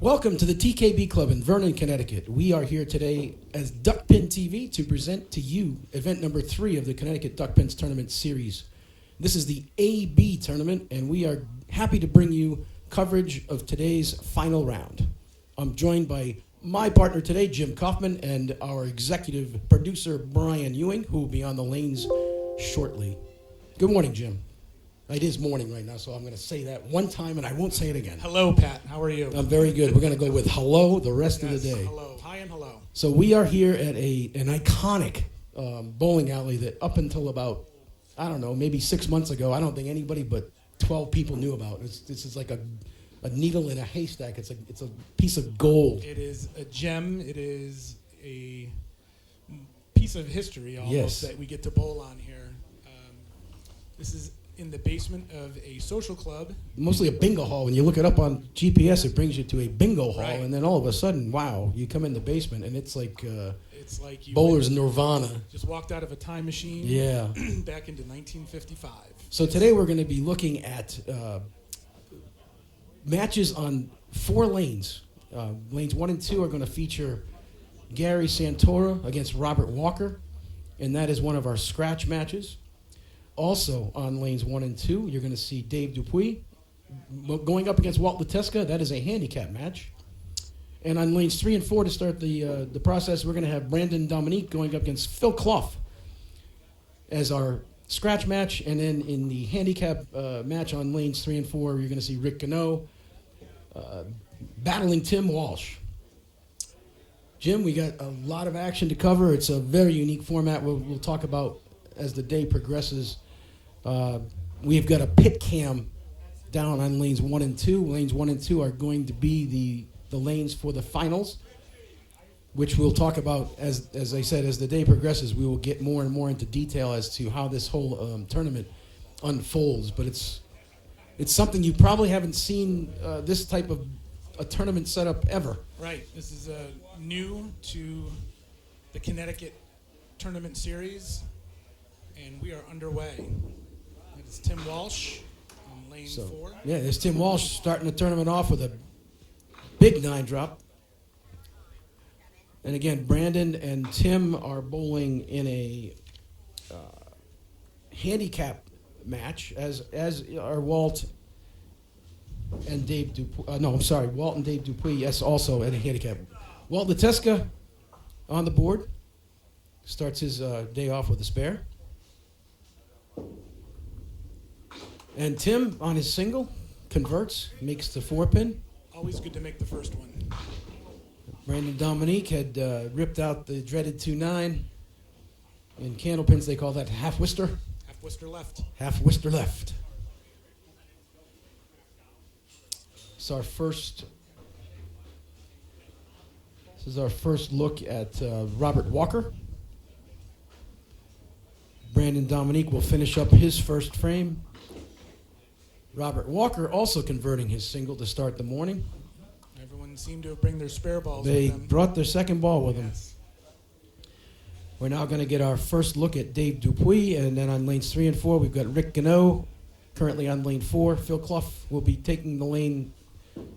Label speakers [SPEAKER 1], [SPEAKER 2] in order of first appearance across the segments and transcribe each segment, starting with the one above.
[SPEAKER 1] Welcome to the TKB Club in Vernon, Connecticut. We are here today as Duckpin TV to present to you event number 3 of the Connecticut Duckpins Tournament Series. This is the AB tournament, and we are happy to bring you coverage of today's final round. I'm joined by my partner today, Jim Kaufman, and our executive producer, Brian Ewing, who will be on the lanes shortly. Good morning, Jim. It is morning right now, so I'm going to say that one time, and I won't say it again.
[SPEAKER 2] Hello, Pat. How are you?
[SPEAKER 1] I'm very good. We're going to go with hello the rest of the day.
[SPEAKER 2] Hello. Hi and hello.
[SPEAKER 1] So we are here at an iconic bowling alley that up until about, I don't know, maybe 6 months ago, I don't think anybody but 12 people knew about. This is like a needle in a haystack. It's a piece of gold.
[SPEAKER 2] It is a gem. It is a piece of history almost that we get to bowl on here. This is in the basement of a social club.
[SPEAKER 1] Mostly a bingo hall. When you look it up on GPS, it brings you to a bingo hall,
[SPEAKER 2] Right.
[SPEAKER 1] and then all of a sudden, wow, you come in the basement, and it's like
[SPEAKER 2] you
[SPEAKER 1] bowler's nirvana.
[SPEAKER 2] just walked out of a time machine.
[SPEAKER 1] Yeah.
[SPEAKER 2] Back into 1955.
[SPEAKER 1] So today we're going to be looking at matches on 4 lanes. Lanes 1 and 2 are going to feature Gary Santora against Robert Walker, and that is one of our scratch matches. Also on lanes 1 and 2, you're going to see Dave Dupuis going up against Walt Leteska. That is a handicap match. And on lanes 3 and 4 to start the process, we're going to have Brandon Dominique going up against Phil Clough as our scratch match. And then in the handicap match on lanes 3 and 4, you're going to see Rick Genneau battling Tim Walsh. Jim, we got a lot of action to cover. It's a very unique format we'll talk about as the day progresses. We've got a pit cam down on lanes 1 and 2. Lanes 1 and 2 are going to be the lanes for the finals, which we'll talk about as I said, as the day progresses. We will get more and more into detail as to how this whole tournament unfolds. But it's something you probably haven't seen this type of a tournament setup ever.
[SPEAKER 2] Right. This is new to the Connecticut Tournament Series, and we are underway. It's Tim Walsh on lane 4.
[SPEAKER 1] Yeah, there's Tim Walsh starting the tournament off with a big 9 drop. And again, Brandon and Tim are bowling in a handicap match, as are Walt and Dave Dupuis. Walt and Dave Dupuis, yes, also at a handicap. Walt Leteska on the board. Starts his day off with a spare. And Tim on his single converts, makes the 4-pin.
[SPEAKER 2] Always good to make the first one.
[SPEAKER 1] Brandon Dominique had ripped out the dreaded 2-9. In candlepins, they call that half Worcester.
[SPEAKER 2] Half Worcester left.
[SPEAKER 1] Half Worcester left. This is our first look at Robert Walker. Brandon Dominique will finish up his first frame. Robert Walker also converting his single to start the morning.
[SPEAKER 2] Everyone seemed to bring their spare balls
[SPEAKER 1] They
[SPEAKER 2] with them.
[SPEAKER 1] brought their second ball with
[SPEAKER 2] Yes.
[SPEAKER 1] them. We're now going to get our first look at Dave Dupuis, and then on lanes 3 and 4, we've got Rick Genneau, currently on lane 4. Phil Clough will be taking the lane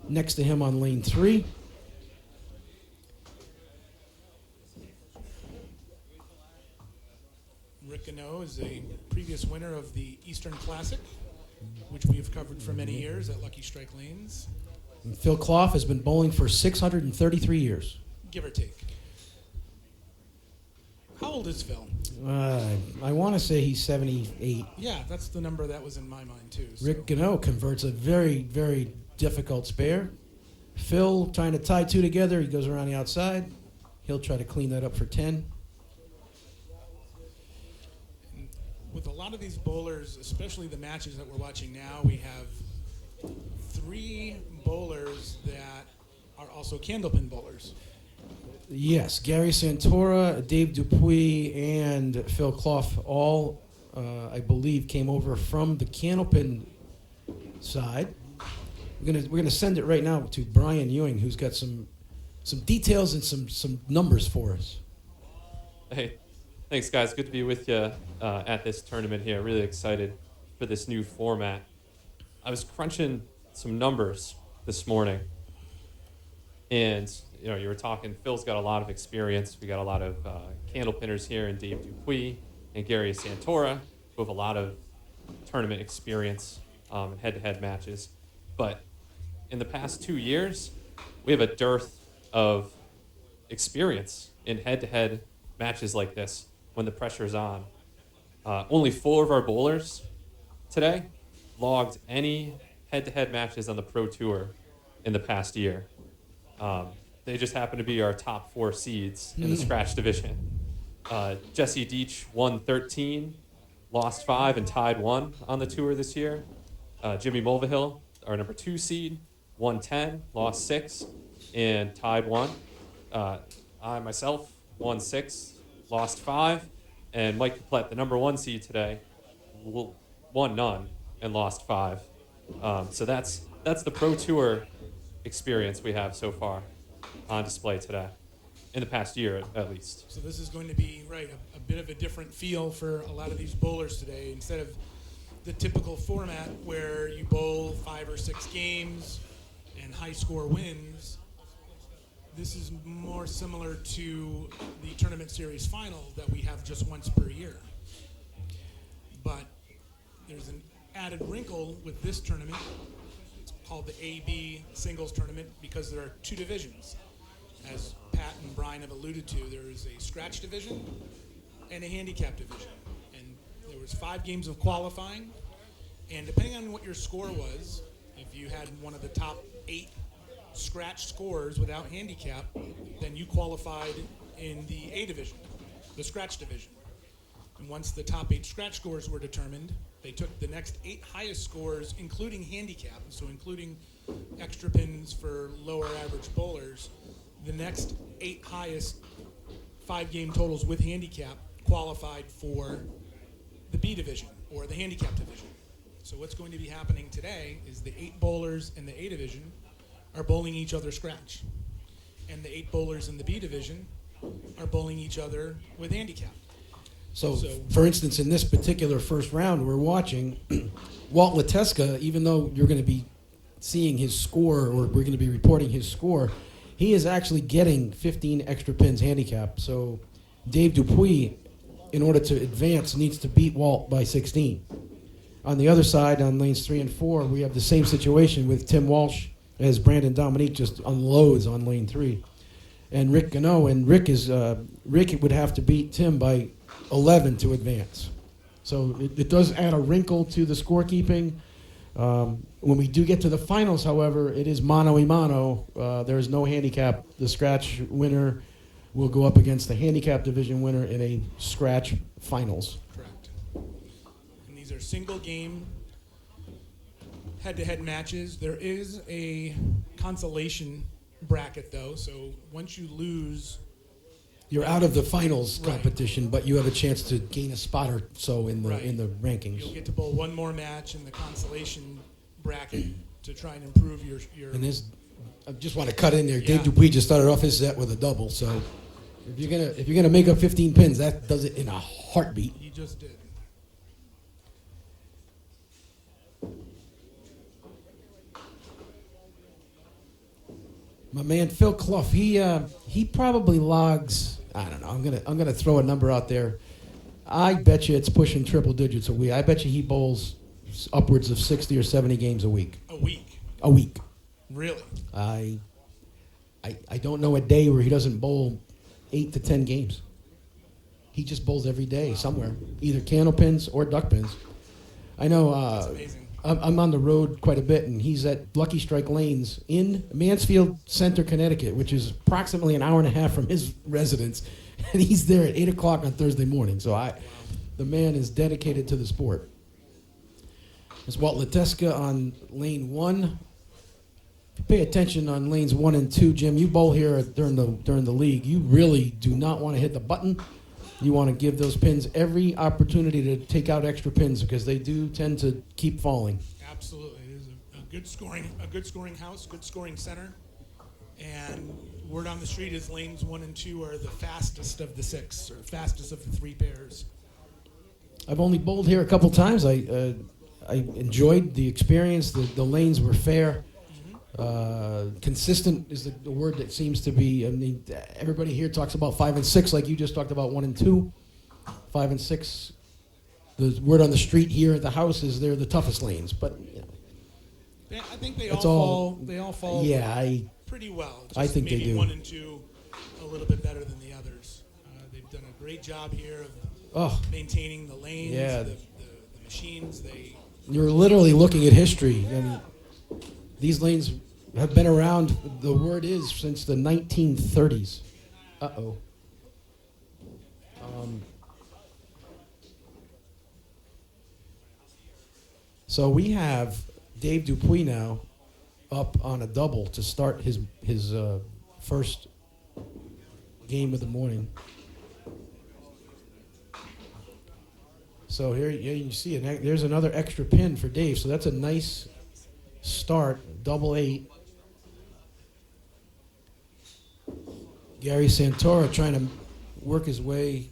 [SPEAKER 1] next to him on lane 3.
[SPEAKER 2] Rick Genneau is a previous winner of the Eastern Classic, which we have covered for many years at Lucky Strike Lanes.
[SPEAKER 1] And Phil Clough has been bowling for 633 years.
[SPEAKER 2] Give or take. How old is Phil?
[SPEAKER 1] I want to say he's 78.
[SPEAKER 2] Yeah, that's the number that was in my mind, too. So.
[SPEAKER 1] Rick Genneau converts a very, very difficult spare. Phil trying to tie 2 together. He goes around the outside. He'll try to clean that up for 10.
[SPEAKER 2] With a lot of these bowlers, especially the matches that we're watching now, we have 3 bowlers that are also candlepin bowlers.
[SPEAKER 1] Yes, Gary Santora, Dave Dupuis, and Phil Clough all, I believe, came over from the candlepin side. We're gonna send it right now to Brian Ewing, who's got some details and some numbers for us.
[SPEAKER 3] Hey, thanks guys. Good to be with you at this tournament here. Really excited for this new format. I was crunching some numbers this morning, And you were talking. Phil's got a lot of experience. We got a lot of candle pinners here, and Dave Dupuis and Gary Santora, who have a lot of tournament experience in head-to-head matches. But in the past 2 years, we have a dearth of experience in head-to-head matches like this when the pressure's on. Only 4 of our bowlers today logged any head-to-head matches on the Pro Tour in the past year. They just happen to be our top 4 seeds in the scratch division. Jesse Deach won 13, lost 5, and tied 1 on the tour this year. Jimmy Mulvihill, our number 2 seed, won 10, lost 6, and tied 1. I myself won 6, lost 5, and Mike Caplette, the number 1 seed today, won none and lost 5. So that's the Pro Tour experience we have so far on display today, in the past year at least.
[SPEAKER 2] So this is going to be, a bit of a different feel for a lot of these bowlers today. Instead of the typical format where you bowl 5 or 6 games and high score wins, this is more similar to the tournament series final that we have just once per year. But there's an added wrinkle with this tournament. It's called the AB singles tournament because there are 2 divisions. As Pat and Brian have alluded to, there is a scratch division and a handicap division. And there was 5 games of qualifying. And depending on what your score was, if you had one of the top 8 scratch scores without handicap, then you qualified in the A division, the scratch division. And once the top 8 scratch scores were determined, they took the next 8 highest scores, including handicap, so including extra pins for lower average bowlers. The next 8 highest 5-game totals with handicap qualified for the B division or the handicap division. So what's going to be happening today is the 8 bowlers in the A division are bowling each other scratch. And the 8 bowlers in the B division are bowling each other with handicap.
[SPEAKER 1] So, for instance, in this particular first round we're watching, Walt Leteska, even though you're going to be seeing his score, or we're going to be reporting his score, he is actually getting 15 extra pins handicap. So Dave Dupuis, in order to advance, needs to beat Walt by 16. On the other side, on lanes 3 and 4, we have the same situation with Tim Walsh as Brandon Dominique just unloads on lane 3. And Rick Genneau, and Rick would have to beat Tim by 11 to advance. So it does add a wrinkle to the scorekeeping. When we do get to the finals, however, it is mano-a-mano. There is no handicap. The scratch winner will go up against the handicap division winner in a scratch finals.
[SPEAKER 2] Correct. And these are single game head-to-head matches. There is a consolation bracket, though, so once you lose,
[SPEAKER 1] You're out of the finals
[SPEAKER 2] Right.
[SPEAKER 1] competition, but you have a chance to gain a spot or so in the
[SPEAKER 2] Right.
[SPEAKER 1] in the rankings.
[SPEAKER 2] you'll get to bowl one more match in the consolation bracket to try and improve your
[SPEAKER 1] And this, I just want to cut in there.
[SPEAKER 2] Yeah.
[SPEAKER 1] Dave Dupuis just started off his set with a double, so if you're gonna make up 15 pins, that does it in a heartbeat.
[SPEAKER 2] He just did.
[SPEAKER 1] My man Phil Clough, he probably logs. I don't know. I'm gonna throw a number out there. I bet you it's pushing triple digits a week. I bet you he bowls upwards of 60 or 70 games a week.
[SPEAKER 2] A week.
[SPEAKER 1] A week.
[SPEAKER 2] Really?
[SPEAKER 1] I don't know a day where he doesn't bowl 8 to 10 games. He just bowls every day somewhere, either candle pins or duck pins. I know.
[SPEAKER 2] That's amazing.
[SPEAKER 1] I'm on the road quite a bit, and he's at Lucky Strike Lanes in Mansfield Center, Connecticut, which is approximately an hour and a half from his residence, and he's there at 8 o'clock on Thursday morning. So the man is dedicated to the sport. There's Walt Leteska on lane 1. If you pay attention on lanes 1 and 2, Jim, you bowl here during the league. You really do not want to hit the button. You want to give those pins every opportunity to take out extra pins because they do tend to keep falling.
[SPEAKER 2] Absolutely. It is a good scoring house, good scoring center. And word on the street is lanes 1 and 2 are the fastest of the 6, or fastest of the 3 pairs.
[SPEAKER 1] I've only bowled here a couple times. I enjoyed the experience. The lanes were fair. Consistent is the word that seems to be. I mean, everybody here talks about 5 and 6, like you just talked about 1 and 2. 5 and 6. The word on the street here at the house is they're the toughest lanes, but
[SPEAKER 2] I think they
[SPEAKER 1] It's
[SPEAKER 2] all
[SPEAKER 1] all-
[SPEAKER 2] fall. They all fall.
[SPEAKER 1] yeah,
[SPEAKER 2] pretty well. Just
[SPEAKER 1] I think they
[SPEAKER 2] maybe
[SPEAKER 1] do.
[SPEAKER 2] 1 and 2 a little bit better than the others. They've done a great job here of
[SPEAKER 1] oh,
[SPEAKER 2] maintaining the lanes,
[SPEAKER 1] Yeah.
[SPEAKER 2] the machines.
[SPEAKER 1] you're literally looking at history. I mean, these lanes have been around. The word is since the 1930s. Uh-oh. So we have Dave Dupuis now up on a double to start his first game of the morning. So here you see it. There's another extra pin for Dave. So that's a nice start, double 8. Gary Santora trying to work his way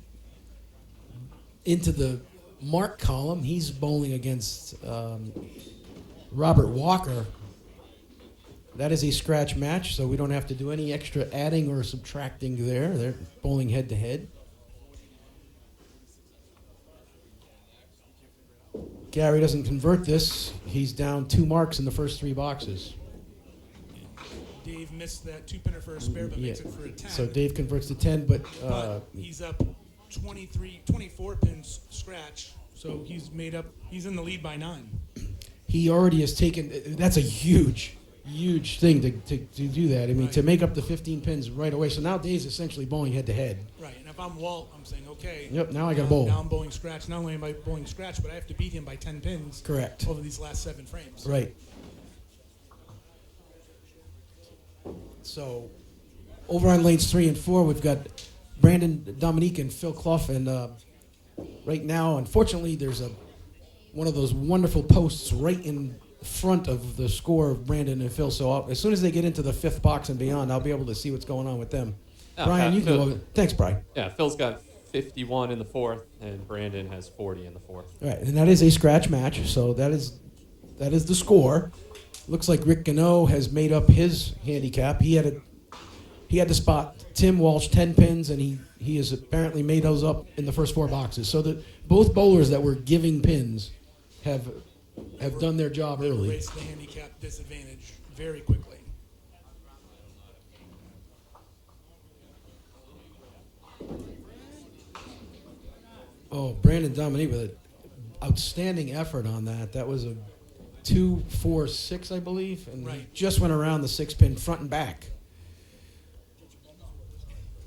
[SPEAKER 1] into the mark column. He's bowling against Robert Walker. That is a scratch match, so we don't have to do any extra adding or subtracting there. They're bowling head to head. Gary doesn't convert this. He's down 2 marks in the first 3 boxes.
[SPEAKER 2] Dave missed that 2-pinner for a spare, but makes it for a 10.
[SPEAKER 1] So Dave converts to 10, but
[SPEAKER 2] he's up 24 pins scratch. So he's in the lead by 9.
[SPEAKER 1] he already has taken. That's a huge thing to do that. I mean, to make up the 15 pins right away. So now Dave's essentially bowling head to head.
[SPEAKER 2] Right, and if I'm Walt, I'm saying, okay.
[SPEAKER 1] Yep, now I got to bowl.
[SPEAKER 2] Now I'm bowling scratch. Not only am I bowling scratch, but I have to beat him by 10 pins.
[SPEAKER 1] Correct.
[SPEAKER 2] Over these last 7 frames.
[SPEAKER 1] Right. So, over on lanes 3 and 4, we've got Brandon Dominique and Phil Clough, and right now, unfortunately, there's one of those wonderful posts right in front of the score of Brandon and Phil. So as soon as they get into the 5th box and beyond, I'll be able to see what's going on with them. Brian, you can go over. Thanks, Brian.
[SPEAKER 3] Yeah, Phil's got 51 in the 4th, and Brandon has 40 in the 4th.
[SPEAKER 1] All right, and that is a scratch match, so that is the score. Looks like Rick Genneau has made up his handicap. He had to spot Tim Walsh 10 pins, and he has apparently made those up in the first 4 boxes. So that both bowlers that were giving pins have done their job early.
[SPEAKER 2] Erased the handicap disadvantage very quickly.
[SPEAKER 1] Oh, Brandon Dominique with an outstanding effort on that. That was a 2-4-6, I believe, and he just went around the 6-pin front and back.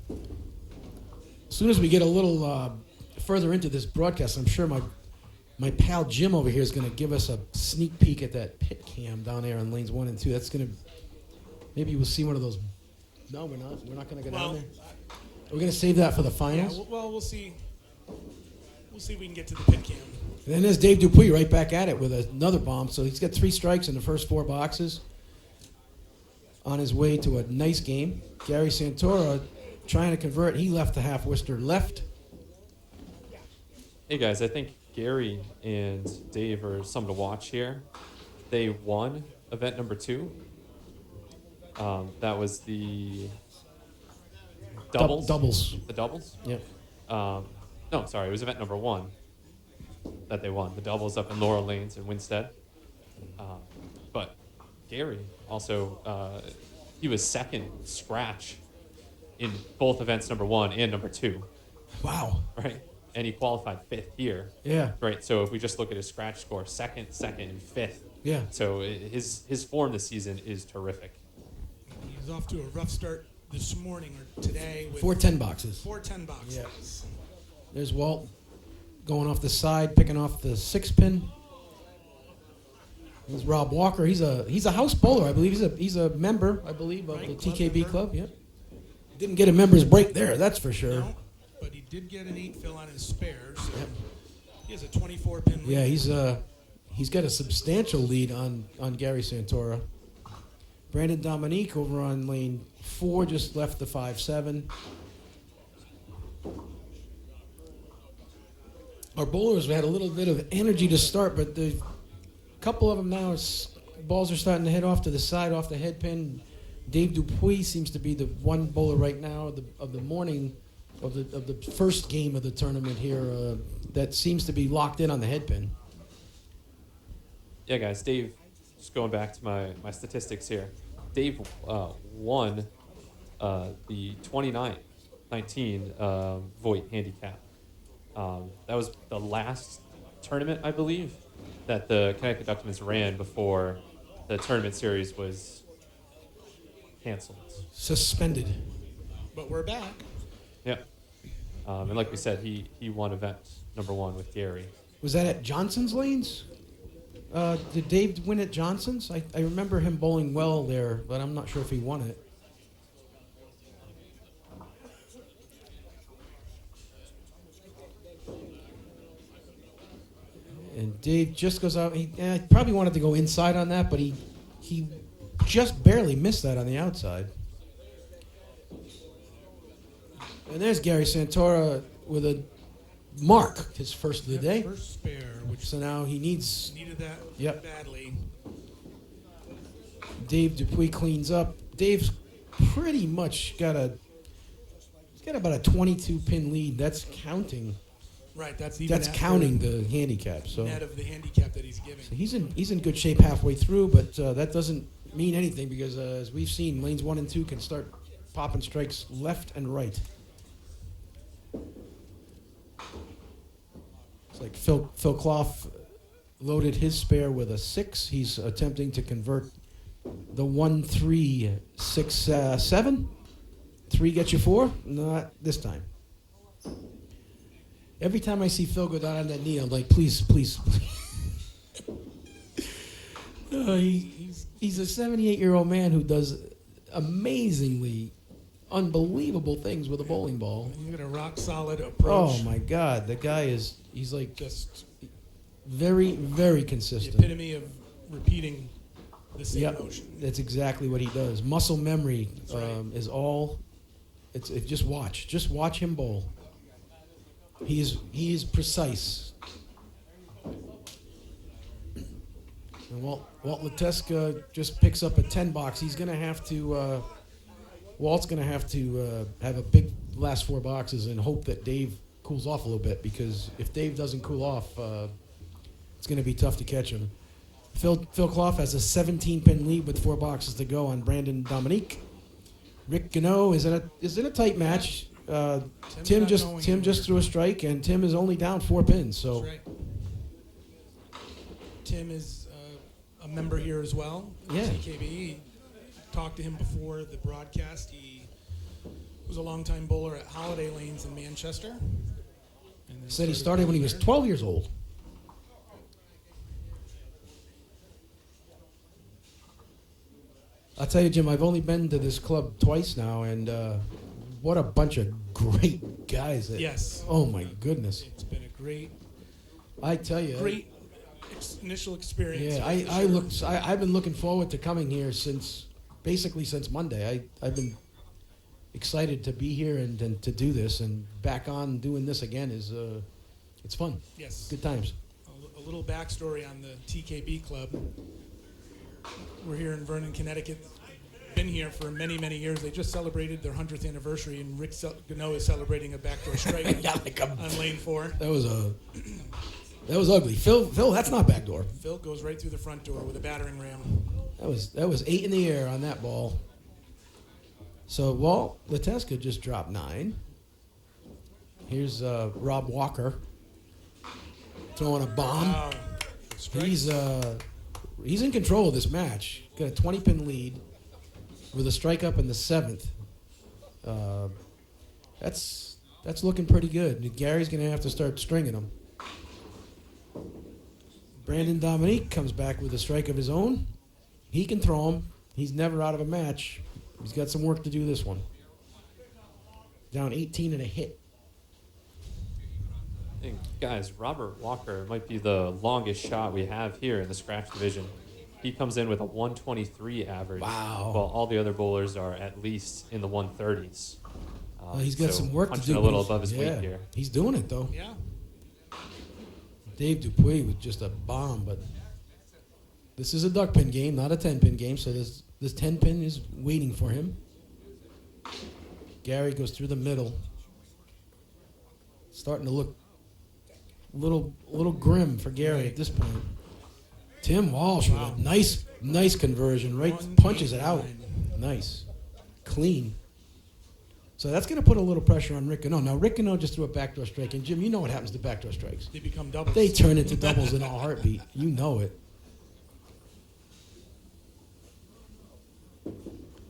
[SPEAKER 1] As soon as we get a little further into this broadcast, I'm sure my pal Jim over here is going to give us a sneak peek at that pit cam down there on lanes 1 and 2. That's going to, maybe we'll see one of those. No, we're not. We're not going to go down there. We're going to save that for the finals.
[SPEAKER 2] Yeah, well, we'll see. We'll see if we can get to the pit cam.
[SPEAKER 1] And then there's Dave Dupuis right back at it with another bomb. So he's got 3 strikes in the first 4 boxes. On his way to a nice game. Gary Santora trying to convert. He left the half Worcester left.
[SPEAKER 3] Hey guys, I think Gary and Dave are something to watch here. They won event number 2. That was the doubles.
[SPEAKER 1] Doubles.
[SPEAKER 3] The doubles?
[SPEAKER 1] Yep.
[SPEAKER 3] No, sorry, it was event number 1 that they won. The doubles up in Laurel Lanes in Winstead. But Gary also, he was second scratch in both events, number 1 and number 2.
[SPEAKER 1] Wow.
[SPEAKER 3] Right? And he qualified 5th here.
[SPEAKER 1] Yeah.
[SPEAKER 3] Right. So if we just look at his scratch score, second, and 5th.
[SPEAKER 1] Yeah.
[SPEAKER 3] So his form this season is terrific.
[SPEAKER 2] He's off to a rough start this morning or today with
[SPEAKER 1] 4 10 boxes.
[SPEAKER 2] 4 10 boxes.
[SPEAKER 1] Yeah. There's Walt going off the side, picking off the 6-pin. There's Rob Walker. He's a house bowler, I believe. He's a member, I believe, of the TKB club. Yep. Didn't get a member's break there, that's for sure.
[SPEAKER 2] No, but he did get an 8 fill on his spares. So he has a 24-pin lead.
[SPEAKER 1] Yeah, he's got a substantial lead on Gary Santora. Brandon Dominique over on lane 4 just left the 5-7. Our bowlers had a little bit of energy to start, but the couple of them now balls are starting to head off to the side, off the head pin. Dave Dupuis seems to be the one bowler right now of the morning of the first game of the tournament here that seems to be locked in on the head pin.
[SPEAKER 3] Yeah, guys, Dave, just going back to my statistics here. Dave won the 2019 Voight Handicap. That was the last tournament, I believe, that the Connecticut Duckpins ran before the tournament series was canceled.
[SPEAKER 1] Suspended.
[SPEAKER 2] But we're back.
[SPEAKER 3] Yeah. And like we said, he won event number 1 with Gary.
[SPEAKER 1] Was that at Johnson's Lanes? Did Dave win at Johnson's? I remember him bowling well there, but I'm not sure if he won it. And Dave just goes out. He probably wanted to go inside on that, but he just barely missed that on the outside. And there's Gary Santora with a mark, his first of the day.
[SPEAKER 2] First spare, which
[SPEAKER 1] So now he
[SPEAKER 2] needed that
[SPEAKER 1] Yep.
[SPEAKER 2] badly.
[SPEAKER 1] Dave Dupuis cleans up. Dave's pretty much he's got about a 22 pin lead. That's counting.
[SPEAKER 2] Right, that's even
[SPEAKER 1] That's
[SPEAKER 2] after
[SPEAKER 1] counting the handicap. So
[SPEAKER 2] net of the handicap that he's giving.
[SPEAKER 1] he's in good shape halfway through, but that doesn't mean anything because as we've seen, lanes 1 and 2 can start popping strikes left and right. It's like Phil Clough loaded his spare with a 6. He's attempting to convert the 1-3 6-7. 3 gets you 4. Not this time. Every time I see Phil go down on that knee, I'm like, please, please. He's a 78-year-old man who does amazingly unbelievable things with a bowling ball.
[SPEAKER 2] He's got a rock solid approach.
[SPEAKER 1] Oh my God, the guy he's like just very, very
[SPEAKER 2] The
[SPEAKER 1] consistent.
[SPEAKER 2] epitome of repeating the same
[SPEAKER 1] Yep,
[SPEAKER 2] motion.
[SPEAKER 1] that's exactly what he does. Muscle memory
[SPEAKER 2] right.
[SPEAKER 1] is all. Just watch him bowl. He is precise. And Walt Leteska just picks up a 10 box. He's going to have to. Walt's going to have a big last 4 boxes and hope that Dave cools off a little bit because if Dave doesn't cool off, it's going to be tough to catch him. Phil Clough has a 17-pin lead with 4 boxes to go on Brandon Dominique. Rick Genneau is in a tight match. Tim just threw a strike, and Tim is only down 4 pins. So
[SPEAKER 2] That's right. Tim is a member here as well.
[SPEAKER 1] Yeah.
[SPEAKER 2] TKB. Talked to him before the broadcast. He was a longtime bowler at Holiday Lanes in Manchester. And then
[SPEAKER 1] said he started when he was
[SPEAKER 2] there.
[SPEAKER 1] 12 years old. I'll tell you, Jim, I've only been to this club twice now, and what a bunch of great guys.
[SPEAKER 2] Yes.
[SPEAKER 1] Oh, my goodness.
[SPEAKER 2] It's been a great
[SPEAKER 1] Great
[SPEAKER 2] initial experience.
[SPEAKER 1] Yeah, I've been looking forward to coming here since Monday. I've been excited to be here and to do this, and back on doing this again is it's fun.
[SPEAKER 2] Yes.
[SPEAKER 1] Good times.
[SPEAKER 2] A little backstory on the TKB club. We're here in Vernon, Connecticut. Been here for many, many years. They just celebrated their 100th anniversary, and Rick Genneau is celebrating a backdoor strike on lane 4.
[SPEAKER 1] That was ugly. Phil, that's not backdoor.
[SPEAKER 2] Phil goes right through the front door with a battering ram.
[SPEAKER 1] That was 8 in the air on that ball. So Walt Leteska just dropped 9. Here's Rob Walker throwing a bomb.
[SPEAKER 2] Wow. Strike.
[SPEAKER 1] He's in control of this match. Got a 20-pin lead with a strike up in the 7th. That's looking pretty good. Gary's going to have to start stringing them. Brandon Dominique comes back with a strike of his own. He can throw them. He's never out of a match. He's got some work to do this one. Down 18 and a hit.
[SPEAKER 3] Hey, guys, Robert Walker might be the longest shot we have here in the scratch division. He comes in with a 123 average.
[SPEAKER 1] Wow.
[SPEAKER 3] While all the other bowlers are at least in the 130s.
[SPEAKER 1] Well, he's got some work to
[SPEAKER 3] punching
[SPEAKER 1] do.
[SPEAKER 3] a little above his weight
[SPEAKER 1] Yeah,
[SPEAKER 3] here.
[SPEAKER 1] he's doing it, though.
[SPEAKER 2] Yeah.
[SPEAKER 1] Dave Dupuis with just a bomb, but This is a duck pin game, not a 10-pin game, so this 10-pin is waiting for him. Gary goes through the middle. Starting to look a little grim for Gary at this point. Tim Walsh with a nice conversion, right? Punches it out. Nice. Clean. So that's going to put a little pressure on Rick Genneau. Now, Rick Genneau just threw a backdoor strike. And, Jim, you know what happens to backdoor strikes.
[SPEAKER 2] They become doubles.
[SPEAKER 1] They turn into doubles in a heartbeat. You know it.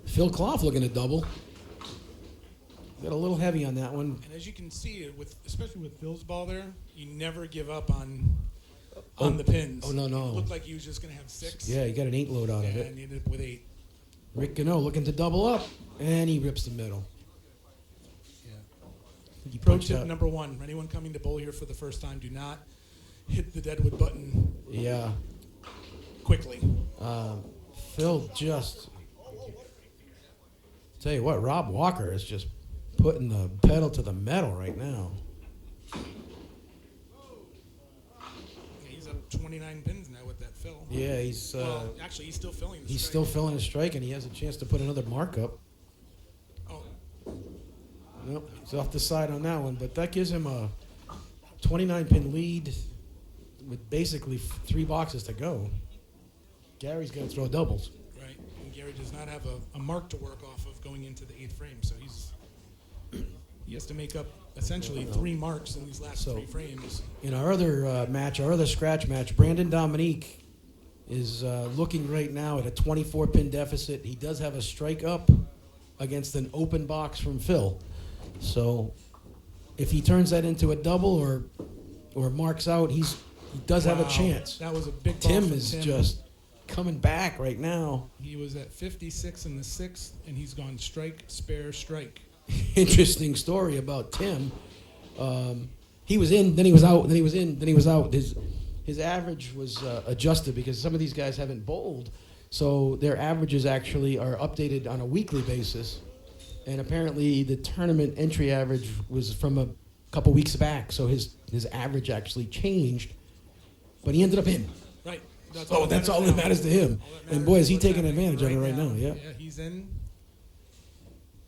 [SPEAKER 1] Phil Clough looking to double. Got a little heavy on that one.
[SPEAKER 2] And as you can see, especially with Phil's ball there, you never give up on the pins.
[SPEAKER 1] Oh, no.
[SPEAKER 2] It looked like he was just going to have 6.
[SPEAKER 1] Yeah, he got an 8 load out of
[SPEAKER 2] And
[SPEAKER 1] it.
[SPEAKER 2] he ended up with 8.
[SPEAKER 1] Rick Genneau looking to double up, and he rips the middle. He
[SPEAKER 2] Pro
[SPEAKER 1] punched
[SPEAKER 2] tip
[SPEAKER 1] out.
[SPEAKER 2] number 1, anyone coming to bowl here for the first time, do not hit the deadwood button
[SPEAKER 1] Yeah.
[SPEAKER 2] quickly.
[SPEAKER 1] Phil just... Tell you what, Rob Walker is just putting the pedal to the metal right now.
[SPEAKER 2] He's up 29 pins now with that fill.
[SPEAKER 1] Yeah, he's...
[SPEAKER 2] well, actually, he's still filling the
[SPEAKER 1] he's
[SPEAKER 2] strike.
[SPEAKER 1] still filling his strike, and he has a chance to put another mark up.
[SPEAKER 2] Oh,
[SPEAKER 1] Nope, he's off the side on that one, but that gives him a 29-pin lead with basically 3 boxes to go. Gary's going to throw doubles.
[SPEAKER 2] right. And Gary does not have a mark to work off of going into the 8th frame, so he has to make up essentially 3 marks in these last 3 frames.
[SPEAKER 1] In our other match, our other scratch match, Brandon Dominique is looking right now at a 24-pin deficit. He does have a strike up against an open box from Phil. So if he turns that into a double or marks out, he does have a
[SPEAKER 2] Wow,
[SPEAKER 1] chance.
[SPEAKER 2] That was a big ball
[SPEAKER 1] Tim
[SPEAKER 2] from
[SPEAKER 1] is
[SPEAKER 2] Tim.
[SPEAKER 1] just coming back right now.
[SPEAKER 2] He was at 56 in the 6th, and he's gone strike, spare, strike.
[SPEAKER 1] Interesting story about Tim. He was in, then he was out, then he was in, then he was out. His average was adjusted because some of these guys haven't bowled, so their averages actually are updated on a weekly basis. And apparently the tournament entry average was from a couple weeks back, so his average actually changed. But he ended up in.
[SPEAKER 2] Right. That's
[SPEAKER 1] That's all that matters to him.
[SPEAKER 2] All that
[SPEAKER 1] And
[SPEAKER 2] matters
[SPEAKER 1] boy,
[SPEAKER 2] is
[SPEAKER 1] is he
[SPEAKER 2] what's
[SPEAKER 1] taking
[SPEAKER 2] happening
[SPEAKER 1] advantage of it right now. Yeah.
[SPEAKER 2] Yeah, he's in.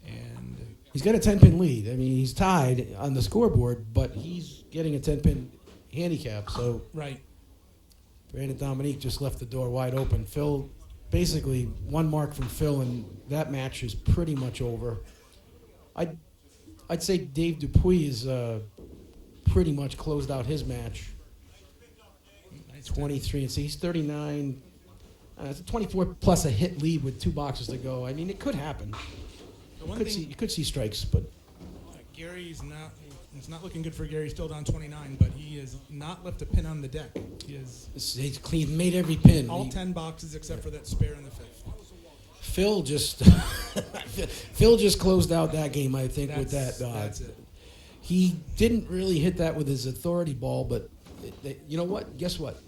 [SPEAKER 2] And
[SPEAKER 1] He's got a 10-pin lead. I mean, he's tied on the scoreboard, but he's getting a 10-pin handicap. So
[SPEAKER 2] right.
[SPEAKER 1] Brandon Dominique just left the door wide open. Phil, basically one mark from Phil, and that match is pretty much over. I'd say Dave Dupuis is pretty much closed out his match.
[SPEAKER 2] Nice
[SPEAKER 1] 23, and see, he's 39. It's a 24 plus a hit lead with 2 boxes to go. I mean, it could happen.
[SPEAKER 2] The one
[SPEAKER 1] You could see strikes, but
[SPEAKER 2] Gary's not. It's not looking good for Gary. He's still down 29, but he has not left a pin on the deck. He has
[SPEAKER 1] he's clean, made every pin.
[SPEAKER 2] all 10 boxes except for that spare in the 5th.
[SPEAKER 1] Phil just closed out that game, I think, with that.
[SPEAKER 2] That's it.
[SPEAKER 1] He didn't really hit that with his authority ball, but you know what? Guess what?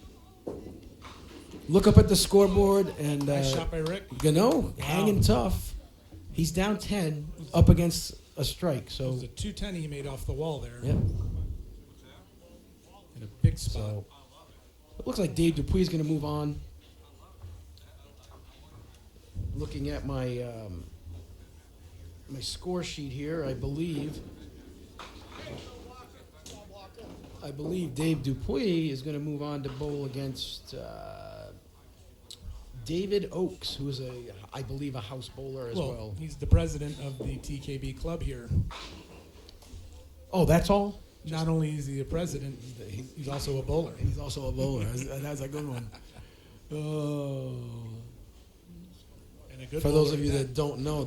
[SPEAKER 1] Look up at the scoreboard, and
[SPEAKER 2] Nice shot by Rick.
[SPEAKER 1] Genneau hanging tough. He's down 10 up against a strike.
[SPEAKER 2] It
[SPEAKER 1] So
[SPEAKER 2] was a 210 he made off the wall there.
[SPEAKER 1] yeah.
[SPEAKER 2] In a big spot.
[SPEAKER 1] So it looks like Dave Dupuis is going to move on. Looking at my my score sheet here, I believe Dave Dupuis is going to move on to bowl against David Oakes, who is I believe a house bowler as well.
[SPEAKER 2] He's the president of the TKB club here.
[SPEAKER 1] Oh, that's all?
[SPEAKER 2] Not only is he a president, he's also a bowler.
[SPEAKER 1] He's also a bowler. That's a good one. Oh.
[SPEAKER 2] And a good
[SPEAKER 1] For those
[SPEAKER 2] bowler
[SPEAKER 1] of you
[SPEAKER 2] at
[SPEAKER 1] that don't know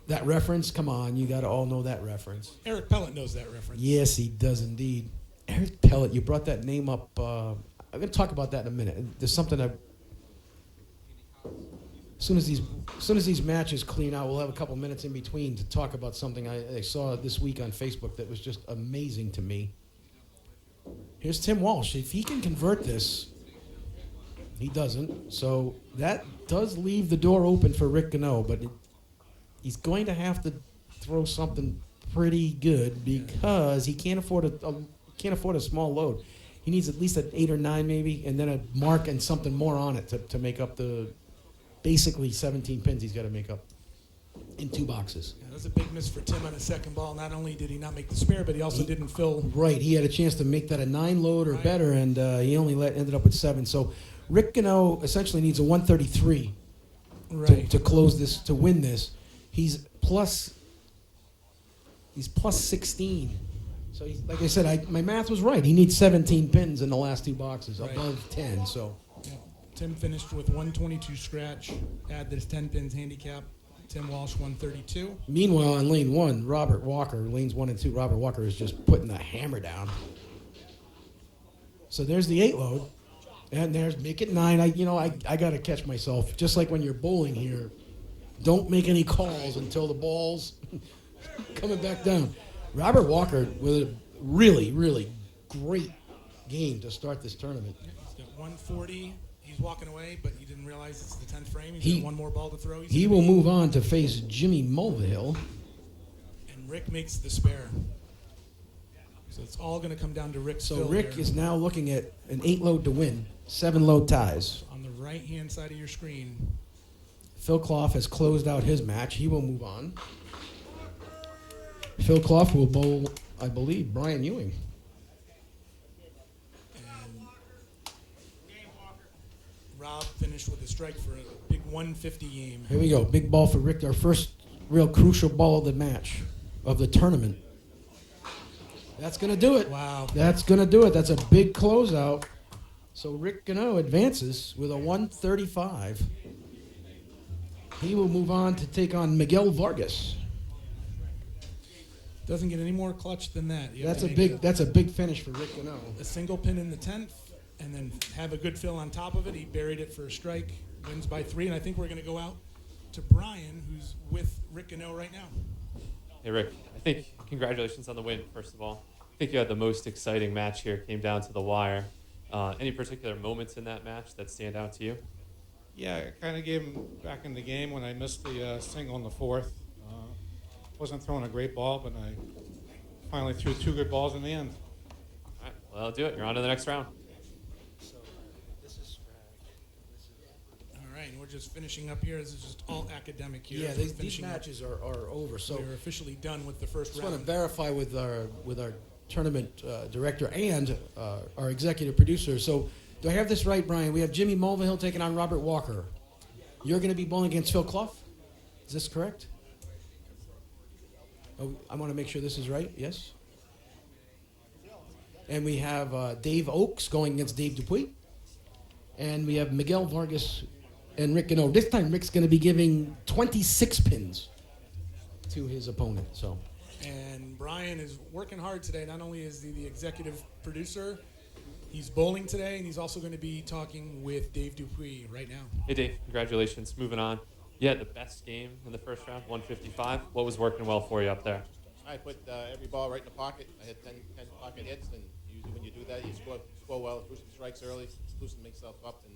[SPEAKER 1] that reference, come on, you got to all know that reference.
[SPEAKER 2] Eric Pellet knows that reference.
[SPEAKER 1] Yes, he does indeed. Eric Pellet, you brought that name up. I'm going to talk about that in a minute. There's something as soon as these matches clean out, we'll have a couple minutes in between to talk about something I saw this week on Facebook that was just amazing to me. Here's Tim Walsh. If he can convert this, he doesn't. So that does leave the door open for Rick Genneau, but he's going to have to throw something pretty good because he can't afford a small load. He needs at least an 8 or 9 maybe, and then a mark and something more on it to make up the basically 17 pins he's got to make up in 2 boxes.
[SPEAKER 2] Yeah, that was a big miss for Tim on his second ball. Not only did he not make the spare, but he also didn't fill.
[SPEAKER 1] Right, he had a chance to make that a 9 load or
[SPEAKER 2] Right.
[SPEAKER 1] better, and he only ended up with 7. So Rick Genneau essentially needs a 133
[SPEAKER 2] Right.
[SPEAKER 1] to close this, to win this. He's plus 16. So he's, like I said, my math was right. He needs 17 pins in the last 2 boxes,
[SPEAKER 2] Right.
[SPEAKER 1] above 10. So
[SPEAKER 2] Yeah. Tim finished with 122 scratch. Add this 10 pins handicap. Tim Walsh 132.
[SPEAKER 1] meanwhile, on lane 1, Robert Walker, lanes 1 and 2, Robert Walker is just putting the hammer down. So there's the 8 load, and there's make it 9. I got to catch myself. Just like when you're bowling here, don't make any calls until the ball's coming back down. Robert Walker with a really, really great game to start this tournament.
[SPEAKER 2] He's got 140. He's walking away, but he didn't realize it's the 10th frame. He's
[SPEAKER 1] He-
[SPEAKER 2] got one more ball to throw.
[SPEAKER 1] He will move on to face Jimmy Mulvihill.
[SPEAKER 2] And Rick makes the spare. So it's all going to come down to Rick's
[SPEAKER 1] So
[SPEAKER 2] fill
[SPEAKER 1] Rick
[SPEAKER 2] here.
[SPEAKER 1] is now looking at an 8 load to win, 7 load ties.
[SPEAKER 2] On the right-hand side of your screen.
[SPEAKER 1] Phil Clough has closed out his match. He will move on. Phil Clough will bowl, I believe, Brian Ewing.
[SPEAKER 2] And Rob finished with a strike for a big 150 game.
[SPEAKER 1] Here we go. Big ball for Rick. Our first real crucial ball of the match, of the tournament. That's going to do it.
[SPEAKER 2] Wow.
[SPEAKER 1] That's going to do it. That's a big closeout. So Rick Genneau advances with a 135. He will move on to take on Miguel Vargas.
[SPEAKER 2] Doesn't get any more clutch than that. You have
[SPEAKER 1] That's
[SPEAKER 2] to
[SPEAKER 1] a
[SPEAKER 2] make
[SPEAKER 1] big. That's a big finish for Rick Genneau.
[SPEAKER 2] a single pin in the 10th, and then have a good fill on top of it. He buried it for a strike, wins by 3, and I think we're going to go out to Brian, who's with Rick Genneau right now.
[SPEAKER 3] Hey, Rick, I think congratulations on the win, first of all. I think you had the most exciting match here, came down to the wire. Any particular moments in that match that stand out to you?
[SPEAKER 4] Yeah, I kind of gave him back in the game when I missed the single in the 4th. Wasn't throwing a great ball, but I finally threw 2 good balls in the end.
[SPEAKER 3] All right, well, that'll do it. You're on to the next round.
[SPEAKER 2] All right, and we're just finishing up here. This is just all academic here.
[SPEAKER 1] Yeah,
[SPEAKER 2] We're
[SPEAKER 1] these
[SPEAKER 2] finishing up.
[SPEAKER 1] matches are over. So
[SPEAKER 2] We're officially done with the first
[SPEAKER 1] just want
[SPEAKER 2] round.
[SPEAKER 1] to verify with our tournament director and our executive producer. So do I have this right, Brian? We have Jimmy Mulvihill taking on Robert Walker. You're going to be bowling against Phil Clough? Is this correct? Oh, I want to make sure this is right. Yes? And we have Dave Oakes going against Dave Dupuis. And we have Miguel Vargas and Rick Genneau. This time Rick's going to be giving 26 pins to his opponent. So
[SPEAKER 2] And Brian is working hard today. Not only is he the executive producer, he's bowling today, and he's also going to be talking with Dave Dupuis right now.
[SPEAKER 3] Hey, Dave, congratulations. Moving on. You had the best game in the first round, 155. What was working well for you up there?
[SPEAKER 5] I put every ball right in the pocket. I had 10 pocket hits, and usually when you do that, you score well, threw some strikes early, loosened myself up, and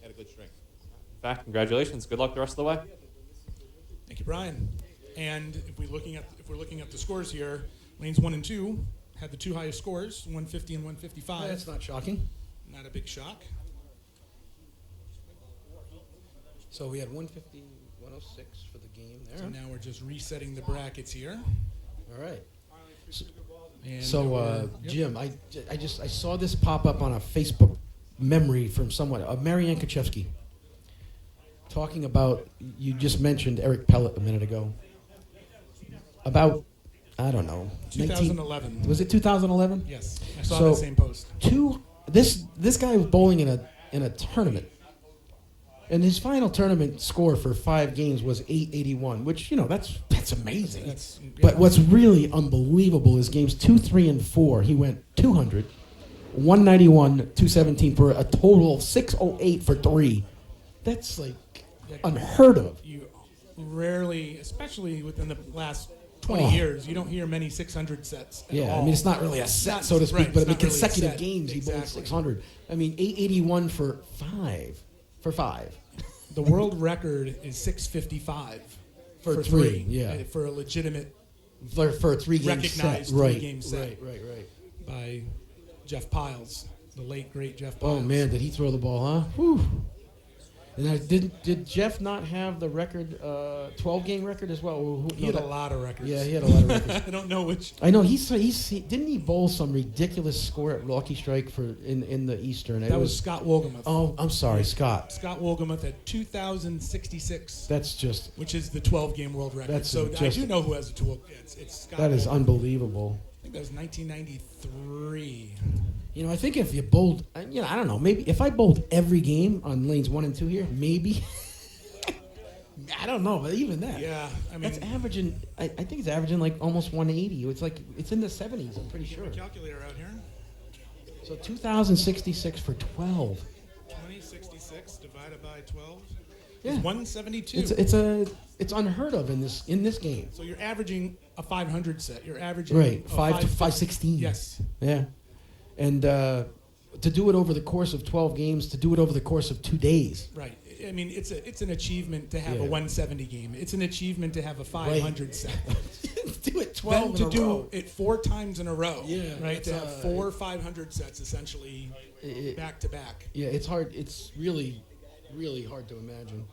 [SPEAKER 5] had a good string.
[SPEAKER 3] In fact, congratulations. Good luck the rest of the way.
[SPEAKER 2] Thank you, Brian. And if we're looking at the scores here, lanes 1 and 2 had the 2 highest scores, 150 and 155.
[SPEAKER 1] that's not shocking.
[SPEAKER 2] Not a big shock.
[SPEAKER 1] So we had 150, 106 for the game there.
[SPEAKER 2] So now we're just resetting the brackets here.
[SPEAKER 1] All right.
[SPEAKER 2] And
[SPEAKER 1] So,
[SPEAKER 2] yep.
[SPEAKER 1] Jim, I saw this pop up on a Facebook memory from someone, Marianne Kaczewski, talking about, you just mentioned Eric Pellet a minute ago, about, I don't know,
[SPEAKER 2] 2011.
[SPEAKER 1] was it 2011?
[SPEAKER 2] Yes, I saw
[SPEAKER 1] So-
[SPEAKER 2] the same post.
[SPEAKER 1] This guy was bowling in a tournament, and his final tournament score for 5 games was 881, which that's amazing.
[SPEAKER 2] That's-
[SPEAKER 1] But what's really unbelievable is games 2, 3, and 4. He went 200, 191, 217 for a total of 608 for 3. That's like unheard of.
[SPEAKER 2] You rarely, especially within the last 20
[SPEAKER 1] Oh.
[SPEAKER 2] years, you don't hear many 600 sets. At
[SPEAKER 1] Yeah, I
[SPEAKER 2] all.
[SPEAKER 1] mean, it's not really a set,
[SPEAKER 2] Not-
[SPEAKER 1] so to speak,
[SPEAKER 2] right,
[SPEAKER 1] but
[SPEAKER 2] it's
[SPEAKER 1] I mean,
[SPEAKER 2] not really a
[SPEAKER 1] consecutive
[SPEAKER 2] set.
[SPEAKER 1] games, he bowled
[SPEAKER 2] Exactly.
[SPEAKER 1] 600. I mean, 881 for 5.
[SPEAKER 2] The world record is 655
[SPEAKER 1] For three, yeah.
[SPEAKER 2] for a legitimate
[SPEAKER 1] For a 3-game
[SPEAKER 2] recognized
[SPEAKER 1] set. Right,
[SPEAKER 2] three-game set
[SPEAKER 1] right.
[SPEAKER 2] by Jeff Piles. the late great Jeff.
[SPEAKER 1] Oh
[SPEAKER 2] Piles.
[SPEAKER 1] man, did he throw the ball, huh? Whew. And did Jeff not have the record, 12-game record as well?
[SPEAKER 2] He had a lot of records.
[SPEAKER 1] Yeah, he had a lot of records.
[SPEAKER 2] I don't know which.
[SPEAKER 1] I know he didn't he bowl some ridiculous score at Lucky Strike in the Eastern?
[SPEAKER 2] That was Scott Woolgamuth.
[SPEAKER 1] Oh, I'm sorry, Scott.
[SPEAKER 2] Scott Woolgamuth at 2,066.
[SPEAKER 1] That's just
[SPEAKER 2] which is the 12-game world record.
[SPEAKER 1] That's
[SPEAKER 2] so I
[SPEAKER 1] just-
[SPEAKER 2] do know who has the 12. It's Scott.
[SPEAKER 1] that is
[SPEAKER 2] Woolgamuth.
[SPEAKER 1] unbelievable.
[SPEAKER 2] I think that was 1993.
[SPEAKER 1] You know, I think if you bowled, I don't know, maybe if I bowled every game on lanes 1 and 2 here, maybe. I don't know, but even that.
[SPEAKER 2] Yeah, I mean,
[SPEAKER 1] That's averaging. I think it's averaging like almost 180. It's in the 70s. I'm pretty sure.
[SPEAKER 2] get a calculator out here.
[SPEAKER 1] So 2,066 for 12.
[SPEAKER 2] 2066 divided by 12
[SPEAKER 1] Yeah.
[SPEAKER 2] is 172.
[SPEAKER 1] It's unheard of in this game.
[SPEAKER 2] So you're averaging a 500 set. You're averaging
[SPEAKER 1] Right,
[SPEAKER 2] a
[SPEAKER 1] 516.
[SPEAKER 2] Yes.
[SPEAKER 1] Yeah, and to do it over the course of 12 games, to do it over the course of 2 days.
[SPEAKER 2] Right. I mean, it's an achievement to have
[SPEAKER 1] Yeah.
[SPEAKER 2] a 170 game. It's an achievement to have a 500 set.
[SPEAKER 1] Do it 12
[SPEAKER 2] Then
[SPEAKER 1] in
[SPEAKER 2] to
[SPEAKER 1] a
[SPEAKER 2] do
[SPEAKER 1] row.
[SPEAKER 2] it 4 times in a row.
[SPEAKER 1] Yeah,
[SPEAKER 2] Right. To
[SPEAKER 1] that's,
[SPEAKER 2] have 4 500 sets essentially
[SPEAKER 1] It-
[SPEAKER 2] back to back.
[SPEAKER 1] Yeah, it's hard. It's really, really hard to imagine.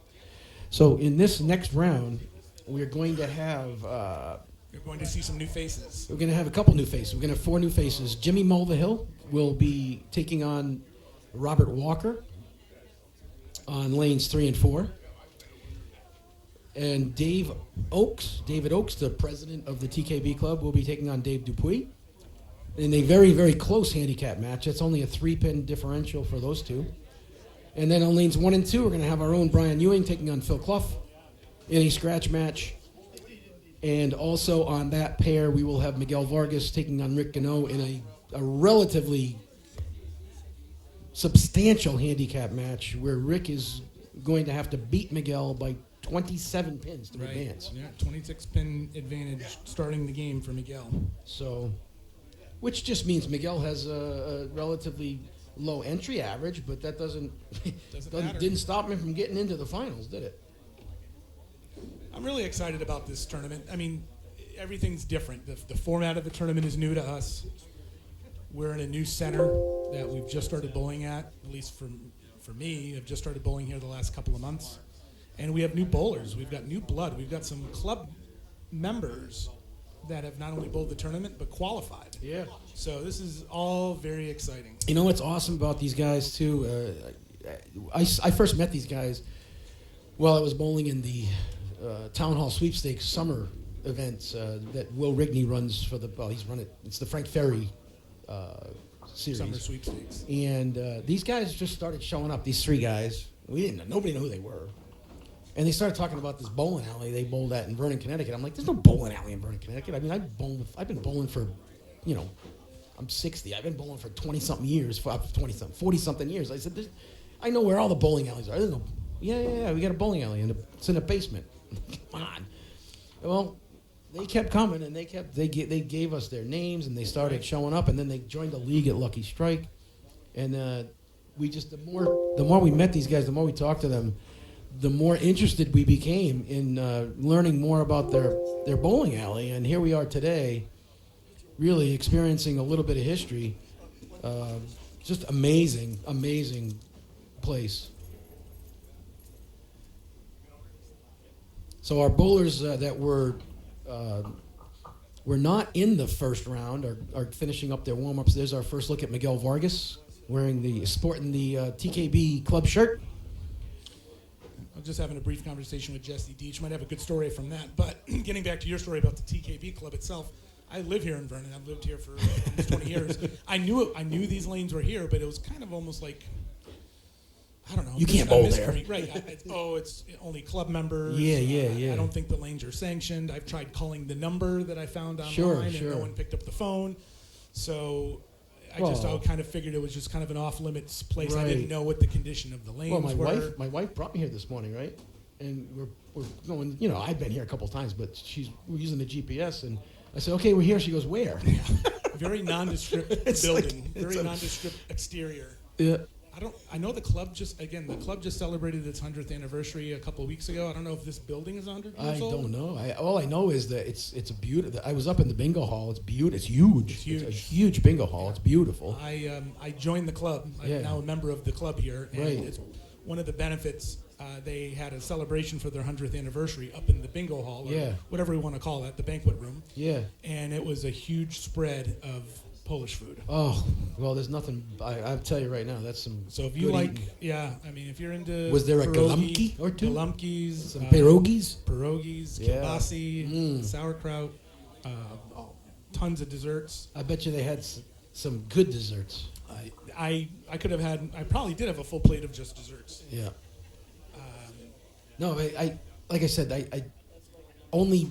[SPEAKER 1] So in this next round, we're going to have
[SPEAKER 2] You're going to see some new faces.
[SPEAKER 1] we're going to have a couple new faces. We're going to have 4 new faces. Jimmy Mulvihill will be taking on Robert Walker on lanes 3 and 4. And David Oaks, the president of the TKB club, will be taking on Dave Dupuis in a very, very close handicap match. That's only a 3-pin differential for those two. And then on lanes 1 and 2, we're going to have our own Brian Ewing taking on Phil Clough in a scratch match. And also on that pair, we will have Miguel Vargas taking on Rick Genneau in a relatively substantial handicap match where Rick is going to have to beat Miguel by 27 pins to advance.
[SPEAKER 2] Yeah, 26 pin advantage starting the game for Miguel.
[SPEAKER 1] So, which just means Miguel has a relatively low entry average, but that didn't stop him from getting into the finals, did it?
[SPEAKER 2] I'm really excited about this tournament. I mean, everything's different. The format of the tournament is new to us. We're in a new center that we've just started bowling at least for me. I've just started bowling here the last couple of months. And we have new bowlers. We've got new blood. We've got some club members that have not only bowled the tournament, but qualified.
[SPEAKER 1] Yeah.
[SPEAKER 2] So this is all very exciting.
[SPEAKER 1] You know what's awesome about these guys, too? I first met these guys while I was bowling in the Town Hall Sweepstakes summer events that Will Rigney runs for he's run it. It's the Frank Ferry series.
[SPEAKER 2] Summer sweepstakes.
[SPEAKER 1] And these guys just started showing up, these 3 guys. Nobody knew who they were. And they started talking about this bowling alley they bowled at in Vernon, Connecticut. I'm like, there's no bowling alley in Vernon, Connecticut. I mean, I've been bowling for, I'm 60. I've been bowling for 20-something years, 40-something years. I said, I know where all the bowling alleys are. There's no, yeah, we got a bowling alley, it's in a basement. Come on. Well, they kept coming, and they gave us their names, and they started showing up, and then they joined the league at Lucky Strike. And the more we met these guys, the more we talked to them, the more interested we became in learning more about their bowling alley. And here we are today, really experiencing a little bit of history. Just amazing, amazing place. So our bowlers that were not in the first round are finishing up their warm-ups. There's our first look at Miguel Vargas sporting the TKB club shirt.
[SPEAKER 2] I was just having a brief conversation with Jesse Deach. Might have a good story from that. But getting back to your story about the TKB club itself, I live here in Vernon. I've lived here for almost 20 years. I knew these lanes were here, but it was kind of almost like, I don't know.
[SPEAKER 1] You can't bowl there.
[SPEAKER 2] Right. It's only club members.
[SPEAKER 1] Yeah.
[SPEAKER 2] I don't think the lanes are sanctioned. I've tried calling the number that I found online,
[SPEAKER 1] Sure.
[SPEAKER 2] and no one picked up the phone. So I kind of figured it was just kind of an off-limits place.
[SPEAKER 1] Right.
[SPEAKER 2] I didn't know what the condition of the lanes were.
[SPEAKER 1] My wife brought me here this morning, right? And we're going. I've been here a couple of times, but we're using the GPS, and I said, "Okay, we're here." She goes, "Where?"
[SPEAKER 2] Very nondescript
[SPEAKER 1] It's
[SPEAKER 2] building.
[SPEAKER 1] like-
[SPEAKER 2] Very nondescript exterior.
[SPEAKER 1] Yeah.
[SPEAKER 2] I know the club just celebrated its 100th anniversary a couple of weeks ago. I don't know if this building is 100
[SPEAKER 1] I
[SPEAKER 2] years old.
[SPEAKER 1] don't know. All I know is that it's a beautiful. I was up in the bingo hall. It's beautiful. It's huge.
[SPEAKER 2] It's huge.
[SPEAKER 1] It's a huge bingo hall. It's beautiful.
[SPEAKER 2] I joined the club.
[SPEAKER 1] Yeah.
[SPEAKER 2] I'm now a member of the club here, and
[SPEAKER 1] Right.
[SPEAKER 2] it's one of the benefits. They had a celebration for their 100th anniversary up in the bingo hall, or
[SPEAKER 1] Yeah.
[SPEAKER 2] whatever we want to call it, the banquet room,
[SPEAKER 1] Yeah.
[SPEAKER 2] and it was a huge spread of Polish food.
[SPEAKER 1] Oh well, there's nothing. I'll tell you right now. That's some.
[SPEAKER 2] So if you
[SPEAKER 1] good
[SPEAKER 2] like,
[SPEAKER 1] eating.
[SPEAKER 2] yeah, I mean, if you're into
[SPEAKER 1] Was there a
[SPEAKER 2] pierogi,
[SPEAKER 1] golumki or two?
[SPEAKER 2] Golumkis,
[SPEAKER 1] Some pierogies.
[SPEAKER 2] pierogies,
[SPEAKER 1] Yeah.
[SPEAKER 2] kielbasi, sauerkraut, tons of desserts.
[SPEAKER 1] I bet you they had some good desserts.
[SPEAKER 2] I could have had. I probably did have a full plate of just desserts.
[SPEAKER 1] Yeah. No, I like I said, I only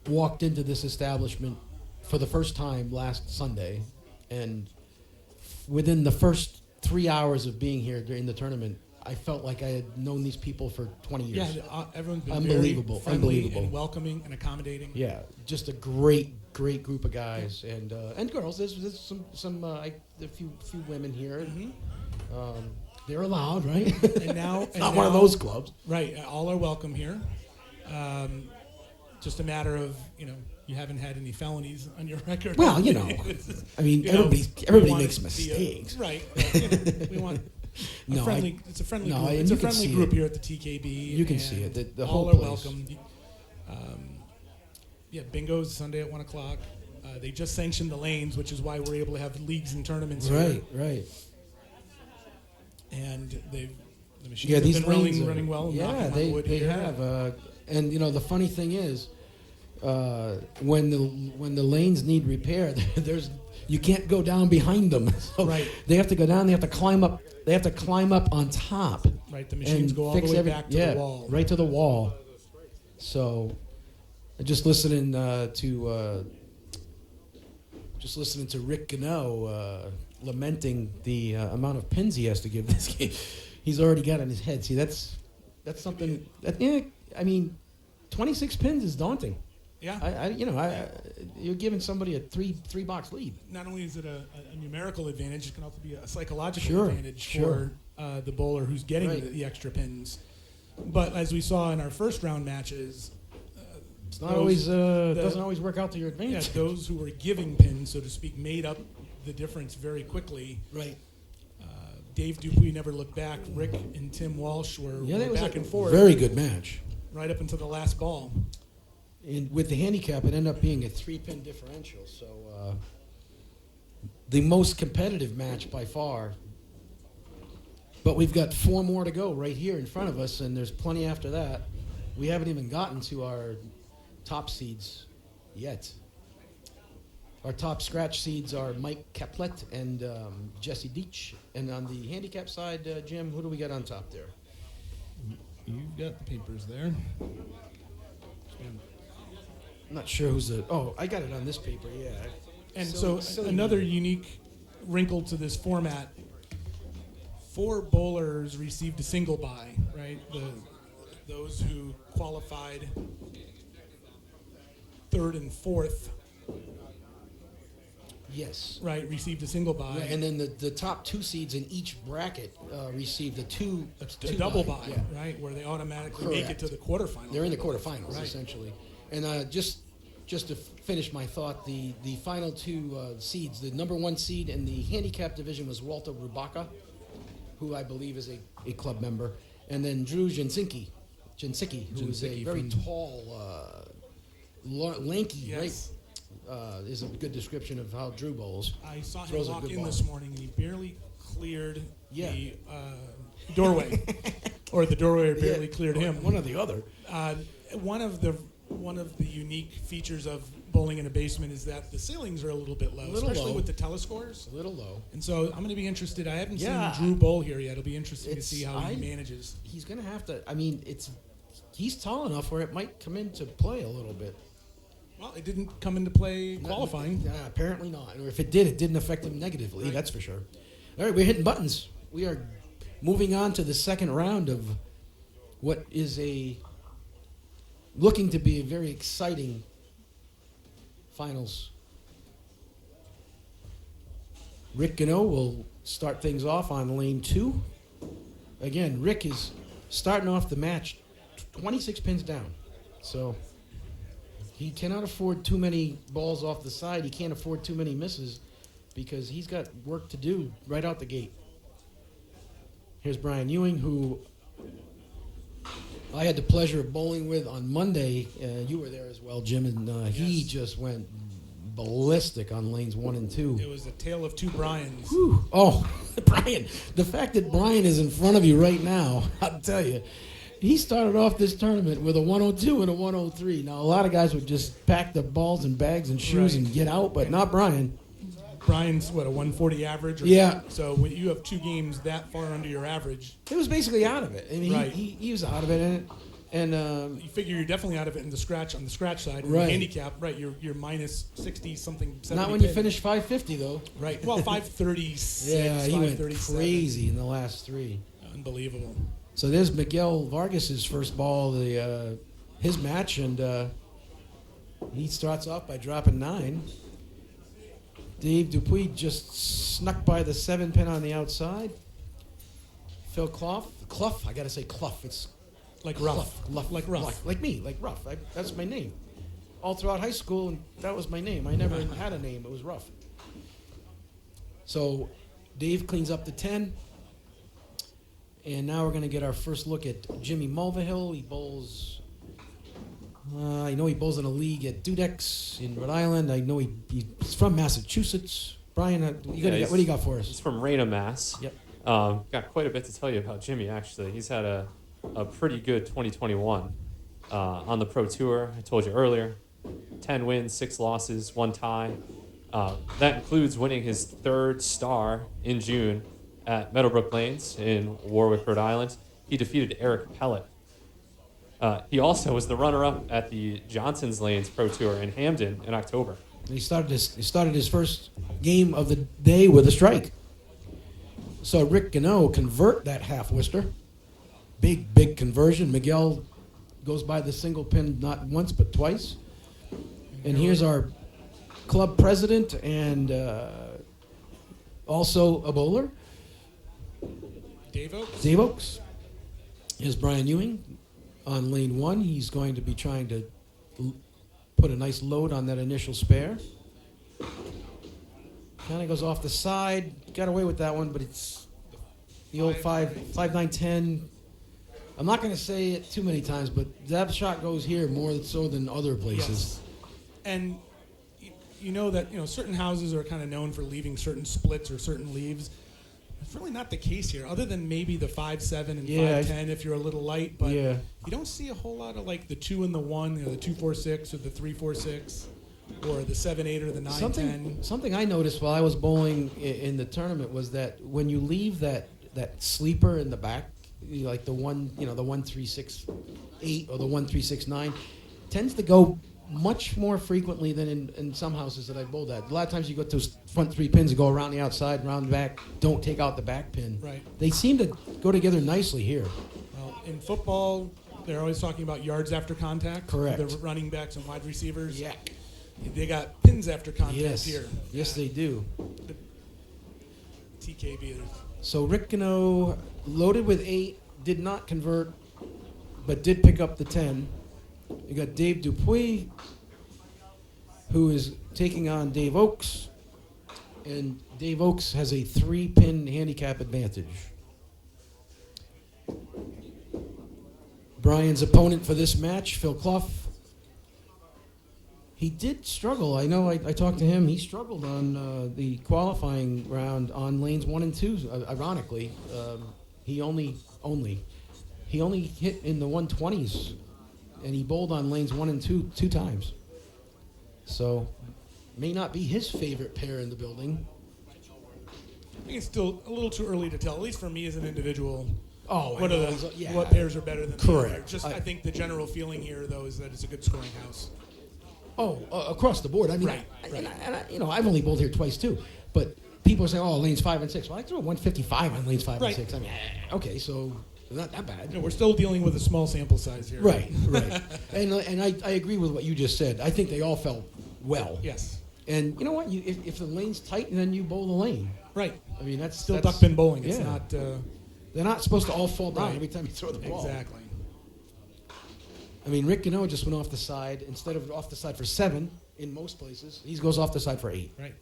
[SPEAKER 1] walked into this establishment for the first time last Sunday, and within the first 3 hours of being here during the tournament, I felt like I had known these people for 20 years.
[SPEAKER 2] Yeah, everyone's been
[SPEAKER 1] Unbelievable,
[SPEAKER 2] very friendly
[SPEAKER 1] unbelievable.
[SPEAKER 2] and welcoming and accommodating.
[SPEAKER 1] Yeah, just a great group of guys and girls. There's some a few women here.
[SPEAKER 2] Mm-hmm.
[SPEAKER 1] They're allowed, right?
[SPEAKER 2] And now,
[SPEAKER 1] It's not one of those clubs.
[SPEAKER 2] Right, all are welcome here. Just a matter of you haven't had any felonies on your record.
[SPEAKER 1] Well, I mean, everybody makes mistakes.
[SPEAKER 2] Right. We want
[SPEAKER 1] No,
[SPEAKER 2] friendly. It's a friendly
[SPEAKER 1] no,
[SPEAKER 2] group.
[SPEAKER 1] and
[SPEAKER 2] It's
[SPEAKER 1] you
[SPEAKER 2] a
[SPEAKER 1] can
[SPEAKER 2] friendly
[SPEAKER 1] see
[SPEAKER 2] group
[SPEAKER 1] it.
[SPEAKER 2] here at the TKB.
[SPEAKER 1] You can
[SPEAKER 2] and
[SPEAKER 1] see it. The
[SPEAKER 2] all
[SPEAKER 1] whole
[SPEAKER 2] are
[SPEAKER 1] place.
[SPEAKER 2] welcome. Yeah, bingo's Sunday at 1:00. They just sanctioned the lanes, which is why we're able to have leagues and tournaments here.
[SPEAKER 1] Right.
[SPEAKER 2] And the machines
[SPEAKER 1] Yeah,
[SPEAKER 2] have
[SPEAKER 1] these
[SPEAKER 2] been
[SPEAKER 1] lanes are,
[SPEAKER 2] running well.
[SPEAKER 1] Yeah,
[SPEAKER 2] knocking on
[SPEAKER 1] they
[SPEAKER 2] wood here.
[SPEAKER 1] have. And the funny thing is, when the lanes need repair, you can't go down behind them. So
[SPEAKER 2] Right.
[SPEAKER 1] They have to go down. They have to climb up. They have to climb up on top.
[SPEAKER 2] Right, the machines
[SPEAKER 1] and
[SPEAKER 2] go all the
[SPEAKER 1] fix
[SPEAKER 2] way back to the wall.
[SPEAKER 1] Right to the wall. So, just listening to Rick Genneau lamenting the amount of pins he has to give this game. He's already got in his head. See, that's something. I mean, 26 pins is daunting.
[SPEAKER 2] Yeah.
[SPEAKER 1] You're giving somebody a three box lead.
[SPEAKER 2] Not only is it a numerical advantage, it can also be a psychological
[SPEAKER 1] Sure,
[SPEAKER 2] advantage
[SPEAKER 1] sure.
[SPEAKER 2] for the bowler who's getting
[SPEAKER 1] Right.
[SPEAKER 2] the extra pins. But as we saw in our first round matches,
[SPEAKER 1] It's not always doesn't always work out to your
[SPEAKER 2] yeah,
[SPEAKER 1] advantage.
[SPEAKER 2] those who were giving pins, so to speak, made up the difference very quickly.
[SPEAKER 1] Right.
[SPEAKER 2] Dave Dupuis never looked back. Rick and Tim Walsh were
[SPEAKER 1] That was
[SPEAKER 2] back
[SPEAKER 1] a
[SPEAKER 2] and forth
[SPEAKER 1] very good match.
[SPEAKER 2] right up until the last ball.
[SPEAKER 1] And with the handicap, it ended up being a 3-pin differential. So the most competitive match by far. But we've got 4 more to go right here in front of us, and there's plenty after that. We haven't even gotten to our top seeds yet. Our top scratch seeds are Mike Caplet and Jesse Deach. And on the handicap side, Jim, who do we got on top there?
[SPEAKER 2] You've got the papers there.
[SPEAKER 1] I'm not sure who's the... Oh, I got it on this paper, yeah.
[SPEAKER 2] And
[SPEAKER 1] Silly-
[SPEAKER 2] so
[SPEAKER 1] silly
[SPEAKER 2] another
[SPEAKER 1] me.
[SPEAKER 2] unique wrinkle to this format, 4 bowlers received a single bye, right? Those who qualified 3rd and 4th,
[SPEAKER 1] Yes.
[SPEAKER 2] right, received a single bye.
[SPEAKER 1] Right, and then the top 2 seeds in each bracket received a
[SPEAKER 2] a double
[SPEAKER 1] bye.
[SPEAKER 2] bye,
[SPEAKER 1] Yeah.
[SPEAKER 2] right, where they automatically make it
[SPEAKER 1] Correct.
[SPEAKER 2] to the quarterfinals.
[SPEAKER 1] They're in the quarterfinals,
[SPEAKER 2] Right.
[SPEAKER 1] essentially. And just to finish my thought, the final 2 seeds, the number 1 seed in the handicap division was Walter Rubaka, who I believe is a club member, and then Drew Jensinki, who is a
[SPEAKER 2] Jensinki
[SPEAKER 1] very
[SPEAKER 2] from-
[SPEAKER 1] tall, lanky,
[SPEAKER 2] Yes.
[SPEAKER 1] is a good description of how Drew bowls.
[SPEAKER 2] I saw him
[SPEAKER 1] Throws a
[SPEAKER 2] walk
[SPEAKER 1] good
[SPEAKER 2] in
[SPEAKER 1] ball.
[SPEAKER 2] this morning, and he barely cleared
[SPEAKER 1] Yeah.
[SPEAKER 2] the doorway, or the doorway barely cleared him.
[SPEAKER 1] One or the other.
[SPEAKER 2] One of the unique features of bowling in a basement is that the ceilings are a little bit low,
[SPEAKER 1] Little
[SPEAKER 2] especially
[SPEAKER 1] low.
[SPEAKER 2] with the telescores.
[SPEAKER 1] A little low.
[SPEAKER 2] And so I'm going to be interested. I haven't
[SPEAKER 1] Yeah.
[SPEAKER 2] seen Drew bowl here yet. It'll be interesting to
[SPEAKER 1] It's-
[SPEAKER 2] see how he manages.
[SPEAKER 1] He's going to have to. I mean, he's tall enough where it might come into play a little bit.
[SPEAKER 2] Well, it didn't come into play qualifying.
[SPEAKER 1] Apparently not. Or if it did, it didn't affect him negatively.
[SPEAKER 2] Right.
[SPEAKER 1] That's for sure. All right, we're hitting buttons. We are moving on to the second round of what is looking to be a very exciting finals. Rick Genneau will start things off on lane 2. Again, Rick is starting off the match 26 pins down. So he cannot afford too many balls off the side. He can't afford too many misses because he's got work to do right out the gate. Here's Brian Ewing, who I had the pleasure of bowling with on Monday. You were there as well, Jim, and he just went ballistic on lanes 1 and 2.
[SPEAKER 2] It was a tale of two Brians.
[SPEAKER 1] Whew. Oh, Brian, the fact that Brian is in front of you right now, I'll tell you, he started off this tournament with a 102 and a 103. Now, a lot of guys would just pack the balls and bags and shoes
[SPEAKER 2] Right.
[SPEAKER 1] and get out, but not Brian.
[SPEAKER 2] Brian's, what, a 140 average?
[SPEAKER 1] Yeah.
[SPEAKER 2] So when you have 2 games that far under your average,
[SPEAKER 1] He was basically out of it. I mean,
[SPEAKER 2] Right.
[SPEAKER 1] he was out of it, and
[SPEAKER 2] you figure you're definitely out of it in the scratch on the scratch side. In
[SPEAKER 1] Right.
[SPEAKER 2] the handicap, right? You're minus 60 something. 70
[SPEAKER 1] not when you
[SPEAKER 2] pin.
[SPEAKER 1] finish 550 though.
[SPEAKER 2] Right. Well, 536.
[SPEAKER 1] Yeah, he went
[SPEAKER 2] 537.
[SPEAKER 1] crazy in the last 3.
[SPEAKER 2] Unbelievable.
[SPEAKER 1] So there's Miguel Vargas' first ball of his match, and he starts off by dropping 9. Dave Dupuis just snuck by the 7 pin on the outside. Phil Clough, I gotta say Clough. It's
[SPEAKER 2] Like rough.
[SPEAKER 1] Clough,
[SPEAKER 2] Like rough.
[SPEAKER 1] like me, like rough. That's my name. All throughout high school, and that was my name. I never had a name. It was rough. So Dave cleans up the 10. And now we're going to get our first look at Jimmy Mulvihill. He bowls, I know he bowls in a league at Dudex in Rhode Island. I know he's from Massachusetts. Brian, what do you got for
[SPEAKER 3] He's
[SPEAKER 1] us?
[SPEAKER 3] from Raina, Mass.
[SPEAKER 1] Yep.
[SPEAKER 3] Got quite a bit to tell you about Jimmy, actually. He's had a pretty good 2021 on the Pro Tour. I told you earlier, 10 wins, 6 losses, 1 tie. That includes winning his 3rd star in June at Meadowbrook Lanes in Warwick, Rhode Island. He defeated Eric Pellet. He also was the runner-up at the Johnson's Lanes Pro Tour in Hamden in October.
[SPEAKER 1] He started his first game of the day with a strike. So Rick Genneau convert that half Worcester. Big conversion. Miguel goes by the single pin not once but twice. And here's our club president and also a bowler,
[SPEAKER 2] Dave Oaks.
[SPEAKER 1] Dave Oaks. Here's Brian Ewing on lane 1. He's going to be trying to put a nice load on that initial spare. Kind of goes off the side. Got away with that one, but it's the old 5, 9, 10. I'm not going to say it too many times, but that shot goes here more so than other places.
[SPEAKER 2] Yes. And you know that certain houses are kind of known for leaving certain splits or certain leaves. It's really not the case here, other than maybe the 5-7 and 5-10 if you're a little light. But
[SPEAKER 1] Yeah.
[SPEAKER 2] you don't see a whole lot of like the 2 and the 1, or the 2-4-6 or the 3-4-6 or the 7-8 or the 9-10.
[SPEAKER 1] Something I noticed while I was bowling in the tournament was that when you leave that sleeper in the back, like the 1-3-6-8 or the 1-3-6-9, tends to go much more frequently than in some houses that I bowled at. A lot of times you go to those front 3 pins and go around the outside, round the back, don't take out the back pin.
[SPEAKER 2] Right.
[SPEAKER 1] They seem to go together nicely here.
[SPEAKER 2] Well, in football, they're always talking about yards after contact.
[SPEAKER 1] Correct.
[SPEAKER 2] The running backs and wide receivers.
[SPEAKER 1] Yeah.
[SPEAKER 2] They got pins after contact
[SPEAKER 1] Yes.
[SPEAKER 2] here.
[SPEAKER 1] Yes, they do.
[SPEAKER 2] TKB is.
[SPEAKER 1] So Rick Genneau loaded with 8, did not convert, but did pick up the 10. You got Dave Dupuis, who is taking on Dave Oaks, and Dave Oaks has a 3-pin handicap advantage. Brian's opponent for this match, Phil Clough. He did struggle. I know I talked to him. He struggled on the qualifying round on lanes 1 and 2. Ironically, he only hit in the 120s, and he bowled on lanes 1 and 2 times. So, may not be his favorite pair in the building.
[SPEAKER 2] I think it's still a little too early to tell, at least for me as an individual.
[SPEAKER 1] Oh,
[SPEAKER 2] What
[SPEAKER 1] I
[SPEAKER 2] are
[SPEAKER 1] know.
[SPEAKER 2] the
[SPEAKER 1] Yeah.
[SPEAKER 2] what pairs are better than the other.
[SPEAKER 1] Correct.
[SPEAKER 2] Just I think the general feeling here, though, is that it's a good scoring house.
[SPEAKER 1] Oh, across the board. I mean,
[SPEAKER 2] Right.
[SPEAKER 1] I've only bowled here twice too. But people are saying, "Oh, lanes 5 and 6." Well, I threw a 155 on lanes 5
[SPEAKER 2] Right.
[SPEAKER 1] and 6. I mean, okay, so not that bad.
[SPEAKER 2] We're still dealing with a small sample size here.
[SPEAKER 1] Right. and I agree with what you just said. I think they all felt well.
[SPEAKER 2] Yes.
[SPEAKER 1] And you know what? If the lane's tight, then you bowl the lane.
[SPEAKER 2] Right.
[SPEAKER 1] I mean, that's
[SPEAKER 2] Still
[SPEAKER 1] that's,
[SPEAKER 2] duckpin bowling. It's
[SPEAKER 1] yeah.
[SPEAKER 2] not.
[SPEAKER 1] They're not supposed to all fall down
[SPEAKER 2] Right.
[SPEAKER 1] every time you throw the ball.
[SPEAKER 2] Exactly.
[SPEAKER 1] I mean, Rick Genneau just went off the side. Instead of off the side for 7 in most places, he goes off the side for 8.
[SPEAKER 2] Right.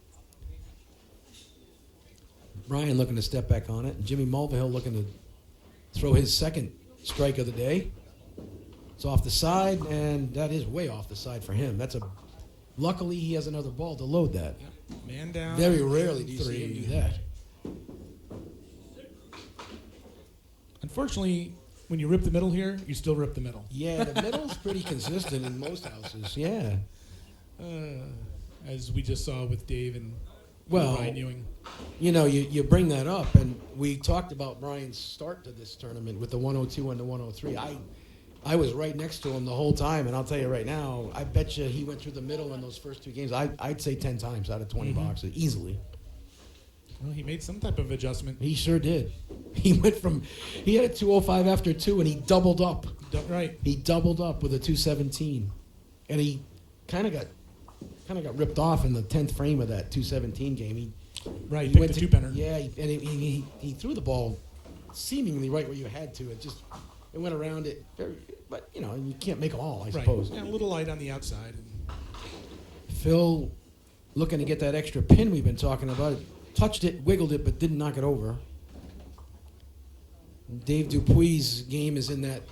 [SPEAKER 1] Brian looking to step back on it. And Jimmy Mulvihill looking to throw his second strike of the day. It's off the side, and that is way off the side for him. Luckily, he has another ball to load that.
[SPEAKER 2] Yep. Man down.
[SPEAKER 1] Very rarely do you see
[SPEAKER 2] 3.
[SPEAKER 1] him do that.
[SPEAKER 2] Unfortunately, when you rip the middle here, you still rip the middle.
[SPEAKER 1] Yeah, the middle's pretty consistent in most houses. Yeah.
[SPEAKER 2] As we just saw with Dave and
[SPEAKER 1] Well,
[SPEAKER 2] Ryan Ewing.
[SPEAKER 1] You know, you bring that up, and we talked about Brian's start to this tournament with the 102 and the 103. I was right next to him the whole time, and I'll tell you right now, I bet you he went through the middle in those first 2 games. I'd say 10 times out of 20 boxes, easily.
[SPEAKER 2] Well, he made some type of adjustment.
[SPEAKER 1] He sure did. He had a 205 after 2, and he doubled up.
[SPEAKER 2] Right.
[SPEAKER 1] He doubled up with a 217, and he kind of got ripped off in the 10th frame of that 217 game.
[SPEAKER 2] Right.
[SPEAKER 1] He
[SPEAKER 2] Picked
[SPEAKER 1] went
[SPEAKER 2] the
[SPEAKER 1] to,
[SPEAKER 2] two-pinner.
[SPEAKER 1] Yeah, and he threw the ball seemingly right where you had to. It went around it, but you know you can't make them all, I suppose.
[SPEAKER 2] Right. And a little light on the outside.
[SPEAKER 1] Phil looking to get that extra pin we've been talking about. Touched it, wiggled it, but didn't knock it over. Dave Dupuy's game is in that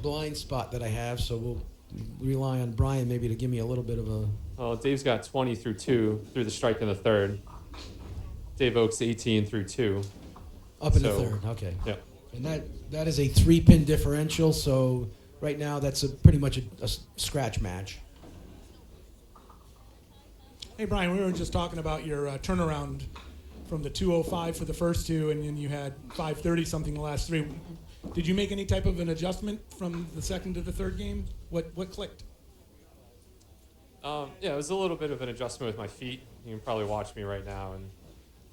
[SPEAKER 1] blind spot that I have, so we'll rely on Brian maybe to give me a little bit of a...
[SPEAKER 3] Well, Dave's got 20 through 2 through the strike in the third. Dave Oak's 18 through 2.
[SPEAKER 1] Up in the
[SPEAKER 3] So,
[SPEAKER 1] third, okay.
[SPEAKER 3] Yep.
[SPEAKER 1] And that is a 3-pin differential, so right now that's pretty much a scratch match.
[SPEAKER 2] Hey, Brian, we were just talking about your turnaround from the 205 for the first 2, and then you had 530 something the last 3. Did you make any type of an adjustment from the second to the third game? What clicked?
[SPEAKER 3] Yeah, it was a little bit of an adjustment with my feet. You can probably watch me right now and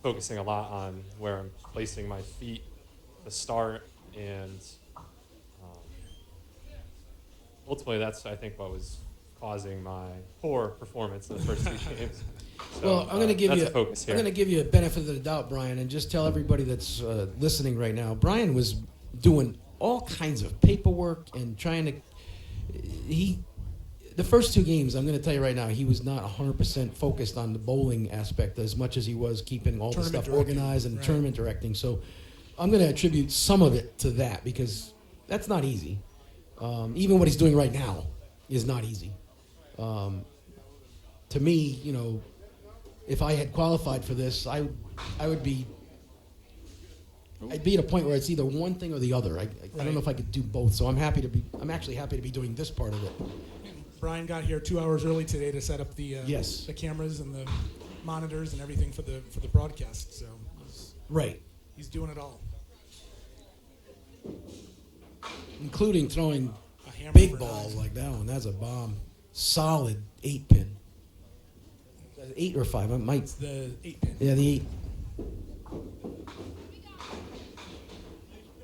[SPEAKER 3] focusing a lot on where I'm placing my feet to start, and ultimately that's, I think, what was causing my poor performance in the first 2 games. So,
[SPEAKER 1] Well, I'm going to give
[SPEAKER 3] that's
[SPEAKER 1] you
[SPEAKER 3] a focus here.
[SPEAKER 1] I'm going to give you a benefit of the doubt, Brian, and just tell everybody that's listening right now. Brian was doing all kinds of paperwork and trying to. The first 2 games, I'm going to tell you right now, he was not 100% focused on the bowling aspect as much as he was keeping all the
[SPEAKER 2] Tournament
[SPEAKER 1] stuff
[SPEAKER 2] directing,
[SPEAKER 1] organized and
[SPEAKER 2] right.
[SPEAKER 1] tournament directing. So I'm going to attribute some of it to that because that's not easy. Even what he's doing right now is not easy. To me, you know, if I had qualified for this, I'd be at a point where it's either one thing or the other. I don't know if I could do both. So I'm actually happy to be doing this part of it.
[SPEAKER 2] Brian got here 2 hours early today to set up the
[SPEAKER 1] Yes.
[SPEAKER 2] the cameras and the monitors and everything for the broadcast. So
[SPEAKER 1] Right.
[SPEAKER 2] he's doing it all.
[SPEAKER 1] Including throwing
[SPEAKER 2] A hammer
[SPEAKER 1] big
[SPEAKER 2] for
[SPEAKER 1] balls
[SPEAKER 2] 9.
[SPEAKER 1] like that one. That's a bomb. Solid 8-pin. 8 or 5. I might.
[SPEAKER 2] It's the 8-pin.
[SPEAKER 1] Yeah, the 8.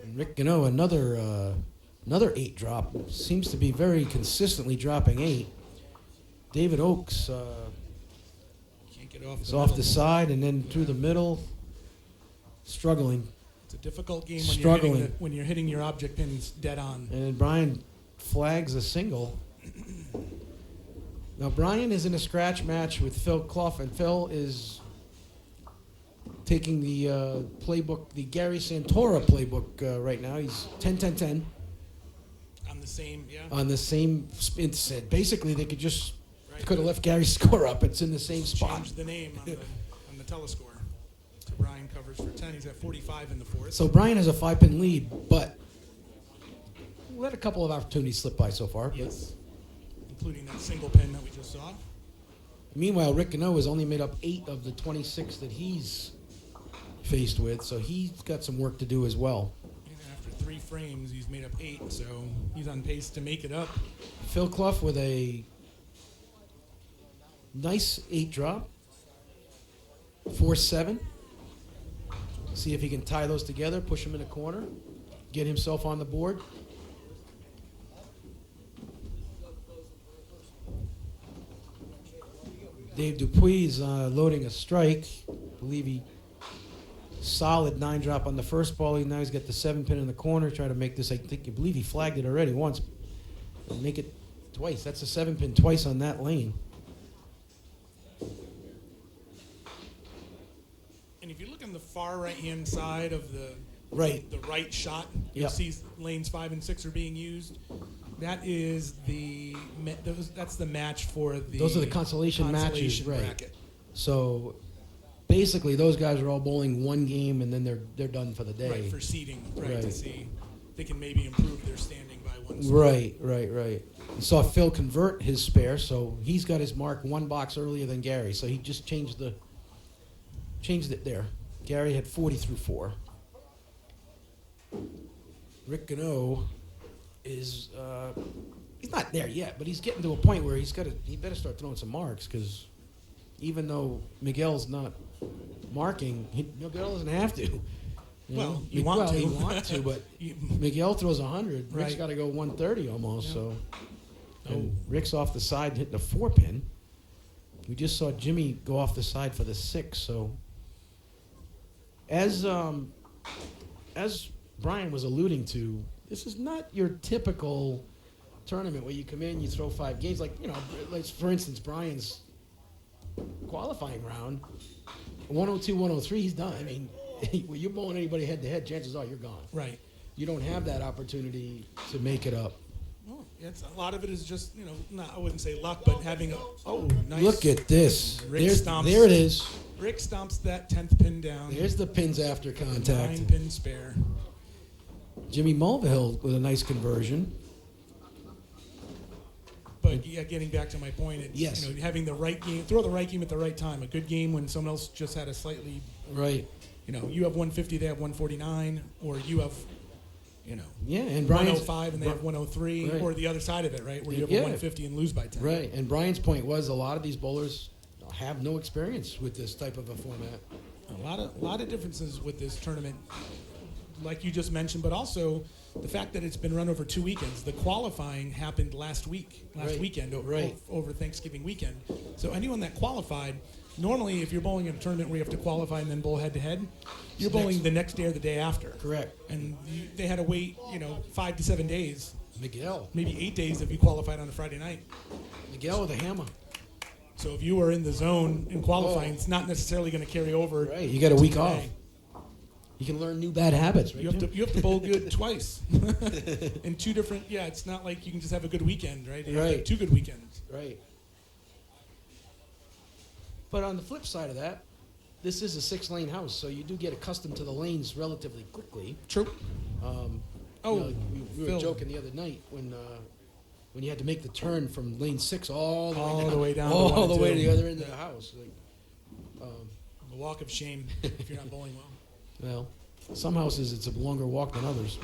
[SPEAKER 1] And Rick Genneau, another 8 drop. Seems to be very consistently dropping 8. David Oakes
[SPEAKER 2] Can't get off
[SPEAKER 1] is
[SPEAKER 2] the
[SPEAKER 1] off
[SPEAKER 2] middle.
[SPEAKER 1] the side and then through the middle. Struggling.
[SPEAKER 2] It's a difficult game
[SPEAKER 1] Struggling.
[SPEAKER 2] when you're hitting your object pins dead on.
[SPEAKER 1] And Brian flags a single. Now, Brian is in a scratch match with Phil Clough, and Phil is taking the playbook, the Gary Santora playbook right now. He's 10-10-10
[SPEAKER 2] On the same, yeah.
[SPEAKER 1] on the same spin set. Basically, they could
[SPEAKER 2] Right.
[SPEAKER 1] have left Gary's score up. It's in the same spot.
[SPEAKER 2] Changed the name on the telescore. So Brian covers for 10. He's at 45 in the fourth.
[SPEAKER 1] So Brian has a 5-pin lead, but let a couple of opportunities slip by so far.
[SPEAKER 2] Yes. Including that single pin that we just saw.
[SPEAKER 1] Meanwhile, Rick Genneau has only made up 8 of the 26 that he's faced with, so he's got some work to do as well.
[SPEAKER 2] And after 3 frames, he's made up 8, so he's on pace to make it up.
[SPEAKER 1] Phil Clough with a nice 8 drop. 4-7. See if he can tie those together, push him in a corner, get himself on the board. Dave Dupuy is loading a strike. I believe he solid 9 drop on the first ball. Now he's got the 7 pin in the corner. Try to make this. I believe he flagged it already once. Make it twice. That's a 7 pin twice on that lane.
[SPEAKER 2] And if you look on the far right-hand side of the
[SPEAKER 1] Right.
[SPEAKER 2] right shot, you'll
[SPEAKER 1] Yep.
[SPEAKER 2] see lanes 5 and 6 are being used. That is that's the match for the
[SPEAKER 1] Those are the consolation matches, right.
[SPEAKER 2] bracket.
[SPEAKER 1] So basically, those guys are all bowling one game, and then they're done for the day.
[SPEAKER 2] Right, for seeding, right, to
[SPEAKER 1] Right.
[SPEAKER 2] see they can maybe improve their standing by one spot.
[SPEAKER 1] Right. You saw Phil convert his spare, so he's got his mark 1 box earlier than Gary. So he just changed it there. Gary had 40 through 4. Rick Genneau is he's not there yet, but he's getting to a point where he better start throwing some marks, because even though Miguel's not marking, Miguel doesn't have to. You
[SPEAKER 2] Well,
[SPEAKER 1] know?
[SPEAKER 2] you want to.
[SPEAKER 1] You want to, but Miguel throws 100. Rick's
[SPEAKER 2] Right.
[SPEAKER 1] got to go 130 almost.
[SPEAKER 2] Yeah.
[SPEAKER 1] So, and Rick's off the side hitting a 4 pin. We just saw Jimmy go off the side for the 6. So, as Brian was alluding to, this is not your typical tournament where you come in, you throw 5 games. Like, like for instance, Brian's qualifying round, 102, 103, he's done. I mean, when you're bowling anybody head to head, chances are you're gone.
[SPEAKER 2] Right.
[SPEAKER 1] You don't have that opportunity to make it up.
[SPEAKER 2] Well, a lot of it is just, not, I wouldn't say luck, but having nice.
[SPEAKER 1] Look at this.
[SPEAKER 2] Rick stomps.
[SPEAKER 1] There it is.
[SPEAKER 2] Rick stomps that 10th pin down.
[SPEAKER 1] There's the pins after contact.
[SPEAKER 2] 9 pin spare.
[SPEAKER 1] Jimmy Mulvihill with a nice conversion.
[SPEAKER 2] But yeah, getting back to my point, it's,
[SPEAKER 1] Yes.
[SPEAKER 2] having the right game, throw the right game at the right time. A good game when someone else just had a slightly,
[SPEAKER 1] Right.
[SPEAKER 2] you have 150, they have 149, or you have,
[SPEAKER 1] Yeah, and Brian's
[SPEAKER 2] 105 and they have 103,
[SPEAKER 1] Right.
[SPEAKER 2] or the other side of it, right, where you have
[SPEAKER 1] Yeah.
[SPEAKER 2] a 150 and lose by 10.
[SPEAKER 1] right. And Brian's point was a lot of these bowlers have no experience with this type of a format.
[SPEAKER 2] A lot of differences with this tournament, like you just mentioned, but also the fact that it's been run over 2 weekends. The qualifying happened last
[SPEAKER 1] Right.
[SPEAKER 2] weekend,
[SPEAKER 1] Right.
[SPEAKER 2] over Thanksgiving weekend. So anyone that qualified, normally if you're bowling in a tournament where you have to qualify and then bowl head to head, you're bowling the next day or the day after.
[SPEAKER 1] Correct.
[SPEAKER 2] And they had to wait, 5 to 7 days,
[SPEAKER 1] Miguel.
[SPEAKER 2] maybe 8 days if you qualified on a Friday night.
[SPEAKER 1] Miguel with a hammer.
[SPEAKER 2] So if you were in the zone in qualifying, it's not necessarily going to carry over.
[SPEAKER 1] Right. You got a week
[SPEAKER 2] today.
[SPEAKER 1] off. You can learn new bad habits, right?
[SPEAKER 2] You have to bowl good twice in 2 different. Yeah, it's not like you can just have a good weekend, right? You have to have
[SPEAKER 1] Right.
[SPEAKER 2] 2 good weekends.
[SPEAKER 1] Right. But on the flip side of that, this is a 6-lane house, so you do get accustomed to the lanes relatively quickly.
[SPEAKER 2] True.
[SPEAKER 1] We were
[SPEAKER 2] Phil.
[SPEAKER 1] joking the other night when you had to make the turn from lane 6 all
[SPEAKER 2] All the way down to
[SPEAKER 1] all
[SPEAKER 2] one
[SPEAKER 1] the
[SPEAKER 2] and
[SPEAKER 1] way to
[SPEAKER 2] two.
[SPEAKER 1] the other end of the house.
[SPEAKER 2] The walk of shame if you're not bowling well.
[SPEAKER 1] Well, some houses it's a longer walk than others.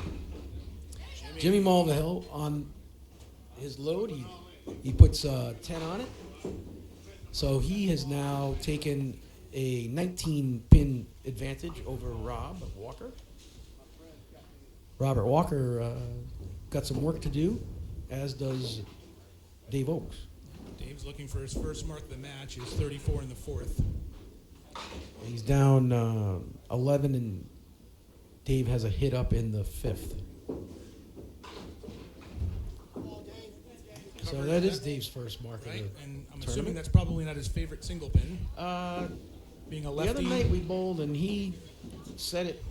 [SPEAKER 1] Jimmy Mulvihill on his load, he puts 10 on it. So he has now taken a 19-pin advantage over Robert Walker. Robert Walker got some work to do, as does Dave Oakes.
[SPEAKER 2] Dave's looking for his first mark of the match. He was 34 in the 4th.
[SPEAKER 1] He's down 11, and Dave has a hit up in the 5th. So that is Dave's first mark
[SPEAKER 2] Right,
[SPEAKER 1] of the
[SPEAKER 2] and I'm assuming
[SPEAKER 1] tournament.
[SPEAKER 2] that's probably not his favorite single pin, being a
[SPEAKER 1] The
[SPEAKER 2] lefty.
[SPEAKER 1] other night we bowled, and he said it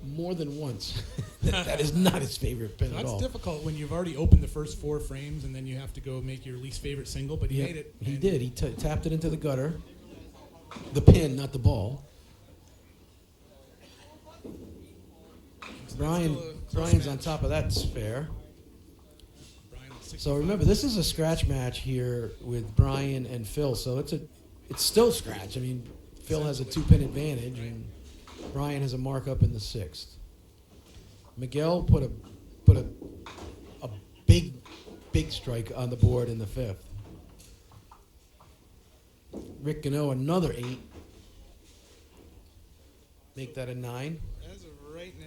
[SPEAKER 1] more than once. that is not his favorite pin at
[SPEAKER 2] That's
[SPEAKER 1] all.
[SPEAKER 2] difficult when you've already opened the first 4 frames and then you have to go make your least favorite single, but he
[SPEAKER 1] Yeah,
[SPEAKER 2] made it.
[SPEAKER 1] He
[SPEAKER 2] and
[SPEAKER 1] did. He tapped it into the gutter. The pin, not the ball.
[SPEAKER 2] so
[SPEAKER 1] Brian,
[SPEAKER 2] that's still a close
[SPEAKER 1] Brian's on
[SPEAKER 2] match.
[SPEAKER 1] top of that spare.
[SPEAKER 2] Brian with 65.
[SPEAKER 1] So remember, this is a scratch match here with Brian and Phil. So it's still scratch. I mean, Phil has a 2-pin advantage, and Brian has a mark up in the 6th. Miguel put a big strike on the board in the 5th. Rick Genneau, another 8. Make that a 9.
[SPEAKER 2] As of right now,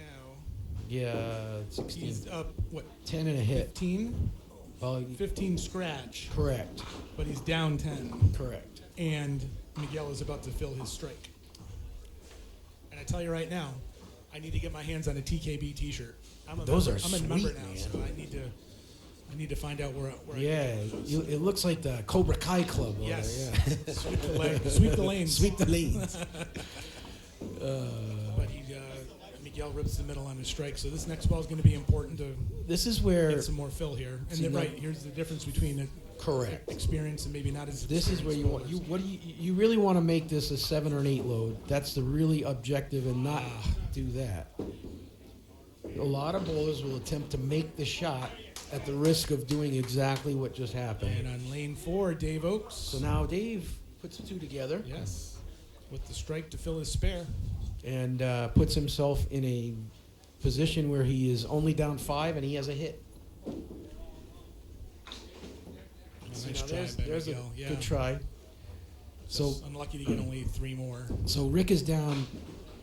[SPEAKER 1] Yeah, 16.
[SPEAKER 2] he's up,
[SPEAKER 1] 10 and a hit.
[SPEAKER 2] 15?
[SPEAKER 1] Well,
[SPEAKER 2] 15 scratch,
[SPEAKER 1] correct.
[SPEAKER 2] but he's down 10.
[SPEAKER 1] Correct.
[SPEAKER 2] And Miguel is about to fill his strike. And tell you right now, I need to get my hands on a TKB T-shirt.
[SPEAKER 1] Those are
[SPEAKER 2] I'm a member
[SPEAKER 1] sweet,
[SPEAKER 2] now,
[SPEAKER 1] man.
[SPEAKER 2] so I need to find out where I
[SPEAKER 1] Yeah,
[SPEAKER 2] can get those.
[SPEAKER 1] it looks like the Cobra Kai Club. over
[SPEAKER 2] Yes.
[SPEAKER 1] there, yeah.
[SPEAKER 2] Sweep the lanes.
[SPEAKER 1] Sweep the lanes.
[SPEAKER 2] But Miguel rips the middle on his strike, so this next ball is going to be important to
[SPEAKER 1] This is where
[SPEAKER 2] get some more fill here. And
[SPEAKER 1] See,
[SPEAKER 2] then,
[SPEAKER 1] now-
[SPEAKER 2] right, here's the difference between the
[SPEAKER 1] correct.
[SPEAKER 2] experience and maybe not as
[SPEAKER 1] This is where you want you really want to make this a 7 or an 8 load. That's the really objective, and not do that. A lot of bowlers will attempt to make the shot at the risk of doing exactly what just happened.
[SPEAKER 2] And on lane 4, Dave Oakes.
[SPEAKER 1] So now Dave puts the two together
[SPEAKER 2] Yes, with the strike to fill his spare.
[SPEAKER 1] and puts himself in a position where he is only down 5 and he has a hit. See,
[SPEAKER 2] Nice
[SPEAKER 1] now
[SPEAKER 2] try by
[SPEAKER 1] there's a
[SPEAKER 2] Miguel. Yeah.
[SPEAKER 1] good try. So
[SPEAKER 2] Just unlucky to get only 3 more.
[SPEAKER 1] So Rick is down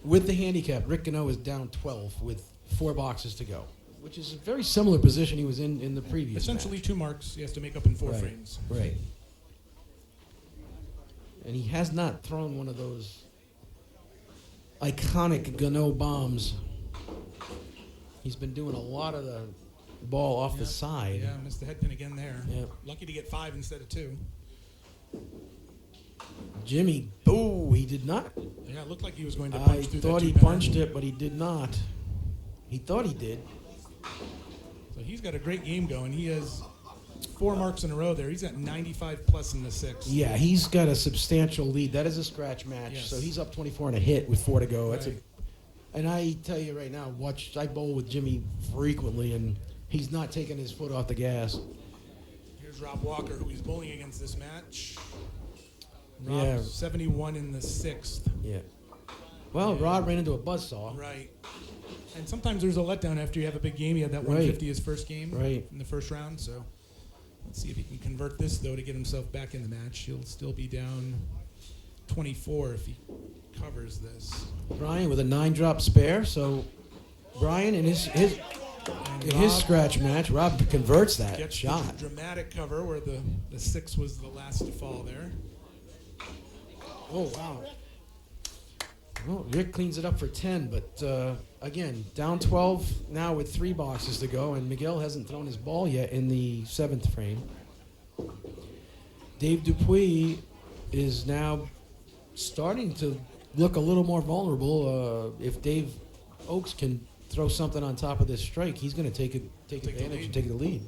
[SPEAKER 1] with the handicap. Rick Genneau is down 12 with 4 boxes to go, which is a very similar position he was in the previous
[SPEAKER 2] Essentially
[SPEAKER 1] match.
[SPEAKER 2] 2 marks he has to make up in 4
[SPEAKER 1] Right.
[SPEAKER 2] frames.
[SPEAKER 1] Right. And he has not thrown one of those iconic Genneau bombs. He's been doing a lot of the ball off the side.
[SPEAKER 2] Yeah, missed the head pin again there.
[SPEAKER 1] Yeah.
[SPEAKER 2] Lucky to get 5 instead of 2.
[SPEAKER 1] Jimmy, he did not.
[SPEAKER 2] Yeah, it looked like he was going to
[SPEAKER 1] I
[SPEAKER 2] punch through
[SPEAKER 1] thought
[SPEAKER 2] that
[SPEAKER 1] he
[SPEAKER 2] 2-pinner.
[SPEAKER 1] punched it, but he did not. He thought he did.
[SPEAKER 2] So he's got a great game going. He has 4 marks in a row there. He's got 95 plus in the 6th.
[SPEAKER 1] Yeah, he's got a substantial lead. That is a scratch match.
[SPEAKER 2] Yes.
[SPEAKER 1] So he's up 24 and a hit with 4 to go. That's
[SPEAKER 2] Right.
[SPEAKER 1] and I tell you right now, I bowl with Jimmy frequently, and he's not taking his foot off the gas.
[SPEAKER 2] Here's Rob Walker, who he's bowling against this match. Rob,
[SPEAKER 1] Yeah.
[SPEAKER 2] 71 in the 6th.
[SPEAKER 1] Yeah. Well, Rod ran into a buzzsaw.
[SPEAKER 2] Right. And sometimes there's a letdown after you have a big game. He had that
[SPEAKER 1] Right.
[SPEAKER 2] 150 his first game
[SPEAKER 1] Right.
[SPEAKER 2] in the first round. So let's see if he can convert this, though, to get himself back in the match. He'll still be down 24 if he covers this.
[SPEAKER 1] Brian with a 9-drop spare. So Brian in his
[SPEAKER 2] And
[SPEAKER 1] in his
[SPEAKER 2] Rob
[SPEAKER 1] scratch match, Rob converts that
[SPEAKER 2] gets
[SPEAKER 1] shot.
[SPEAKER 2] the dramatic cover where the 6 was the last to fall there.
[SPEAKER 1] Oh, wow. Well, Rick cleans it up for 10, but again, down 12 now with 3 boxes to go, and Miguel hasn't thrown his ball yet in the 7th frame. Dave Dupuis is now starting to look a little more vulnerable. If Dave Oakes can throw something on top of this strike, he's going to take
[SPEAKER 2] the
[SPEAKER 1] advantage
[SPEAKER 2] lead.
[SPEAKER 1] and take the lead.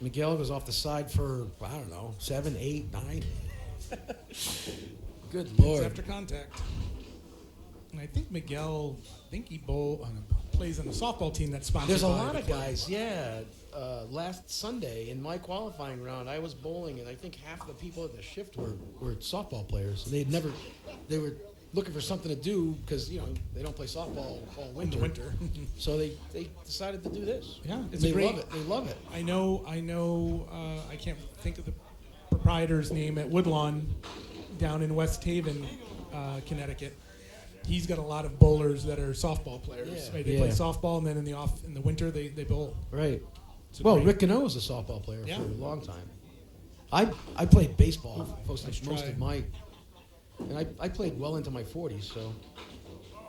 [SPEAKER 1] Miguel goes off the side for, I don't know, 7, 8, 9. Good
[SPEAKER 2] It's
[SPEAKER 1] Lord.
[SPEAKER 2] after contact. And I think Miguel, he plays on a softball team that's sponsored
[SPEAKER 1] There's a
[SPEAKER 2] by
[SPEAKER 1] lot
[SPEAKER 2] the
[SPEAKER 1] of
[SPEAKER 2] club.
[SPEAKER 1] guys, yeah. Last Sunday in my qualifying round, I was bowling, and I think half the people at the shift were softball players. They were looking for something to do because they don't play softball all
[SPEAKER 2] In the
[SPEAKER 1] winter.
[SPEAKER 2] winter.
[SPEAKER 1] So they decided to do this.
[SPEAKER 2] Yeah,
[SPEAKER 1] And
[SPEAKER 2] it's
[SPEAKER 1] they
[SPEAKER 2] a great.
[SPEAKER 1] love it. They love it.
[SPEAKER 2] I know. I can't think of the proprietor's name at Woodlawn, down in West Haven, Connecticut. He's got a lot of bowlers that are softball players.
[SPEAKER 1] Yeah.
[SPEAKER 2] Right? They play
[SPEAKER 1] Yeah.
[SPEAKER 2] softball, and then in the winter they bowl.
[SPEAKER 1] Right.
[SPEAKER 2] It's a
[SPEAKER 1] Well,
[SPEAKER 2] great-
[SPEAKER 1] Rick Genneau was a softball player
[SPEAKER 2] Yeah.
[SPEAKER 1] for a long time. I played baseball most
[SPEAKER 2] Nice
[SPEAKER 1] of
[SPEAKER 2] try.
[SPEAKER 1] my, and I played well into my 40s. So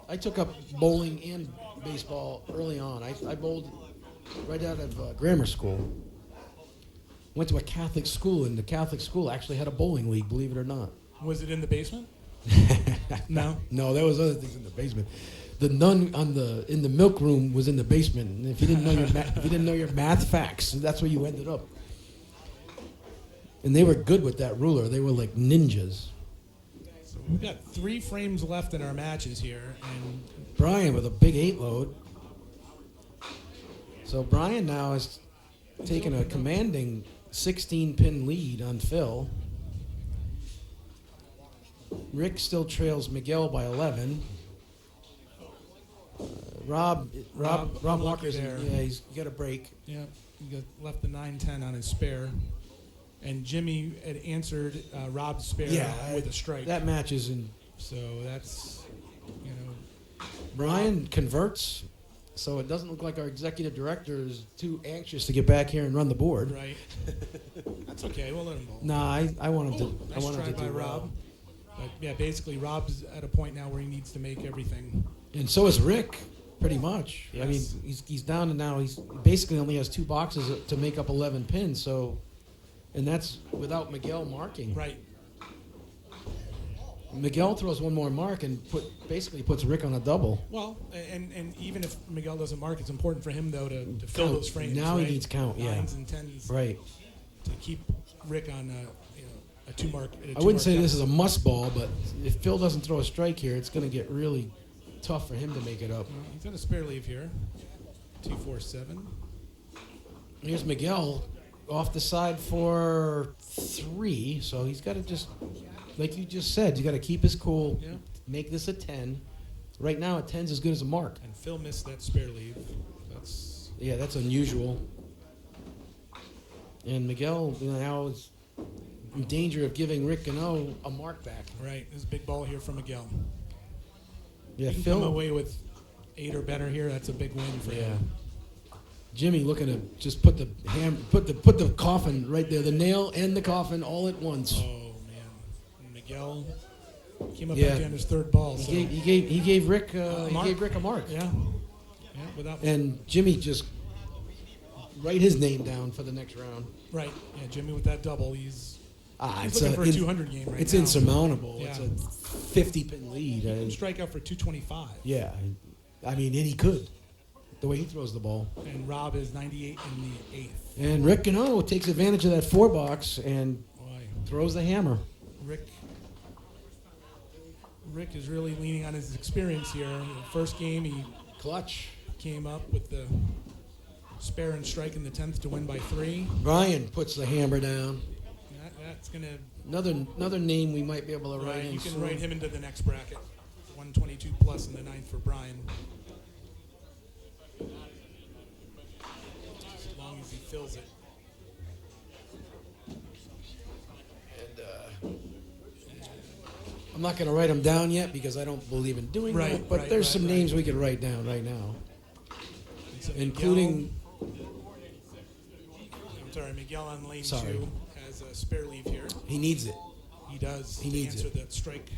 [SPEAKER 1] I took up bowling and baseball early on. I bowled right out of grammar school. Went to a Catholic school, and the Catholic school actually had a bowling league. Believe it or not.
[SPEAKER 2] Was it in the basement? No.
[SPEAKER 1] No, there was other things in the basement. The nun in the milk room was in the basement, and if you didn't know your math facts, that's where you ended up. And they were good with that ruler. They were like ninjas.
[SPEAKER 2] So we've got 3 frames left in our matches here, and
[SPEAKER 1] Brian with a big 8 load. So Brian now is taking a commanding 16-pin lead on Phil. Rick still trails Miguel by 11. Rob
[SPEAKER 2] unlucky
[SPEAKER 1] Walker's
[SPEAKER 2] there.
[SPEAKER 1] he's got a break.
[SPEAKER 2] yeah, he left the 9-10 on his spare. And Jimmy had answered Rob's spare with a strike.
[SPEAKER 1] That match is in.
[SPEAKER 2] So that's,
[SPEAKER 1] Brian converts, so it doesn't look like our executive director is too anxious to get back here and run the board.
[SPEAKER 2] right. That's okay. We'll let him bowl.
[SPEAKER 1] Nah, I want him to. I
[SPEAKER 2] Nice
[SPEAKER 1] want him
[SPEAKER 2] try
[SPEAKER 1] to
[SPEAKER 2] by
[SPEAKER 1] do
[SPEAKER 2] Rob.
[SPEAKER 1] well.
[SPEAKER 2] But yeah, basically Rob's at a point now where he needs to make everything.
[SPEAKER 1] And so is Rick, pretty much. I mean,
[SPEAKER 2] Yes.
[SPEAKER 1] he's down to now. He's basically only has 2 boxes to make up 11 pins. So, and that's without Miguel marking.
[SPEAKER 2] Right.
[SPEAKER 1] Miguel throws one more mark and basically puts Rick on a double.
[SPEAKER 2] Well, and even if Miguel doesn't mark, it's important for him though to fill
[SPEAKER 1] Count.
[SPEAKER 2] those frames.
[SPEAKER 1] Now he
[SPEAKER 2] right?
[SPEAKER 1] needs count, yeah.
[SPEAKER 2] 9s and 10s
[SPEAKER 1] Right.
[SPEAKER 2] to keep Rick on a 2 mark.
[SPEAKER 1] I wouldn't say this is a must ball, but if Phil doesn't throw a strike here, it's going to get really tough for him to make it up.
[SPEAKER 2] He's got a spare leave here. 2-4-7.
[SPEAKER 1] Here's Miguel off the side for 3, so he's got to just, like you just said, you got to keep his cool,
[SPEAKER 2] Yeah.
[SPEAKER 1] make this a 10. Right now, a 10's as good as a mark.
[SPEAKER 2] And Phil missed that spare leave. That's
[SPEAKER 1] Yeah, that's unusual. And Miguel now is in danger of giving Rick Genneau a mark back.
[SPEAKER 2] right. There's a big ball here from Miguel.
[SPEAKER 1] Yeah,
[SPEAKER 2] He can
[SPEAKER 1] Phil.
[SPEAKER 2] come away with 8 or better here. That's a big win for
[SPEAKER 1] Yeah.
[SPEAKER 2] him.
[SPEAKER 1] Jimmy looking to just put the coffin right there, the nail and the coffin all at once.
[SPEAKER 2] Oh man, and Miguel came up
[SPEAKER 1] Yeah.
[SPEAKER 2] empty on his 3rd ball. So
[SPEAKER 1] He gave Rick
[SPEAKER 2] Mark.
[SPEAKER 1] a mark.
[SPEAKER 2] yeah, without
[SPEAKER 1] And Jimmy just write his name down for the next round.
[SPEAKER 2] right. Yeah, Jimmy with that double. He's
[SPEAKER 1] It's
[SPEAKER 2] looking for a 200 game right
[SPEAKER 1] It's
[SPEAKER 2] now.
[SPEAKER 1] insurmountable.
[SPEAKER 2] Yeah.
[SPEAKER 1] It's a 50-pin lead.
[SPEAKER 2] He can strike out for 225.
[SPEAKER 1] Yeah, I mean, and he could, the way he throws the ball.
[SPEAKER 2] And Rob is 98 in the 8th.
[SPEAKER 1] And Rick Genneau takes advantage of that 4 box and
[SPEAKER 2] Boy,
[SPEAKER 1] throws the hammer.
[SPEAKER 2] Rick is really leaning on his experience here. The first game, he
[SPEAKER 1] Clutch.
[SPEAKER 2] came up with the spare and strike in the 10th to win by 3.
[SPEAKER 1] Brian puts the hammer down.
[SPEAKER 2] That's going to...
[SPEAKER 1] Another name we might be able to write
[SPEAKER 2] Right,
[SPEAKER 1] in
[SPEAKER 2] you can
[SPEAKER 1] soon.
[SPEAKER 2] write him into the next bracket. 122 plus in the 9th for Brian. As long as he fills it.
[SPEAKER 1] I'm not going to write them down yet because I don't believe in doing
[SPEAKER 2] Right,
[SPEAKER 1] that. But
[SPEAKER 2] right,
[SPEAKER 1] there's
[SPEAKER 2] right,
[SPEAKER 1] some
[SPEAKER 2] right.
[SPEAKER 1] names we could write down right now,
[SPEAKER 2] And so
[SPEAKER 1] including.
[SPEAKER 2] Miguel on lane
[SPEAKER 1] Sorry.
[SPEAKER 2] 2 has a spare leave here.
[SPEAKER 1] He needs it.
[SPEAKER 2] He does
[SPEAKER 1] He
[SPEAKER 2] to
[SPEAKER 1] needs
[SPEAKER 2] answer
[SPEAKER 1] it.
[SPEAKER 2] that strike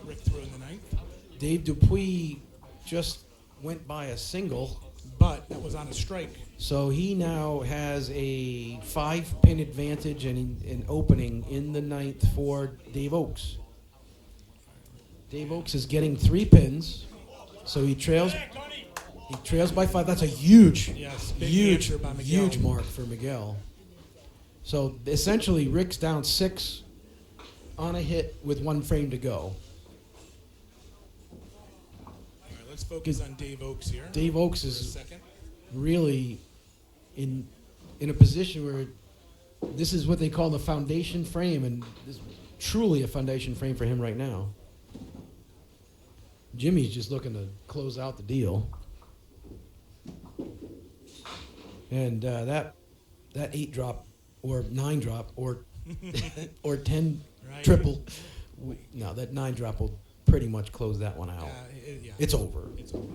[SPEAKER 2] Rick threw in the 9th.
[SPEAKER 1] Dave Dupuis just went by a single,
[SPEAKER 2] But that was on a strike.
[SPEAKER 1] so he now has a 5-pin advantage and an opening in the 9th for Dave Oakes. Dave Oakes is getting 3 pins, so he trails. He trails by 5. That's a huge,
[SPEAKER 2] Yes, big
[SPEAKER 1] huge,
[SPEAKER 2] answer by Miguel.
[SPEAKER 1] huge mark for Miguel. So essentially, Rick's down 6 on a hit with 1 frame to go.
[SPEAKER 2] All right, let's focus on Dave Oakes here.
[SPEAKER 1] Dave Oakes
[SPEAKER 2] for a
[SPEAKER 1] is
[SPEAKER 2] second.
[SPEAKER 1] really in a position where this is what they call the foundation frame, and this is truly a foundation frame for him right now. Jimmy's just looking to close out the deal. And that 8 drop or 9 drop or or 10
[SPEAKER 2] Right.
[SPEAKER 1] triple, no, that 9 drop will pretty much close that one out.
[SPEAKER 2] Yeah.
[SPEAKER 1] It's over.
[SPEAKER 2] It's over.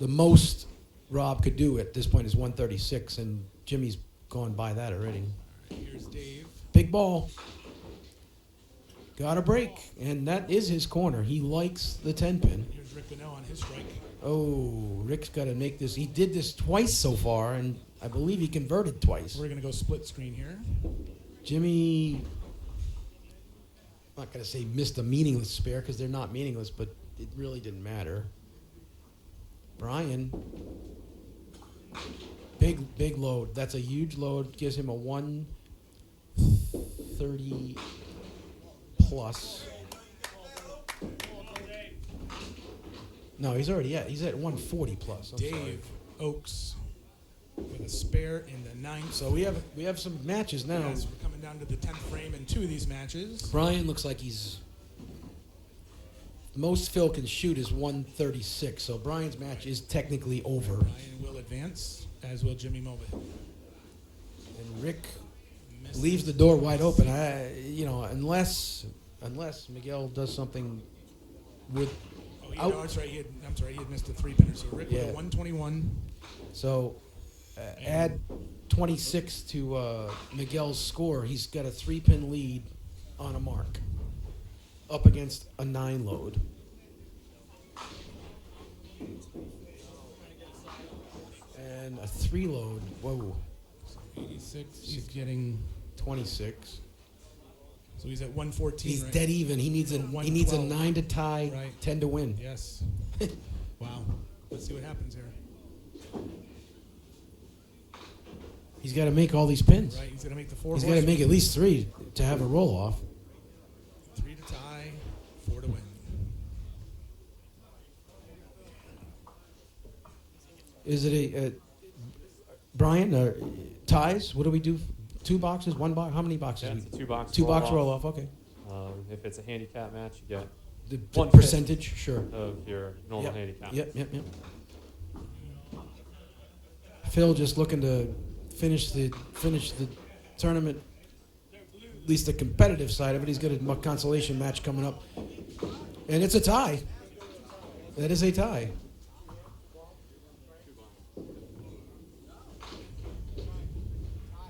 [SPEAKER 1] The most Rob could do at this point is 136, and Jimmy's gone by that already.
[SPEAKER 2] All right, here's Dave.
[SPEAKER 1] Big ball. Got a break, and that is his corner. He likes the 10-pin.
[SPEAKER 2] Here's Rick Genneau on his strike.
[SPEAKER 1] Oh, Rick's got to make this. He did this twice so far, and I believe he converted twice.
[SPEAKER 2] We're going to go split screen here.
[SPEAKER 1] Jimmy, I'm not going to say missed a meaningless spare because they're not meaningless, but it really didn't matter. Brian, big load. That's a huge load. Gives him a 130 plus. No, he's at 140 plus. I'm
[SPEAKER 2] Dave
[SPEAKER 1] sorry.
[SPEAKER 2] Oakes with a spare in the 9th.
[SPEAKER 1] So we have some matches now.
[SPEAKER 2] Yes, we're coming down to the 10th frame in 2 of these matches.
[SPEAKER 1] Brian looks like he's most Phil can shoot is 136. So Brian's match is technically over.
[SPEAKER 2] Brian will advance, as will Jimmy Mulvihill.
[SPEAKER 1] And Rick
[SPEAKER 2] Missed
[SPEAKER 1] leaves
[SPEAKER 2] it.
[SPEAKER 1] the door wide open. Unless Miguel does something with.
[SPEAKER 2] Oh, that's right. He had missed a 3-pinner. So Rick with
[SPEAKER 1] Yeah.
[SPEAKER 2] a 121.
[SPEAKER 1] So add 26 to Miguel's score. He's got a 3-pin lead on a mark. up against a 9 load. And a 3 load. Whoa.
[SPEAKER 2] 86. He's getting.
[SPEAKER 1] 26.
[SPEAKER 2] So he's at 114.
[SPEAKER 1] He's
[SPEAKER 2] right?
[SPEAKER 1] dead even. He needs a
[SPEAKER 2] 112.
[SPEAKER 1] 9 to tie,
[SPEAKER 2] Right.
[SPEAKER 1] 10 to win.
[SPEAKER 2] Yes. Wow. Let's see what happens here.
[SPEAKER 1] He's got to make all these pins.
[SPEAKER 2] Right. He's going to make the 4
[SPEAKER 1] He's got to
[SPEAKER 2] horsemen.
[SPEAKER 1] make at least 3 to have a roll off.
[SPEAKER 2] 3 to tie, 4 to win.
[SPEAKER 1] Is it a Brian, ties? What do we do? 2 boxes, 1 box? How many boxes?
[SPEAKER 3] Yeah, it's a 2-box
[SPEAKER 1] 2 box
[SPEAKER 3] roll-off.
[SPEAKER 1] roll off. Okay.
[SPEAKER 3] If it's a handicap match, you get
[SPEAKER 1] The
[SPEAKER 3] 1/5
[SPEAKER 1] percentage, sure.
[SPEAKER 3] of your normal
[SPEAKER 1] Yep.
[SPEAKER 3] handicap.
[SPEAKER 1] Yep. Phil just looking to finish the tournament, at least the competitive side of it. He's got a consolation match coming up, and it's a tie. That is a tie.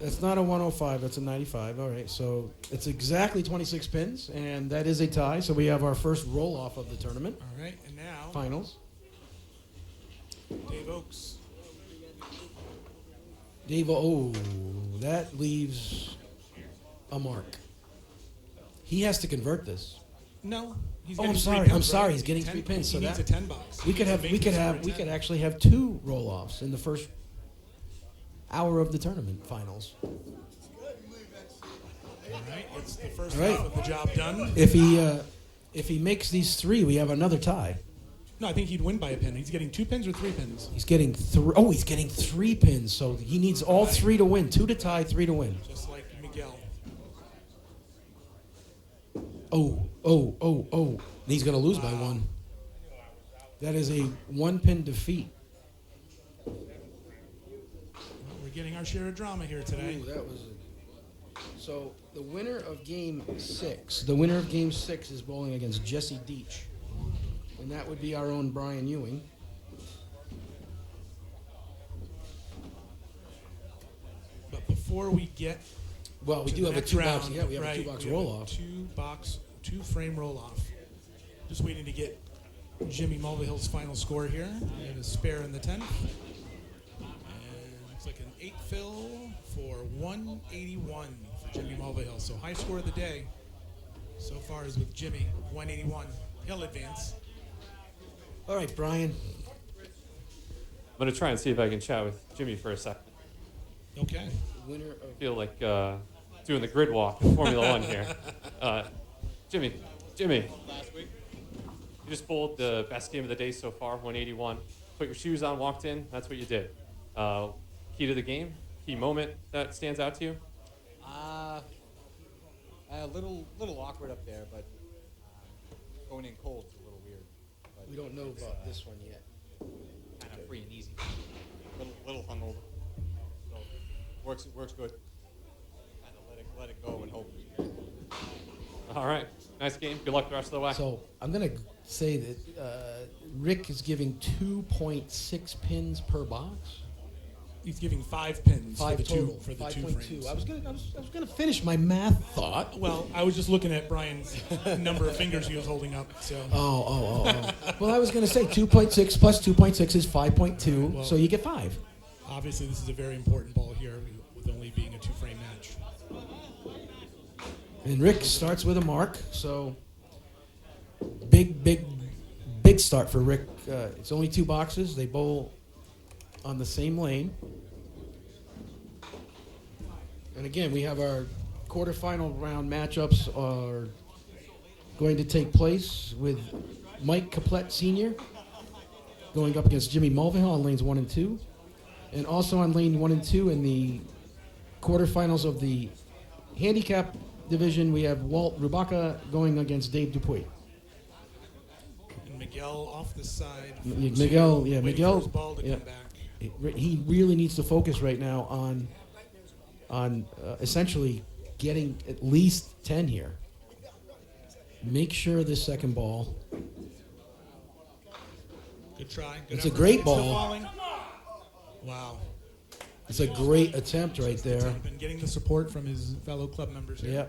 [SPEAKER 1] That's not a 105. That's a 95. All right, so it's exactly 26 pins, and that is a tie. So we have our first roll off of the tournament
[SPEAKER 2] All right. And now,
[SPEAKER 1] finals.
[SPEAKER 2] Dave Oakes.
[SPEAKER 1] Dave, oh, that leaves a mark. He has to convert this.
[SPEAKER 2] No. He's
[SPEAKER 1] Oh,
[SPEAKER 2] getting
[SPEAKER 1] I'm
[SPEAKER 2] 3
[SPEAKER 1] sorry.
[SPEAKER 2] pins,
[SPEAKER 1] I'm
[SPEAKER 2] right?
[SPEAKER 1] sorry. He's getting
[SPEAKER 2] 10
[SPEAKER 1] 3 pins. So
[SPEAKER 2] he
[SPEAKER 1] that
[SPEAKER 2] needs a 10 box.
[SPEAKER 1] we could have, we could actually have 2 roll-offs in the first hour of the tournament finals.
[SPEAKER 2] All right. It's the first
[SPEAKER 1] All right.
[SPEAKER 2] half of the job done.
[SPEAKER 1] If he makes these 3, we have another tie.
[SPEAKER 2] No, I think he'd win by a pin. He's getting 2 pins or 3 pins.
[SPEAKER 1] He's getting 3. Oh, he's getting 3 pins. So he needs all 3 to win. 2 to tie, 3 to win.
[SPEAKER 2] Just like Miguel.
[SPEAKER 1] Oh. He's going to lose by 1. That is a 1-pin defeat.
[SPEAKER 2] Well, we're getting our share of drama here today.
[SPEAKER 1] Ooh, that was so the winner of game 6. The winner of game 6 is bowling against Jesse Deach, and that would be our own Brian Ewing.
[SPEAKER 2] But before we get
[SPEAKER 1] Well, we
[SPEAKER 2] to
[SPEAKER 1] do
[SPEAKER 2] the
[SPEAKER 1] have a
[SPEAKER 2] next
[SPEAKER 1] 2-box.
[SPEAKER 2] round,
[SPEAKER 1] Yeah, we have
[SPEAKER 2] right,
[SPEAKER 1] a 2-box
[SPEAKER 2] we have a
[SPEAKER 1] roll off.
[SPEAKER 2] 2-frame roll off. Just waiting to get Jimmy Mulvihill's final score here. We have a spare in the 10th. And looks like an 8 fill for 181 for Jimmy Mulvihill. So high score of the day so far is with Jimmy, 181. He'll advance.
[SPEAKER 1] All right, Brian.
[SPEAKER 3] I'm going to try and see if I can chat with Jimmy for a second.
[SPEAKER 2] Okay.
[SPEAKER 1] Winner of
[SPEAKER 3] I feel like doing the grid walk in Formula One here. Jimmy,
[SPEAKER 5] Last week,
[SPEAKER 3] you just bowled the best game of the day so far, 181. Put your shoes on, walked in. That's what you did. Key to the game, key moment that stands out to you?
[SPEAKER 6] A little awkward up there, but going in cold is a little weird. But
[SPEAKER 1] We don't know about this one yet.
[SPEAKER 6] kind of free and easy. Little hungover. So works good. Kind of let it go and hope.
[SPEAKER 3] All right. Nice game. Good luck the rest of the way.
[SPEAKER 1] So I'm going to say that Rick is giving 2.6 pins per box.
[SPEAKER 2] He's giving 5 pins
[SPEAKER 1] 5
[SPEAKER 2] for the
[SPEAKER 1] total.
[SPEAKER 2] two
[SPEAKER 1] 5.2.
[SPEAKER 2] frames.
[SPEAKER 1] I was gonna finish my math thought.
[SPEAKER 2] Well, I was just looking at Brian's number of fingers he was holding up. So
[SPEAKER 1] Oh. Well, I was gonna say 2.6 plus 2.6 is 5.2,
[SPEAKER 2] Well-
[SPEAKER 1] so you get 5.
[SPEAKER 2] obviously, this is a very important ball here, with only being a 2-frame match.
[SPEAKER 1] And Rick starts with a mark, so big start for Rick. It's only 2 boxes. They bowl on the same lane. And again, we have our quarterfinal round matchups are going to take place with Mike Caplet Sr. going up against Jimmy Mulvihill on lanes 1 and 2. And also on lane 1 and 2 in the quarterfinals of the handicap division, we have Walt Rubaka going against Dave Dupuy.
[SPEAKER 2] And Miguel off the side.
[SPEAKER 1] Miguel, yeah,
[SPEAKER 2] waiting
[SPEAKER 1] Miguel,
[SPEAKER 2] for his ball to
[SPEAKER 1] yeah.
[SPEAKER 2] come back.
[SPEAKER 1] He really needs to focus right now on essentially getting at least 10 here. Make sure this second ball.
[SPEAKER 2] Good try. Good
[SPEAKER 1] It's a
[SPEAKER 2] effort.
[SPEAKER 1] great
[SPEAKER 2] Still
[SPEAKER 1] ball.
[SPEAKER 2] falling. Wow.
[SPEAKER 1] It's a great attempt right there.
[SPEAKER 2] Been getting the support from his fellow club members here.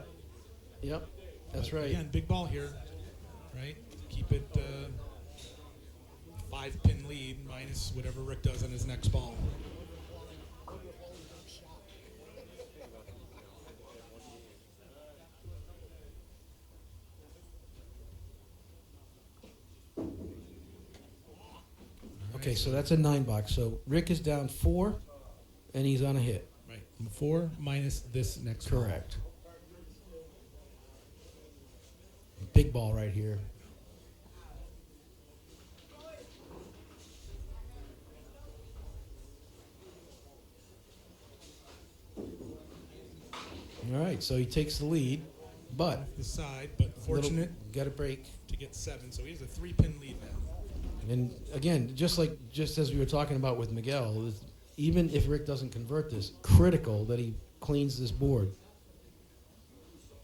[SPEAKER 1] Yep. That's right.
[SPEAKER 2] Again, big ball here. right? Keep it 5-pin lead minus whatever Rick does on his next ball.
[SPEAKER 1] Okay, so that's a 9 box. So Rick is down 4, and he's on a hit.
[SPEAKER 2] Right. 4 minus this next ball.
[SPEAKER 1] Correct. Big ball right here. All right, so he takes the lead, but
[SPEAKER 2] The side, but fortunate
[SPEAKER 1] got a break.
[SPEAKER 2] to get 7. So he has a 3-pin lead now.
[SPEAKER 1] And again, just as we were talking about with Miguel, even if Rick doesn't convert this, critical that he cleans this board.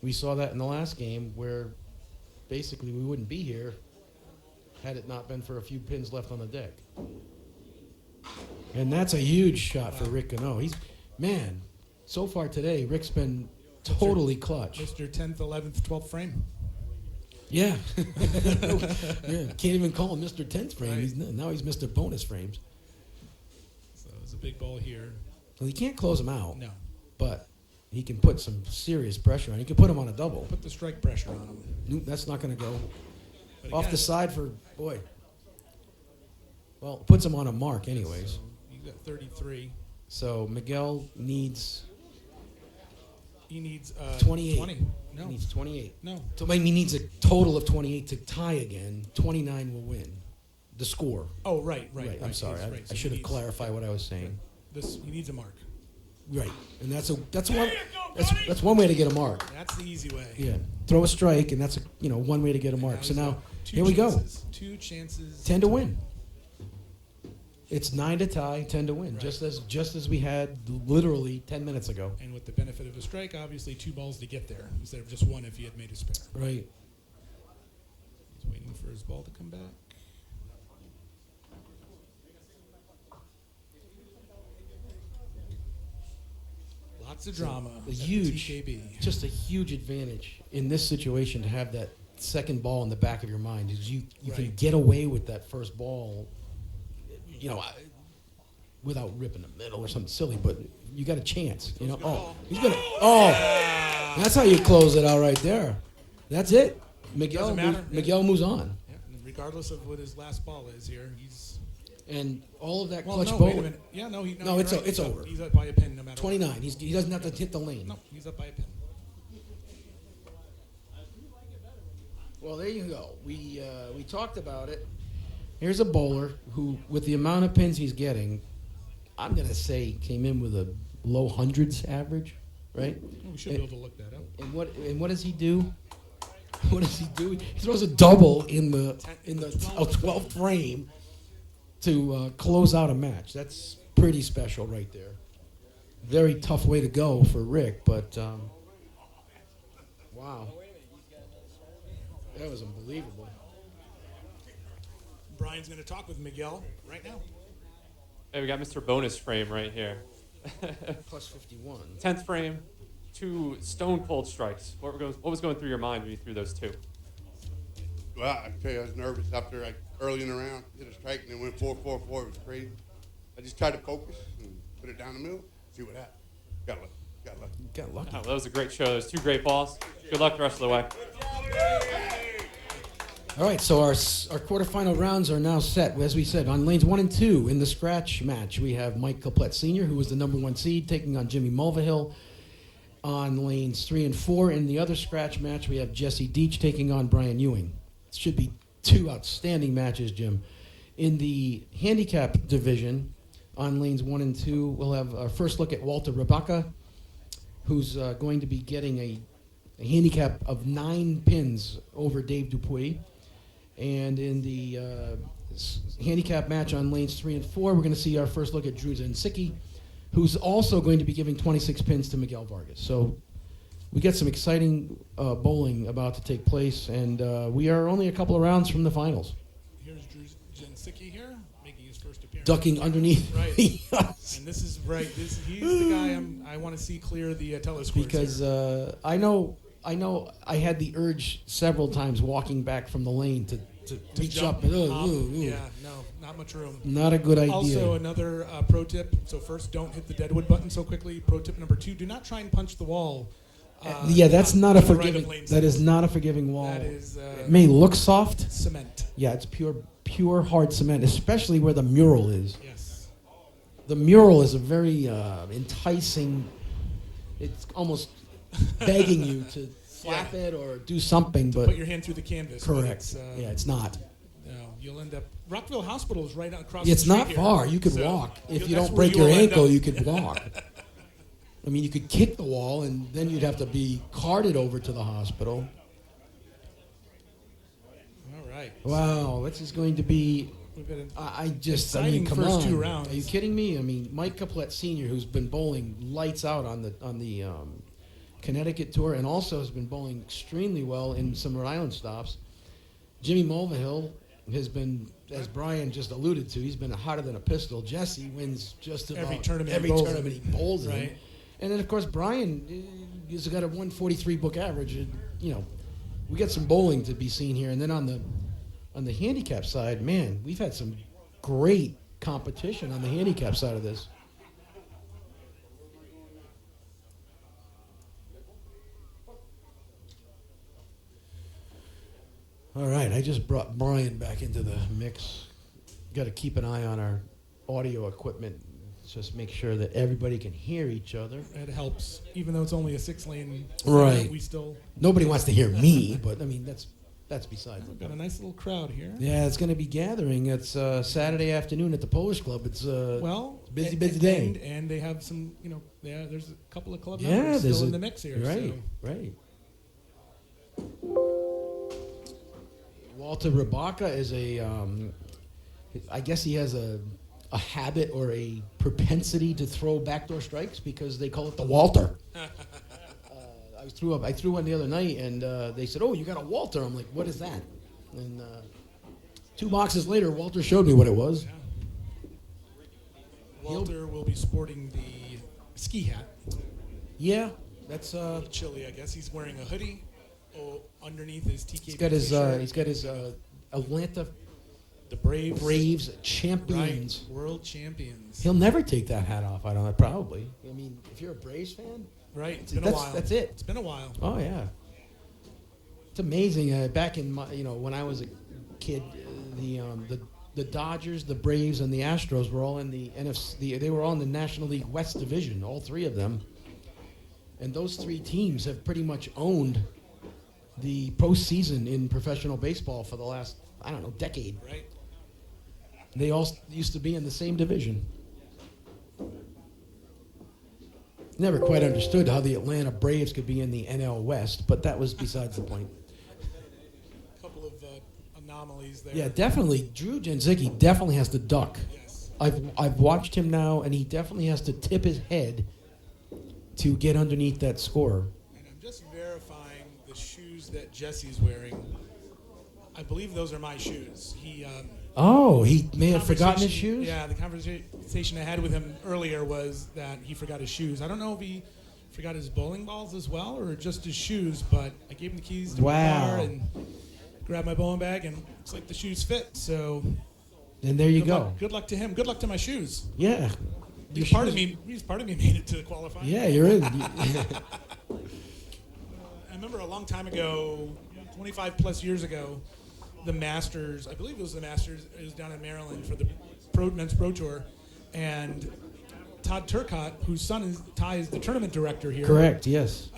[SPEAKER 1] We saw that in the last game where basically we wouldn't be here had it not been for a few pins left on the deck. And that's a huge shot for Rick Genneau. Man, so far today, Rick's been totally clutch.
[SPEAKER 2] Mr. 10th, 11th, 12th frame.
[SPEAKER 1] Yeah. Yeah. Can't even call him Mr. 10th frame.
[SPEAKER 2] Right.
[SPEAKER 1] Now he's Mr. Bonus frames.
[SPEAKER 2] So it's a big ball here.
[SPEAKER 1] Well, he can't close him out,
[SPEAKER 2] No.
[SPEAKER 1] but he can put some serious pressure on. He can put him on a double.
[SPEAKER 2] Put the strike pressure on him.
[SPEAKER 1] Nope, that's not going to go.
[SPEAKER 2] But
[SPEAKER 1] Off
[SPEAKER 2] again,
[SPEAKER 1] the side for, boy. Well, puts him on a mark anyways.
[SPEAKER 2] So you got 33.
[SPEAKER 1] So Miguel needs
[SPEAKER 2] He needs
[SPEAKER 1] 28.
[SPEAKER 2] 20. No.
[SPEAKER 1] He needs 28.
[SPEAKER 2] No.
[SPEAKER 1] So I mean, he needs a total of 28 to tie again. 29 will win. The score.
[SPEAKER 2] Oh, right.
[SPEAKER 1] I'm sorry.
[SPEAKER 2] He's
[SPEAKER 1] I
[SPEAKER 2] right. So
[SPEAKER 1] should
[SPEAKER 2] he
[SPEAKER 1] have
[SPEAKER 2] needs-
[SPEAKER 1] clarified what I was saying.
[SPEAKER 2] He needs a mark.
[SPEAKER 1] Right. And that's one way to get a mark.
[SPEAKER 2] That's the easy way.
[SPEAKER 1] Yeah. Throw a strike, and that's one way to get a mark. So
[SPEAKER 2] he's
[SPEAKER 1] now
[SPEAKER 2] got two
[SPEAKER 1] here we go.
[SPEAKER 2] chances. 2 chances.
[SPEAKER 1] 10 to win. It's 9 to tie, 10 to win,
[SPEAKER 2] Right.
[SPEAKER 1] just as we had literally 10 minutes ago.
[SPEAKER 2] And with the benefit of a strike, obviously 2 balls to get there instead of just 1 if he had made a spare.
[SPEAKER 1] Right.
[SPEAKER 2] He's waiting for his ball to come back. Lots of drama.
[SPEAKER 1] A
[SPEAKER 2] at the
[SPEAKER 1] huge,
[SPEAKER 2] TKB.
[SPEAKER 1] just a huge advantage in this situation to have that second ball in the back of your mind. Is you can
[SPEAKER 2] Right.
[SPEAKER 1] get away with that first ball, without ripping the middle or something silly, but you got a chance. He's gonna. That's how you close it out right there. That's it.
[SPEAKER 2] Doesn't matter.
[SPEAKER 1] Miguel moves on,
[SPEAKER 2] Yeah, and regardless of what his last ball is here, he's.
[SPEAKER 1] and all of that
[SPEAKER 2] Well,
[SPEAKER 1] clutch
[SPEAKER 2] no,
[SPEAKER 1] ball.
[SPEAKER 2] wait a minute. Yeah, no,
[SPEAKER 1] No,
[SPEAKER 2] you're
[SPEAKER 1] it's
[SPEAKER 2] right.
[SPEAKER 1] it's
[SPEAKER 2] He's up-
[SPEAKER 1] over.
[SPEAKER 2] He's up by a pin no matter
[SPEAKER 1] 29. He doesn't have to hit the lane.
[SPEAKER 2] what. No, he's up by a pin.
[SPEAKER 1] Well, there you go. We talked about it. Here's a bowler who, with the amount of pins he's getting, I'm gonna say came in with a low hundreds average, right?
[SPEAKER 2] We should be able to look that up.
[SPEAKER 1] And what does he do? What does he do? He throws a double in the 12th frame to close out a match. That's pretty special right there. Very tough way to go for Rick, but wow, that was unbelievable.
[SPEAKER 2] Brian's going to talk with Miguel right now.
[SPEAKER 3] Hey, we got Mr. Bonus frame right here.
[SPEAKER 1] Plus 51.
[SPEAKER 3] 10th frame, 2 stone cold strikes. What was going through your mind when you threw those 2?
[SPEAKER 7] Well, I tell you, I was nervous after early in the round, hit a strike, and then went 4-4-4. It was crazy. I just tried to focus and put it down the middle, see what happened. Got lucky.
[SPEAKER 1] Got lucky.
[SPEAKER 3] Oh, that was a great show. Those 2 great balls. Good luck the rest of the way.
[SPEAKER 1] All right, so our quarterfinal rounds are now set. As we said, on lanes 1 and 2 in the scratch match, we have Mike Coplett Sr., who was the number 1 seed, taking on Jimmy Mulvihill. On lanes 3 and 4 in the other scratch match, we have Jesse Deach taking on Brian Ewing. It should be 2 outstanding matches, Jim. In the handicap division, on lanes 1 and 2, we'll have our first look at Walter Rebecca, who's going to be getting a handicap of 9 pins over Dave Dupuis. And in the handicap match on lanes 3 and 4, we're going to see our first look at Drew Zansicki, who's also going to be giving 26 pins to Miguel Vargas. So we got some exciting bowling about to take place, and we are only a couple of rounds from the finals.
[SPEAKER 2] Here's Drew Zansicki here, making his first appearance.
[SPEAKER 1] Ducking underneath.
[SPEAKER 2] Right.
[SPEAKER 1] Yes.
[SPEAKER 2] And this is right. He's the guy I want to see clear the telescores.
[SPEAKER 1] Because
[SPEAKER 2] here.
[SPEAKER 1] I know I know I had the urge several times walking back from the lane to reach
[SPEAKER 2] jump,
[SPEAKER 1] up. And,
[SPEAKER 2] hop.
[SPEAKER 1] ooh.
[SPEAKER 2] Yeah, no, not much room.
[SPEAKER 1] Not a good idea.
[SPEAKER 2] Also, another pro tip. So first, don't hit the deadwood button so quickly. Pro tip number 2, do not try and punch the wall.
[SPEAKER 1] Yeah, that's not a
[SPEAKER 2] on the right of
[SPEAKER 1] forgiving.
[SPEAKER 2] lane
[SPEAKER 1] That is
[SPEAKER 2] six.
[SPEAKER 1] not a forgiving wall.
[SPEAKER 2] That is
[SPEAKER 1] It may look soft.
[SPEAKER 2] cement.
[SPEAKER 1] Yeah, it's pure hard cement, especially where the mural is.
[SPEAKER 2] Yes.
[SPEAKER 1] The mural is a very enticing. It's almost begging you to slap it or do something, but
[SPEAKER 2] Put your hand through the canvas. but
[SPEAKER 1] correct.
[SPEAKER 2] It's,
[SPEAKER 1] Yeah, it's not.
[SPEAKER 2] no, you'll end up. Rockville Hospital is right across.
[SPEAKER 1] It's
[SPEAKER 2] the street
[SPEAKER 1] not
[SPEAKER 2] here.
[SPEAKER 1] far. You could
[SPEAKER 2] So,
[SPEAKER 1] walk. If you
[SPEAKER 2] that's
[SPEAKER 1] don't
[SPEAKER 2] where
[SPEAKER 1] break your
[SPEAKER 2] will end
[SPEAKER 1] ankle,
[SPEAKER 2] up.
[SPEAKER 1] you could walk. I mean, you could kick the wall, and then you'd have to be carted over to the hospital.
[SPEAKER 2] All right.
[SPEAKER 1] Wow, this is going to be.
[SPEAKER 2] We've got an
[SPEAKER 1] I mean,
[SPEAKER 2] exciting
[SPEAKER 1] come
[SPEAKER 2] first
[SPEAKER 1] on.
[SPEAKER 2] 2 rounds.
[SPEAKER 1] Are you kidding me? I mean, Mike Caplet Sr., who's been bowling lights out on the Connecticut tour, and also has been bowling extremely well in some Rhode Island stops. Jimmy Mulvihill has been, as Brian just alluded to, he's been hotter than a pistol. Jesse wins just about
[SPEAKER 2] Every tournament
[SPEAKER 1] every
[SPEAKER 2] he bowls
[SPEAKER 1] tournament
[SPEAKER 2] in.
[SPEAKER 1] he bowls in.
[SPEAKER 2] Right.
[SPEAKER 1] And then, of course, Brian has got a 143 book average. And, you know, we got some bowling to be seen here. And then on the handicap side, man, we've had some great competition on the handicap side of this. All right, I just brought Brian back into the mix. Got to keep an eye on our audio equipment. Just make sure that everybody can hear each other.
[SPEAKER 2] It helps, even though it's only a 6-lane.
[SPEAKER 1] Right.
[SPEAKER 2] We still
[SPEAKER 1] Nobody wants to hear me, but I mean that's besides the
[SPEAKER 2] got a
[SPEAKER 1] point.
[SPEAKER 2] nice little crowd here.
[SPEAKER 1] Yeah, it's going to be gathering. It's Saturday afternoon at the Polish Club. It's
[SPEAKER 2] Well,
[SPEAKER 1] busy
[SPEAKER 2] and-
[SPEAKER 1] day.
[SPEAKER 2] and they have some, there's a couple of club
[SPEAKER 1] Yeah,
[SPEAKER 2] members
[SPEAKER 1] there's
[SPEAKER 2] still in
[SPEAKER 1] a-
[SPEAKER 2] the mix here.
[SPEAKER 1] Right,
[SPEAKER 2] So.
[SPEAKER 1] right. Walter Rabaka is I guess he has a habit or a propensity to throw backdoor strikes because they call it the Walter. I threw one the other night, and they said, "Oh, you got a Walter." I'm like, "What is that?" And 2 boxes later, Walter showed me what it was.
[SPEAKER 2] Yeah. Walter will be sporting the ski hat.
[SPEAKER 1] Yeah, that's
[SPEAKER 2] A little chilly, I guess. He's wearing a hoodie. Oh, underneath his TK.
[SPEAKER 1] he's got his Atlanta
[SPEAKER 2] the Braves
[SPEAKER 1] champions.
[SPEAKER 2] Right, world champions.
[SPEAKER 1] He'll never take that hat off. I don't know. Probably. I mean, if you're a Braves fan,
[SPEAKER 2] Right, it's been a
[SPEAKER 1] that's
[SPEAKER 2] while.
[SPEAKER 1] that's it.
[SPEAKER 2] It's been a while.
[SPEAKER 1] Oh yeah, it's amazing. Back in my, when I was a kid, the Dodgers, the Braves, and the Astros were all in the NFC. They were all in the National League West Division, all 3 of them. And those 3 teams have pretty much owned the postseason in professional baseball for the last, I don't know, decade.
[SPEAKER 2] Right.
[SPEAKER 1] They all used to be in the same division. Never quite understood how the Atlanta Braves could be in the NL West, but that was besides the point.
[SPEAKER 2] A couple of anomalies there.
[SPEAKER 1] Yeah, definitely. Drew Jędzycki definitely has to duck.
[SPEAKER 2] Yes.
[SPEAKER 1] I've watched him now, and he definitely has to tip his head to get underneath that score.
[SPEAKER 2] And I'm just verifying the shoes that Jesse's wearing. I believe those are my shoes. He
[SPEAKER 1] He may have forgotten his
[SPEAKER 2] conversation-
[SPEAKER 1] shoes?
[SPEAKER 2] Yeah, the conversation I had with him earlier was that he forgot his shoes. I don't know if he forgot his bowling balls as well or just his shoes, but I gave him the keys to my
[SPEAKER 1] Wow.
[SPEAKER 2] car and grabbed my bowling bag, and looks like the shoes fit. So
[SPEAKER 1] And there you
[SPEAKER 2] good
[SPEAKER 1] go.
[SPEAKER 2] luck, good luck to him. Good luck to my shoes.
[SPEAKER 1] Yeah. Your
[SPEAKER 2] Part of
[SPEAKER 1] shoes-
[SPEAKER 2] me made it to the qualifying.
[SPEAKER 1] Yeah, you're in.
[SPEAKER 2] I remember a long time ago, 25 plus years ago, the Masters, I believe it was the Masters, it was down in Maryland for the Men's Pro Tour, and Todd Turcotte, whose son is Ty, is the tournament director here.
[SPEAKER 1] Correct, yes.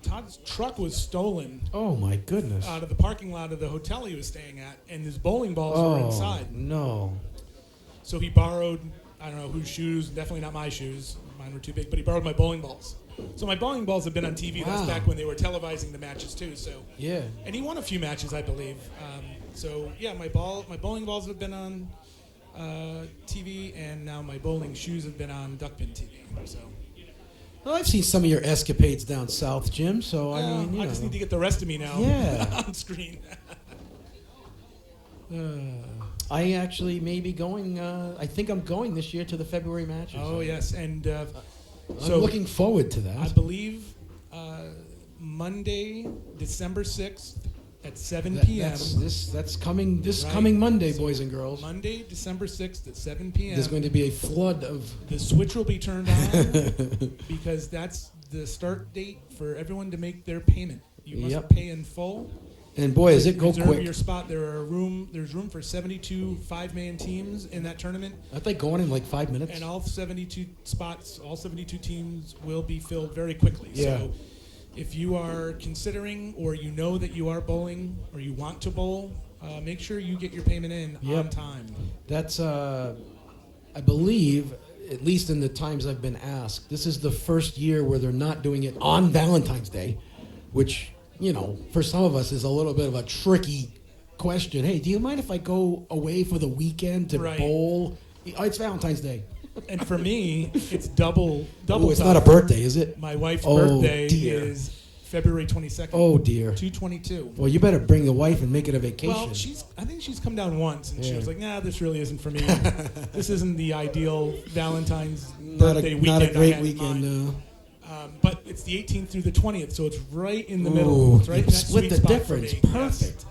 [SPEAKER 2] Todd's truck was stolen
[SPEAKER 1] Oh, my goodness.
[SPEAKER 2] out of the parking lot of the hotel he was staying at, and his bowling balls were
[SPEAKER 1] Oh,
[SPEAKER 2] inside.
[SPEAKER 1] no.
[SPEAKER 2] So he borrowed, I don't know whose shoes, definitely not my shoes. Mine were too big, but he borrowed my bowling balls. So my bowling balls have been on TV.
[SPEAKER 1] Wow.
[SPEAKER 2] That's back when they were televising the matches too. So
[SPEAKER 1] Yeah.
[SPEAKER 2] and he won a few matches, I believe. So yeah, my bowling balls have been on TV, and now my bowling shoes have been on Duckpin TV. So
[SPEAKER 1] Well, I've seen some of your escapades down south, Jim, so I mean, you
[SPEAKER 2] I just
[SPEAKER 1] know.
[SPEAKER 2] need to get the rest of me now
[SPEAKER 1] Yeah.
[SPEAKER 2] on screen.
[SPEAKER 1] I actually may be going, I think I'm going this year to the February matches.
[SPEAKER 2] Oh yes, and
[SPEAKER 1] I'm
[SPEAKER 2] so
[SPEAKER 1] looking forward to
[SPEAKER 2] I
[SPEAKER 1] that.
[SPEAKER 2] believe Monday, December 6th at 7
[SPEAKER 1] That-
[SPEAKER 2] p.m.
[SPEAKER 1] That's coming this
[SPEAKER 2] Right.
[SPEAKER 1] coming Monday, boys and girls.
[SPEAKER 2] Monday, December 6th at 7 p.m.
[SPEAKER 1] There's going to be a flood of.
[SPEAKER 2] The switch will be turned on because that's the start date for everyone to make their payment. You must
[SPEAKER 1] Yep.
[SPEAKER 2] pay in full.
[SPEAKER 1] And boy, does it go
[SPEAKER 2] Reserve
[SPEAKER 1] quick.
[SPEAKER 2] your spot. There's room for 72 five-man teams in that tournament,
[SPEAKER 1] Aren't they going in like 5 minutes?
[SPEAKER 2] and all 72 spots, all 72 teams will be filled very quickly.
[SPEAKER 1] Yeah.
[SPEAKER 2] So if you are considering, or you know that you are bowling, or you want to bowl, make sure you get your payment in
[SPEAKER 1] Yep.
[SPEAKER 2] on time.
[SPEAKER 1] That's, I believe, at least in the times I've been asked, this is the first year where they're not doing it on Valentine's Day, which, you know, for some of us is a little bit of a tricky question. Hey, do you mind if I go away for the weekend to
[SPEAKER 2] Right.
[SPEAKER 1] bowl? Oh, it's Valentine's Day.
[SPEAKER 2] And for me, it's double.
[SPEAKER 1] Oh, it's not a birthday, is it?
[SPEAKER 2] My wife's
[SPEAKER 1] Oh,
[SPEAKER 2] birthday
[SPEAKER 1] dear.
[SPEAKER 2] is February 22nd.
[SPEAKER 1] Oh, dear.
[SPEAKER 2] 2/22.
[SPEAKER 1] Well, you better bring the wife and make it a vacation.
[SPEAKER 2] Well, I think she's come down once, and she
[SPEAKER 1] Yeah.
[SPEAKER 2] was like, "Nah, this really isn't for me. This isn't the ideal Valentine's
[SPEAKER 1] not
[SPEAKER 2] birthday
[SPEAKER 1] a,
[SPEAKER 2] weekend."
[SPEAKER 1] not a
[SPEAKER 2] I
[SPEAKER 1] great
[SPEAKER 2] had in
[SPEAKER 1] weekend.
[SPEAKER 2] mind." But it's the 18th through the 20th, so it's right in the
[SPEAKER 1] Ooh,
[SPEAKER 2] middle. It's right
[SPEAKER 1] you
[SPEAKER 2] in that
[SPEAKER 1] split
[SPEAKER 2] sweet
[SPEAKER 1] the
[SPEAKER 2] spot for
[SPEAKER 1] difference.
[SPEAKER 2] me. Yes.
[SPEAKER 1] Perfect.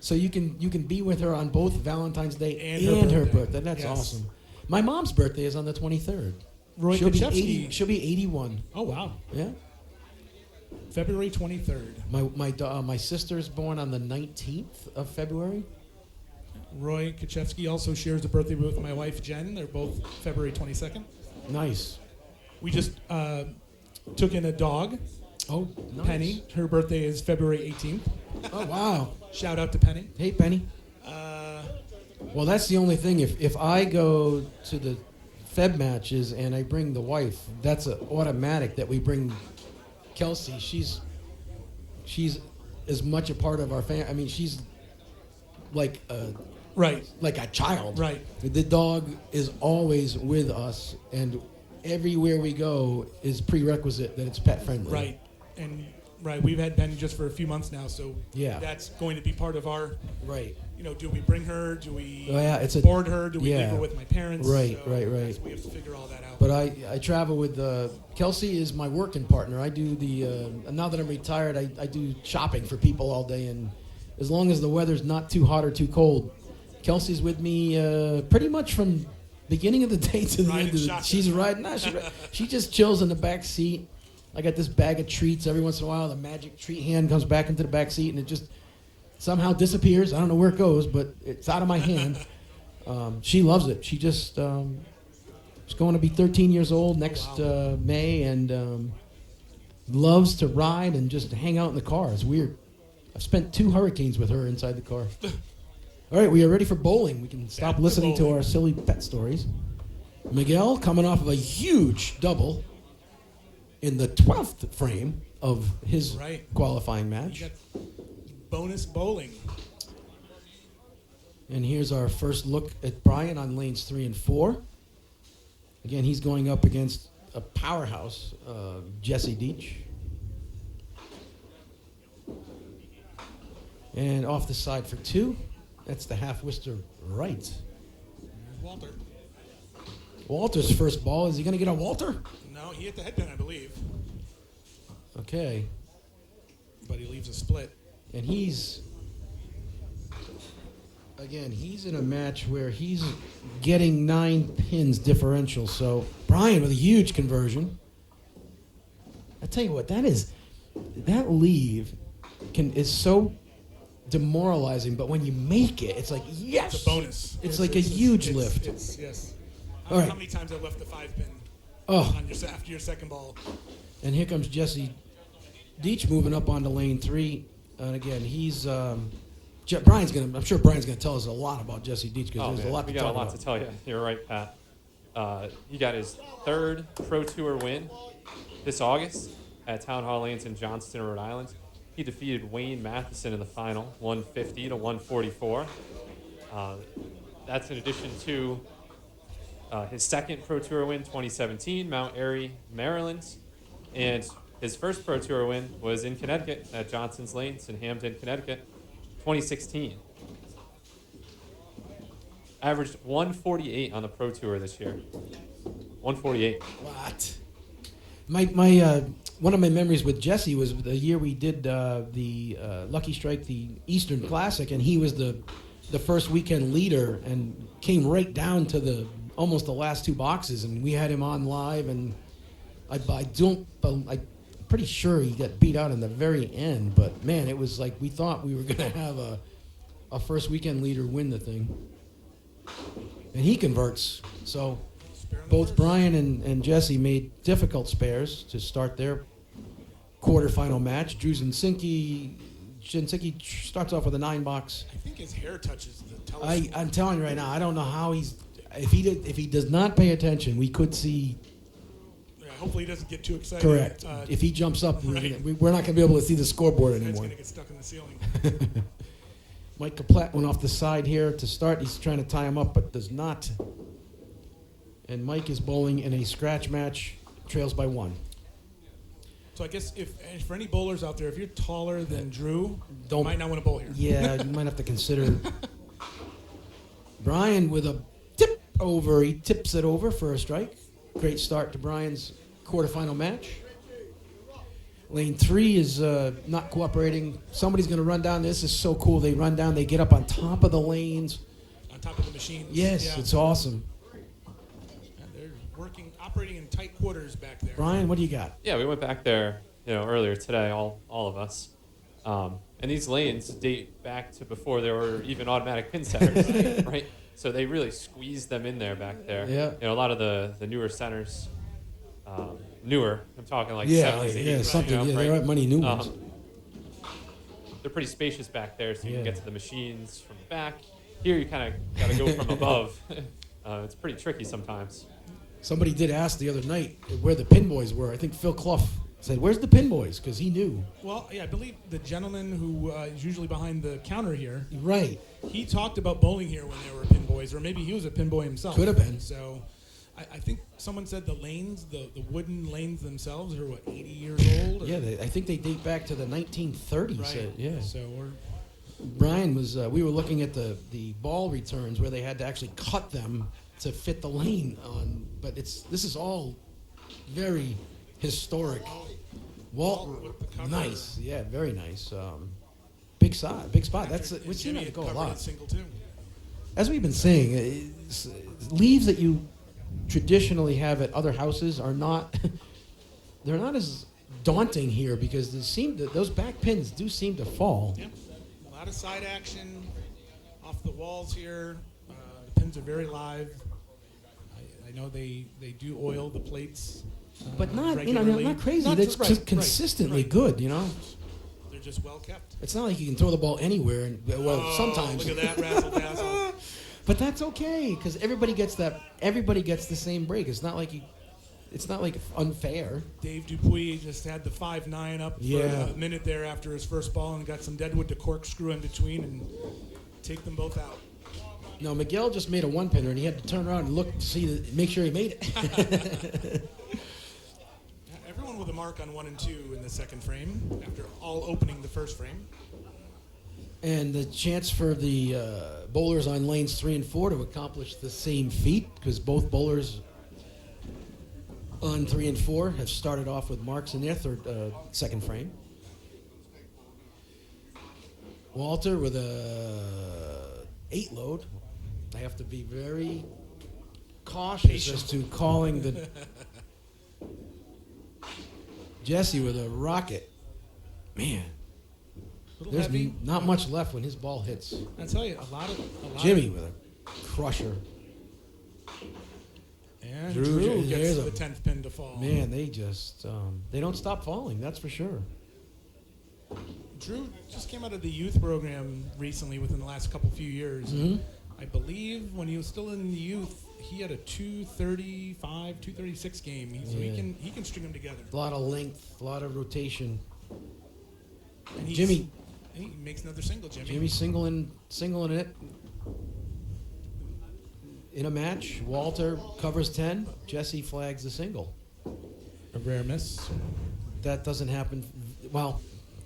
[SPEAKER 1] So you can be with her on both Valentine's Day
[SPEAKER 2] And her
[SPEAKER 1] her
[SPEAKER 2] birthday.
[SPEAKER 1] birthday. That's
[SPEAKER 2] Yes.
[SPEAKER 1] awesome. My mom's birthday is on the 23rd.
[SPEAKER 2] Roy
[SPEAKER 1] she'll be
[SPEAKER 2] Kachevsky.
[SPEAKER 1] 80. She'll be 81.
[SPEAKER 2] Oh wow,
[SPEAKER 1] Yeah.
[SPEAKER 2] February 23rd.
[SPEAKER 1] My sister's born on the 19th of February.
[SPEAKER 2] Roy Kachevsky also shares a birthday with my wife Jen. They're both February 22nd.
[SPEAKER 1] Nice.
[SPEAKER 2] We just took in a dog,
[SPEAKER 1] Oh, nice.
[SPEAKER 2] Penny. Her birthday is February 18th.
[SPEAKER 1] Oh, wow.
[SPEAKER 2] Shout out to Penny.
[SPEAKER 1] Hey, Penny. Well, that's the only thing. If I go to the Feb matches and I bring the wife, that's an automatic that we bring Kelsey. She's as much a part of our family. I mean, she's like
[SPEAKER 2] Right.
[SPEAKER 1] a child.
[SPEAKER 2] Right.
[SPEAKER 1] The dog is always with us, and everywhere we go is prerequisite that it's pet friendly.
[SPEAKER 2] Right. And right, we've had Penny just for a few months now, so
[SPEAKER 1] Yeah.
[SPEAKER 2] that's going to be part of our.
[SPEAKER 1] Right.
[SPEAKER 2] You know, do we bring her? Do we
[SPEAKER 1] Oh, yeah, it's a-
[SPEAKER 2] board her? Do we
[SPEAKER 1] yeah.
[SPEAKER 2] leave her with my parents?
[SPEAKER 1] Right,
[SPEAKER 2] So
[SPEAKER 1] right.
[SPEAKER 2] that's- We have to figure all that out.
[SPEAKER 1] But I travel with Kelsey is my working partner. I do now that I'm retired, I do shopping for people all day, and as long as the weather's not too hot or too cold, Kelsey's with me pretty much from beginning of the day to the
[SPEAKER 2] Riding
[SPEAKER 1] end of the.
[SPEAKER 2] shotgun.
[SPEAKER 1] She's riding. No, she just chills in the back seat. I got this bag of treats. Every once in a while, the magic treat hand comes back into the back seat, and it just somehow disappears. I don't know where it goes, but it's out of my hand. She loves it. She just she's going to be 13 years old next May, and loves to ride and just hang out in the car. It's weird. I've spent 2 hurricanes with her inside the car. All right, we are ready for bowling. We can stop
[SPEAKER 2] Back to
[SPEAKER 1] listening to
[SPEAKER 2] bowling.
[SPEAKER 1] our silly pet stories. Miguel coming off of a huge double in the 12th frame of his
[SPEAKER 2] Right.
[SPEAKER 1] qualifying
[SPEAKER 2] You
[SPEAKER 1] match.
[SPEAKER 2] got bonus bowling.
[SPEAKER 1] And here's our first look at Brian on lanes 3 and 4. Again, he's going up against a powerhouse, Jesse Deach. And off the side for 2, that's the half Worcester right.
[SPEAKER 2] Walter.
[SPEAKER 1] Walter's first ball. Is he going to get a Walter?
[SPEAKER 2] No, he hit the headpin, I believe,
[SPEAKER 1] Okay.
[SPEAKER 2] but he leaves a split.
[SPEAKER 1] And he's in a match where he's getting 9 pins differential. So Brian with a huge conversion. I tell you what, that leave is so demoralizing, but when you make it, it's like, yes!
[SPEAKER 2] It's a bonus.
[SPEAKER 1] It's like a huge
[SPEAKER 2] it's-
[SPEAKER 1] lift.
[SPEAKER 2] It's, yes. I
[SPEAKER 1] All
[SPEAKER 2] don't know
[SPEAKER 1] right.
[SPEAKER 2] how many times I left the 5-pin
[SPEAKER 1] Oh,
[SPEAKER 2] on after your second ball.
[SPEAKER 1] and here comes Jesse Deach moving up onto lane 3. And again, he's I'm sure Brian's gonna tell us a lot about Jesse Deach because
[SPEAKER 3] Oh,
[SPEAKER 1] there's
[SPEAKER 3] man,
[SPEAKER 1] a lot
[SPEAKER 3] we
[SPEAKER 1] to
[SPEAKER 3] got
[SPEAKER 1] talk
[SPEAKER 3] a lot
[SPEAKER 1] about.
[SPEAKER 3] to tell you. You're right, Pat. He got his 3rd Pro Tour win this August at Town Hall Lanes in Johnston, Rhode Island. He defeated Wayne Matheson in the final, 150 to 144. That's in addition to his 2nd Pro Tour win, 2017, Mount Airy, Maryland. And his first Pro Tour win was in Connecticut at Johnson's Lanes in Hamden, Connecticut, 2016. Averaged 148 on the Pro Tour this year. 148.
[SPEAKER 1] What? One of my memories with Jesse was the year we did the Lucky Strike, the Eastern Classic, and he was the first weekend leader and came right down to almost the last two boxes, and we had him on live, and I'm pretty sure he got beat out in the very end, but man, it was like we thought we were going to have a first weekend leader win the thing, and he converts. So both Brian and Jesse made difficult spares to start their quarterfinal match. Drew Zinsinki starts off with a 9-box.
[SPEAKER 2] I think his hair touches the telescope.
[SPEAKER 1] I'm telling you right now, I don't know how if he does not pay attention, we could see.
[SPEAKER 2] Yeah, hopefully he doesn't get too excited.
[SPEAKER 1] Correct. If he jumps up,
[SPEAKER 2] right.
[SPEAKER 1] we're not going to be able to see the scoreboard
[SPEAKER 2] It's
[SPEAKER 1] anymore.
[SPEAKER 2] going to get stuck in the ceiling.
[SPEAKER 1] Mike Kaplat went off the side here to start. He's trying to tie him up, but does not. And Mike is bowling in a scratch match, trails by 1.
[SPEAKER 2] So I guess if for any bowlers out there, if you're taller than Drew,
[SPEAKER 1] Don't-
[SPEAKER 2] you might not want to bowl here.
[SPEAKER 1] Yeah, you might have to consider. Brian with a tip over. He tips it over for a strike. Great start to Brian's quarterfinal match. Lane 3 is not cooperating. Somebody's going to run down. This is so cool. They run down. They get up on top of the lanes.
[SPEAKER 2] On top of the machines.
[SPEAKER 1] Yes,
[SPEAKER 2] Yeah.
[SPEAKER 1] it's awesome.
[SPEAKER 2] Yeah, they're operating in tight quarters back there.
[SPEAKER 1] Brian, what do you got?
[SPEAKER 3] Yeah, we went back there, earlier today, all of us. And these lanes date back to before there were even automatic pin setters, right? So they really squeezed them in there back there.
[SPEAKER 1] Yeah.
[SPEAKER 3] A lot of the newer centers, newer, I'm talking like
[SPEAKER 1] Yeah,
[SPEAKER 3] 70s, 80s,
[SPEAKER 1] yeah, something. Yeah,
[SPEAKER 3] right?
[SPEAKER 1] there aren't many new ones.
[SPEAKER 3] They're pretty spacious back there, so you
[SPEAKER 1] Yeah.
[SPEAKER 3] can get to the machines from the back. Here you kind of got to go from above. It's pretty tricky sometimes.
[SPEAKER 1] Somebody did ask the other night where the pin boys were. I think Phil Clough said, "Where's the pin boys?" Because he knew.
[SPEAKER 2] Well, yeah, I believe the gentleman who is usually behind the counter here,
[SPEAKER 1] Right.
[SPEAKER 2] he talked about bowling here when there were pin boys, or maybe he was a pin boy himself.
[SPEAKER 1] Could have been.
[SPEAKER 2] So I think someone said the lanes, the wooden lanes themselves are, 80 years old? Or-
[SPEAKER 1] Yeah, I think they date back to the 1930s.
[SPEAKER 2] Right.
[SPEAKER 1] Yeah.
[SPEAKER 2] So we're...
[SPEAKER 1] Brian was. We were looking at the ball returns where they had to actually cut them to fit the lane on. But this is all very historic.
[SPEAKER 2] Walt with the cover.
[SPEAKER 1] Nice. Yeah, very nice. Big spot. That's
[SPEAKER 2] And
[SPEAKER 1] we've seen
[SPEAKER 2] Jimmy
[SPEAKER 1] it go a
[SPEAKER 2] covered
[SPEAKER 1] lot.
[SPEAKER 2] it single too.
[SPEAKER 1] As we've been saying, leaves that you traditionally have at other houses are not. They're not as daunting here because those back pins do seem to fall.
[SPEAKER 2] Yep. A lot of side action off the walls here. The pins are very live. I know they do oil the plates.
[SPEAKER 1] But not
[SPEAKER 2] regularly.
[SPEAKER 1] not crazy.
[SPEAKER 2] Not
[SPEAKER 1] That's
[SPEAKER 2] right,
[SPEAKER 1] just
[SPEAKER 2] right,
[SPEAKER 1] consistently
[SPEAKER 2] right.
[SPEAKER 1] good.
[SPEAKER 2] They're just well kept.
[SPEAKER 1] It's not like you can throw the ball anywhere. Sometimes.
[SPEAKER 2] Look at that razzle dazzle.
[SPEAKER 1] But that's okay because everybody gets that. Everybody gets the same break. It's not like unfair.
[SPEAKER 2] Dave Dupuis just had the 5-9 up for
[SPEAKER 1] Yeah.
[SPEAKER 2] a minute there after his first ball and got some deadwood to corkscrew in between and take them both out.
[SPEAKER 1] No, Miguel just made a 1-pinner and he had to turn around and look to make sure he made it.
[SPEAKER 2] Everyone with a mark on 1 and 2 in the second frame after all opening the first frame.
[SPEAKER 1] And the chance for the bowlers on lanes 3 and 4 to accomplish the same feat because both bowlers on 3 and 4 have started off with marks in their second frame. Walter with a 8 load. I have to be very cautious as to calling the. Jesse with a rocket. Man,
[SPEAKER 2] Little
[SPEAKER 1] there's
[SPEAKER 2] heavy.
[SPEAKER 1] not much left when his ball hits.
[SPEAKER 2] I tell you, a lot.
[SPEAKER 1] Jimmy with a crusher.
[SPEAKER 2] And
[SPEAKER 1] Drew,
[SPEAKER 2] Drew gets
[SPEAKER 1] there's
[SPEAKER 2] the
[SPEAKER 1] a-
[SPEAKER 2] 10th pin to fall.
[SPEAKER 1] Man, they just they don't stop falling. That's for sure.
[SPEAKER 2] Drew just came out of the youth program recently within the last few years.
[SPEAKER 1] Mhm.
[SPEAKER 2] I believe when he was still in the youth, he had a 235, 236 game. So
[SPEAKER 1] Yeah.
[SPEAKER 2] he can string them together.
[SPEAKER 1] A lot of length, a lot of rotation.
[SPEAKER 2] And he's-
[SPEAKER 1] Jimmy
[SPEAKER 2] he makes another single.
[SPEAKER 1] Jimmy singling it in a match. Walter covers 10. Jesse flags the single.
[SPEAKER 2] a rare miss.
[SPEAKER 1] That doesn't happen. Well,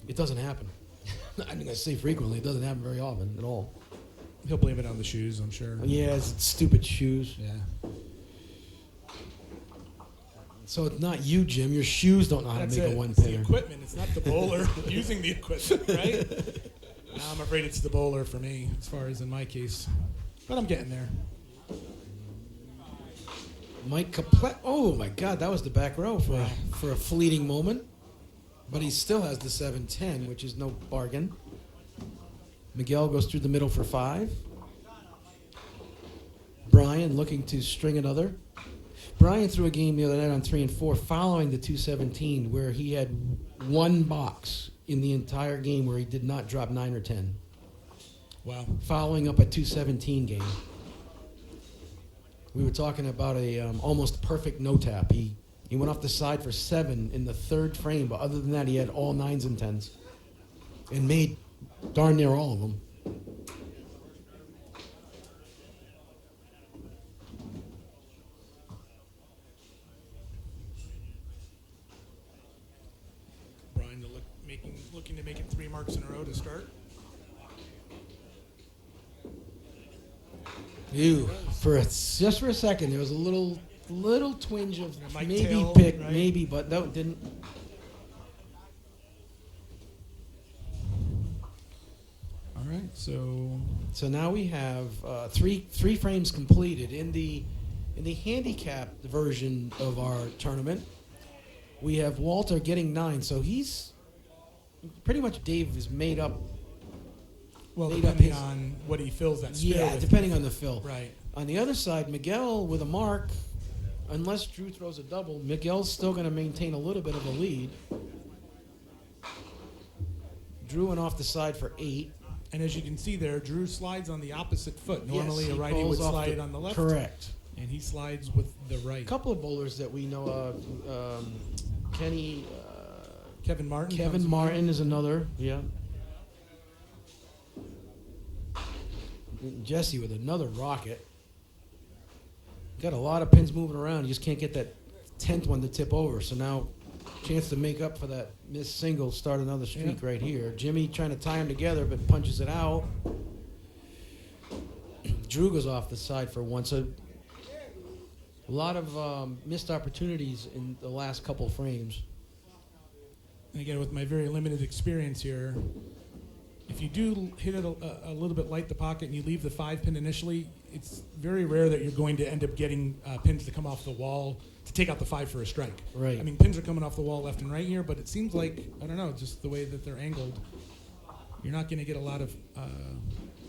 [SPEAKER 1] it doesn't happen. I'm going to say frequently. It doesn't happen very often at all.
[SPEAKER 2] He'll blame it on the shoes, I'm sure.
[SPEAKER 1] Yeah, it's stupid shoes.
[SPEAKER 2] Yeah.
[SPEAKER 1] So it's not you, Jim. Your shoes don't know how
[SPEAKER 2] That's
[SPEAKER 1] to make
[SPEAKER 2] it.
[SPEAKER 1] a one
[SPEAKER 2] It's the
[SPEAKER 1] pinner.
[SPEAKER 2] equipment. It's not the bowler using the equipment, right? No, I'm afraid it's the bowler for me, as far as in my case. But I'm getting there.
[SPEAKER 1] Mike Caplet. Oh my God, that was the back row for a fleeting moment. But he still has the 7-10, which is no bargain. Miguel goes through the middle for 5. Brian looking to string another. Brian threw a game the other night on 3 and 4 following the 217 where he had one box in the entire game where he did not drop 9 or 10.
[SPEAKER 2] Wow.
[SPEAKER 1] Following up a 217 game. We were talking about a almost perfect no tap. He went off the side for 7 in the 3rd frame, but other than that, he had all 9s and 10s and made darn near all of them.
[SPEAKER 2] Brian looking to make it 3 marks in a row to start.
[SPEAKER 1] Ew. Just for a second, there was a little twinge of
[SPEAKER 2] Yeah, Mike
[SPEAKER 1] maybe
[SPEAKER 2] Tail,
[SPEAKER 1] pick,
[SPEAKER 2] right?
[SPEAKER 1] maybe, but no, it didn't.
[SPEAKER 2] All right, so
[SPEAKER 1] So now we have three frames completed in the handicap version of our tournament. We have Walter getting 9, so he's pretty much Dave is made up.
[SPEAKER 2] well,
[SPEAKER 1] Made up
[SPEAKER 2] depending
[SPEAKER 1] his-
[SPEAKER 2] on what he fills that spare
[SPEAKER 1] Yeah,
[SPEAKER 2] with.
[SPEAKER 1] depending on the fill.
[SPEAKER 2] Right.
[SPEAKER 1] On the other side, Miguel with a mark, unless Drew throws a double, Miguel's still going to maintain a little bit of a lead. Drew went off the side for 8.
[SPEAKER 2] And as you can see there, Drew slides on the opposite foot. Normally
[SPEAKER 1] Yes,
[SPEAKER 2] a
[SPEAKER 1] he
[SPEAKER 2] righty would
[SPEAKER 1] pulls off
[SPEAKER 2] slide on the left.
[SPEAKER 1] Correct.
[SPEAKER 2] And he slides with the right.
[SPEAKER 1] A couple of bowlers that we know of. Kenny,
[SPEAKER 2] Kevin Martin. comes
[SPEAKER 1] Kevin
[SPEAKER 2] in.
[SPEAKER 1] Martin is another. Yeah. Jesse with another rocket. Got a lot of pins moving around. You just can't get that 10th one to tip over. So now, chance to make up for that missed single, start another streak right here. Jimmy trying to tie them together, but punches it out. Drew goes off the side for 1. So a lot of missed opportunities in the last couple frames.
[SPEAKER 2] And again, with my very limited experience here, if you do hit it a little bit light the pocket and you leave the 5 pin initially, it's very rare that you're going to end up getting pins to come off the wall to take out the 5 for a strike.
[SPEAKER 1] Right.
[SPEAKER 2] I mean, pins are coming off the wall left and right here, but it seems like, I don't know, just the way that they're angled, you're not going to get a lot of...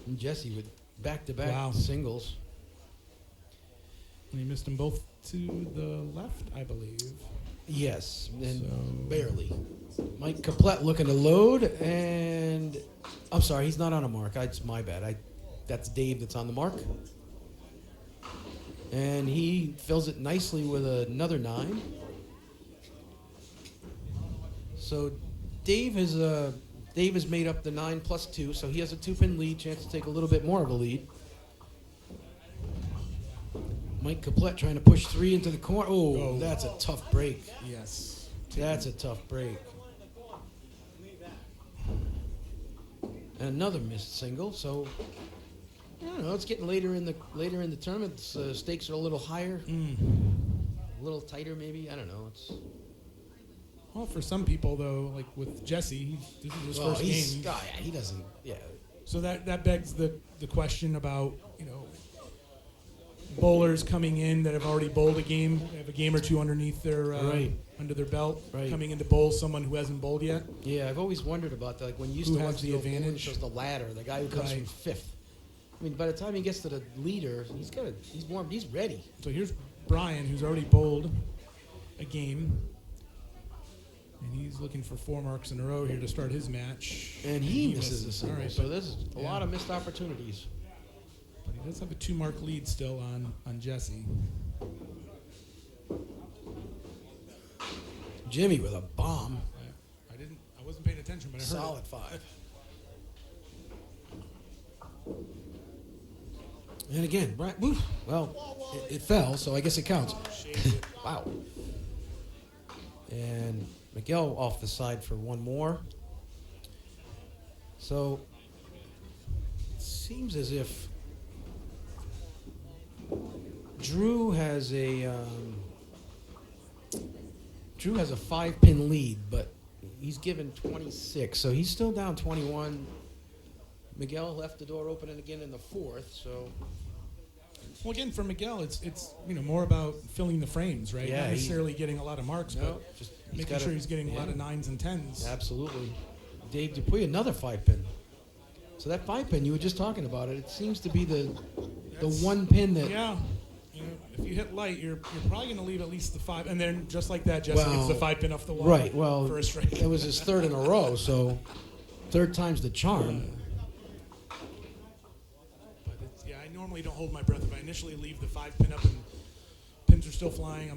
[SPEAKER 1] And Jesse with back-to-back
[SPEAKER 2] Wow.
[SPEAKER 1] singles.
[SPEAKER 2] and he missed them both to the left, I believe.
[SPEAKER 1] Yes, and
[SPEAKER 2] So-
[SPEAKER 1] barely. Mike Caplet looking to load, and I'm sorry, he's not on a mark. It's my bad. That's Dave that's on the mark. And he fills it nicely with another 9. So Dave has made up the 9 plus 2, so he has a 2-pin lead, chance to take a little bit more of a lead. Mike Caplet trying to push 3 into the corner. Oh, that's a tough break.
[SPEAKER 2] Yes.
[SPEAKER 1] That's a tough break. And another missed single. So I don't know. It's getting later in the tournament. Stakes are a little higher, a little tighter, maybe. I don't know. It's
[SPEAKER 2] Well, for some people, though, like with Jesse, this is his first game.
[SPEAKER 1] yeah, he doesn't. Yeah,
[SPEAKER 2] So that begs the question about, bowlers coming in that have already bowled a game, have a game or two underneath their
[SPEAKER 1] Right.
[SPEAKER 2] under their belt,
[SPEAKER 1] Right.
[SPEAKER 2] coming in to bowl someone who hasn't bowled yet.
[SPEAKER 1] yeah. I've always wondered about that. Like when you used
[SPEAKER 2] Who
[SPEAKER 1] to
[SPEAKER 2] has
[SPEAKER 1] watch
[SPEAKER 2] the
[SPEAKER 1] old bowling
[SPEAKER 2] advantage?
[SPEAKER 1] shows, the ladder, the guy who comes from
[SPEAKER 2] Right.
[SPEAKER 1] 5th. I mean, by the time he gets to the leader, he's warm, he's ready.
[SPEAKER 2] So here's Brian, who's already bowled a game, and he's looking for 4 marks in a row here to start his match.
[SPEAKER 1] And he misses a
[SPEAKER 2] All
[SPEAKER 1] single.
[SPEAKER 2] right,
[SPEAKER 1] So
[SPEAKER 2] but-
[SPEAKER 1] there's a lot of missed opportunities.
[SPEAKER 2] But he does have a 2-mark lead still on Jesse.
[SPEAKER 1] Jimmy with a bomb.
[SPEAKER 2] I wasn't paying attention, but I heard
[SPEAKER 1] Solid
[SPEAKER 2] it.
[SPEAKER 1] 5. And again, Brian, woof, well, it fell, so I guess it counts. Wow. And Miguel off the side for 1 more. So it seems as if Drew has a Drew has a 5-pin lead, but he's given 26, so he's still down 21. Miguel left the door open again in the fourth, so
[SPEAKER 2] Well, again, for Miguel, it's more about filling the frames, right?
[SPEAKER 1] Yeah,
[SPEAKER 2] Not
[SPEAKER 1] he-
[SPEAKER 2] necessarily getting a lot of marks,
[SPEAKER 1] no,
[SPEAKER 2] but
[SPEAKER 1] just
[SPEAKER 2] making sure he's getting a lot of 9s and 10s.
[SPEAKER 1] Absolutely. Dave Dupuy, another 5-pin. So that 5-pin, you were just talking about it. It seems to be the
[SPEAKER 2] That's-
[SPEAKER 1] one pin that.
[SPEAKER 2] Yeah. If you hit light, you're probably going to leave at least the 5, and then just like that, Jesse gets
[SPEAKER 1] Well,
[SPEAKER 2] the 5-pin off the wall.
[SPEAKER 1] Right. Well,
[SPEAKER 2] for a strike.
[SPEAKER 1] it was his third in a row, so third time's the charm.
[SPEAKER 2] But yeah, I normally don't hold my breath. If I initially leave the 5-pin up and pins are still flying,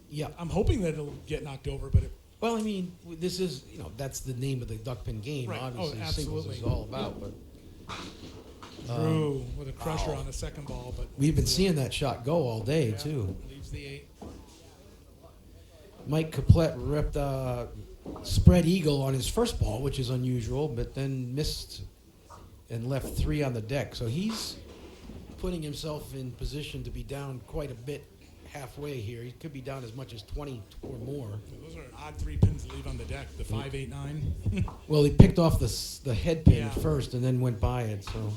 [SPEAKER 1] Yeah.
[SPEAKER 2] I'm hoping that it'll get knocked over, but
[SPEAKER 1] Well, I mean, this is, that's the name of the duckpin game.
[SPEAKER 2] Right. Oh,
[SPEAKER 1] Obviously, singles
[SPEAKER 2] absolutely.
[SPEAKER 1] is all about. But
[SPEAKER 2] Drew with a crusher on the second ball. But
[SPEAKER 1] we've been seeing that shot go all day,
[SPEAKER 2] yeah,
[SPEAKER 1] too.
[SPEAKER 2] leaves the 8.
[SPEAKER 1] Mike Caplet ripped spread eagle on his first ball, which is unusual, but then missed and left 3 on the deck. So he's putting himself in position to be down quite a bit halfway here. He could be down as much as 20 or more.
[SPEAKER 2] Those are an odd 3 pins to leave on the deck. The 5, 8, 9.
[SPEAKER 1] Well, he picked off the head pin
[SPEAKER 2] Yeah.
[SPEAKER 1] first and then went by it. So,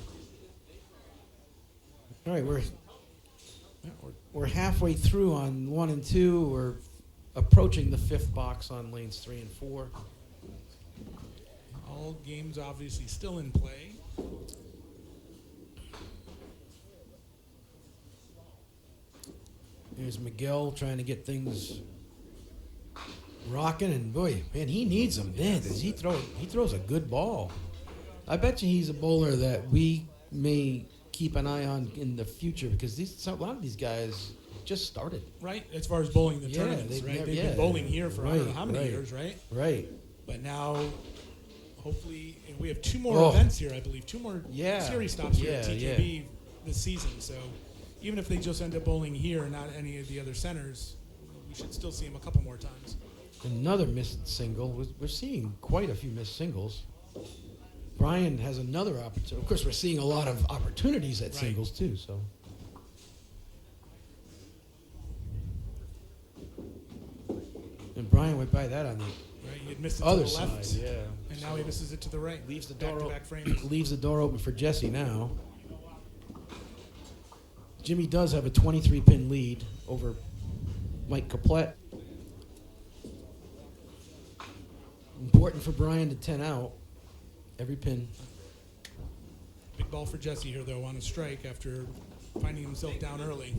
[SPEAKER 1] all right, we're halfway through on 1 and 2. We're approaching the 5th box on lanes 3 and 4.
[SPEAKER 2] All games obviously still in play.
[SPEAKER 1] There's Miguel trying to get things rocking, and boy, man, he needs them. Man, does he throws a good ball. I bet you he's a bowler that we may keep an eye on in the future because a lot of these guys just started.
[SPEAKER 2] Right, as far as bowling the
[SPEAKER 1] Yeah,
[SPEAKER 2] tournaments,
[SPEAKER 1] they've
[SPEAKER 2] right?
[SPEAKER 1] never-
[SPEAKER 2] They've
[SPEAKER 1] yeah.
[SPEAKER 2] been bowling here for I don't know
[SPEAKER 1] Right,
[SPEAKER 2] how many
[SPEAKER 1] right.
[SPEAKER 2] years, right?
[SPEAKER 1] Right.
[SPEAKER 2] But now, hopefully, and we have 2 more
[SPEAKER 1] Oh.
[SPEAKER 2] events here, I believe. 2 more
[SPEAKER 1] Yeah.
[SPEAKER 2] series stops here at
[SPEAKER 1] Yeah,
[SPEAKER 2] TKB this season. So even if they just end up bowling here and not any of the other centers, we should still see them a couple more times.
[SPEAKER 1] Another missed single. We're seeing quite a few missed singles. Brian has another opportunity. Of course, we're seeing a lot of opportunities at
[SPEAKER 2] Right.
[SPEAKER 1] singles too. So. And Brian went by that on the
[SPEAKER 2] Right, he had missed it
[SPEAKER 1] other
[SPEAKER 2] to the left,
[SPEAKER 1] side, yeah.
[SPEAKER 2] and now he misses it to the right.
[SPEAKER 1] Leaves the door
[SPEAKER 2] Back-to-back
[SPEAKER 1] open.
[SPEAKER 2] frames.
[SPEAKER 1] Leaves the door open for Jesse now. Jimmy does have a 23-pin lead over Mike Caplet. Important for Brian to 10 out every pin.
[SPEAKER 2] Big ball for Jesse here, though, on a strike after finding himself down early.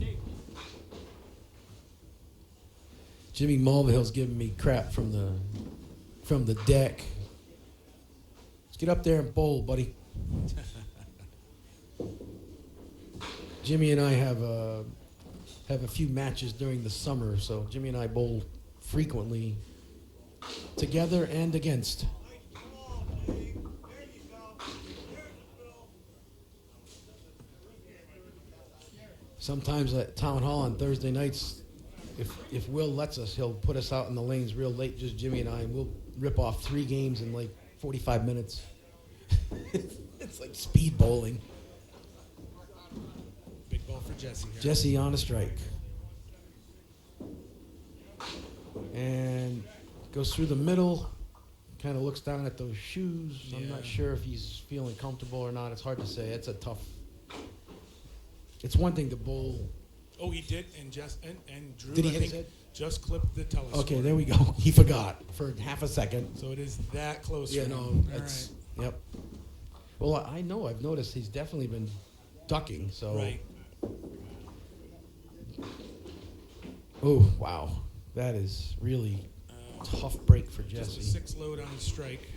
[SPEAKER 1] Jimmy Mulvihill's giving me crap from the deck. Let's get up there and bowl, buddy. Jimmy and I have a few matches during the summer, so Jimmy and I bowl frequently together and against. Sometimes at Town Hall on Thursday nights, if Will lets us, he'll put us out in the lanes real late, just Jimmy and I, and we'll rip off 3 games in like 45 minutes. It's like speed bowling.
[SPEAKER 2] Big ball for Jesse here.
[SPEAKER 1] Jesse on a strike. And goes through the middle, kind of looks down at those shoes. I'm not
[SPEAKER 2] Yeah.
[SPEAKER 1] sure if he's feeling comfortable or not. It's hard to say. It's one thing to bowl.
[SPEAKER 2] Oh, he did, and Drew,
[SPEAKER 1] Did he
[SPEAKER 2] I
[SPEAKER 1] hit his
[SPEAKER 2] think,
[SPEAKER 1] head?
[SPEAKER 2] just clipped the telescope.
[SPEAKER 1] Okay, there we go. He forgot for half a second.
[SPEAKER 2] So it is that close.
[SPEAKER 1] Yeah,
[SPEAKER 2] for
[SPEAKER 1] no,
[SPEAKER 2] him.
[SPEAKER 1] that's, yep. Well, I know, I've noticed he's definitely been ducking, so.
[SPEAKER 2] All right.
[SPEAKER 1] Oh, wow. That is really tough break for
[SPEAKER 2] Just a
[SPEAKER 1] Jesse.
[SPEAKER 2] 6 load on his strike.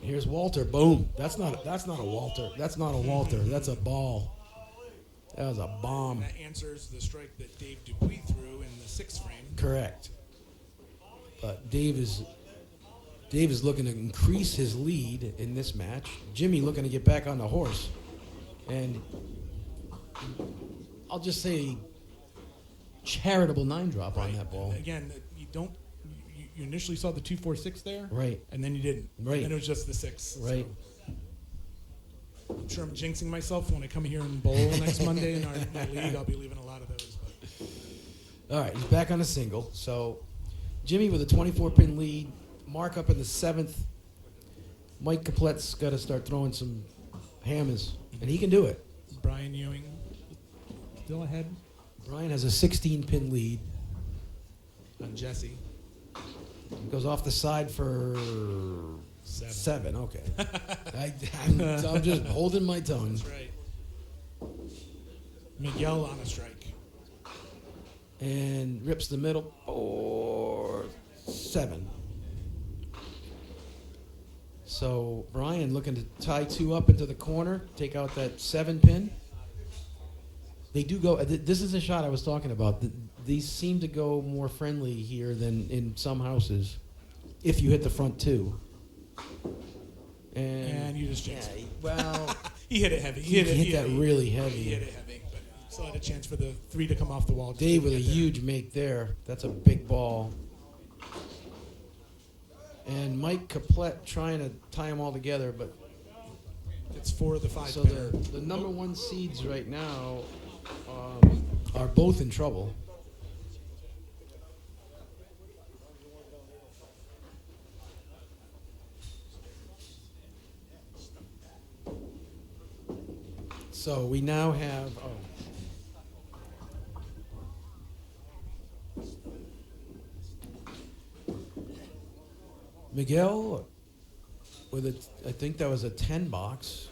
[SPEAKER 1] Here's Walter. Boom. That's not a Walter. That's not a Walter. That's a ball. That was a bomb.
[SPEAKER 2] And that answers the strike that Dave Dupuy threw in the 6th frame.
[SPEAKER 1] Correct. But Dave is looking to increase his lead in this match. Jimmy looking to get back on the horse. And I'll just say charitable 9-drop on that ball.
[SPEAKER 2] Again, you initially saw the 2-4-6 there,
[SPEAKER 1] Right.
[SPEAKER 2] and then you didn't.
[SPEAKER 1] Right.
[SPEAKER 2] And it was just the 6.
[SPEAKER 1] Right.
[SPEAKER 2] So I'm sure I'm jinxing myself when I come here and bowl next Monday in my league. I'll be leaving a lot of those. But
[SPEAKER 1] All right, he's back on a single. So Jimmy with a 24-pin lead. Mark up in the 7th. Mike Caplet's got to start throwing some hammers, and he can do it.
[SPEAKER 2] Brian Ewing still ahead
[SPEAKER 1] Brian has a 16-pin lead.
[SPEAKER 2] on Jesse.
[SPEAKER 1] Goes off the side for 7. Okay. I'm just holding my tongue.
[SPEAKER 2] That's right. Miguel on a strike.
[SPEAKER 1] And rips the middle for 7. So Brian looking to tie 2 up into the corner, take out that 7-pin. They do go. This is a shot I was talking about. These seem to go more friendly here than in some houses, if you hit the front 2.
[SPEAKER 2] And you just jinxed
[SPEAKER 1] yeah,
[SPEAKER 2] it.
[SPEAKER 1] well,
[SPEAKER 2] He hit it heavy.
[SPEAKER 1] he hit that really heavy.
[SPEAKER 2] He hit it heavy, but still had a chance for the 3 to come off the wall. Just
[SPEAKER 1] Dave
[SPEAKER 2] didn't
[SPEAKER 1] with a
[SPEAKER 2] get there.
[SPEAKER 1] huge make there. That's a big ball. And Mike Caplet trying to tie them all together, but
[SPEAKER 2] It's 4 of the 5
[SPEAKER 1] so
[SPEAKER 2] pinner.
[SPEAKER 1] the number 1 seeds right now are both in trouble. So we now have. Miguel with I think that was a 10 box.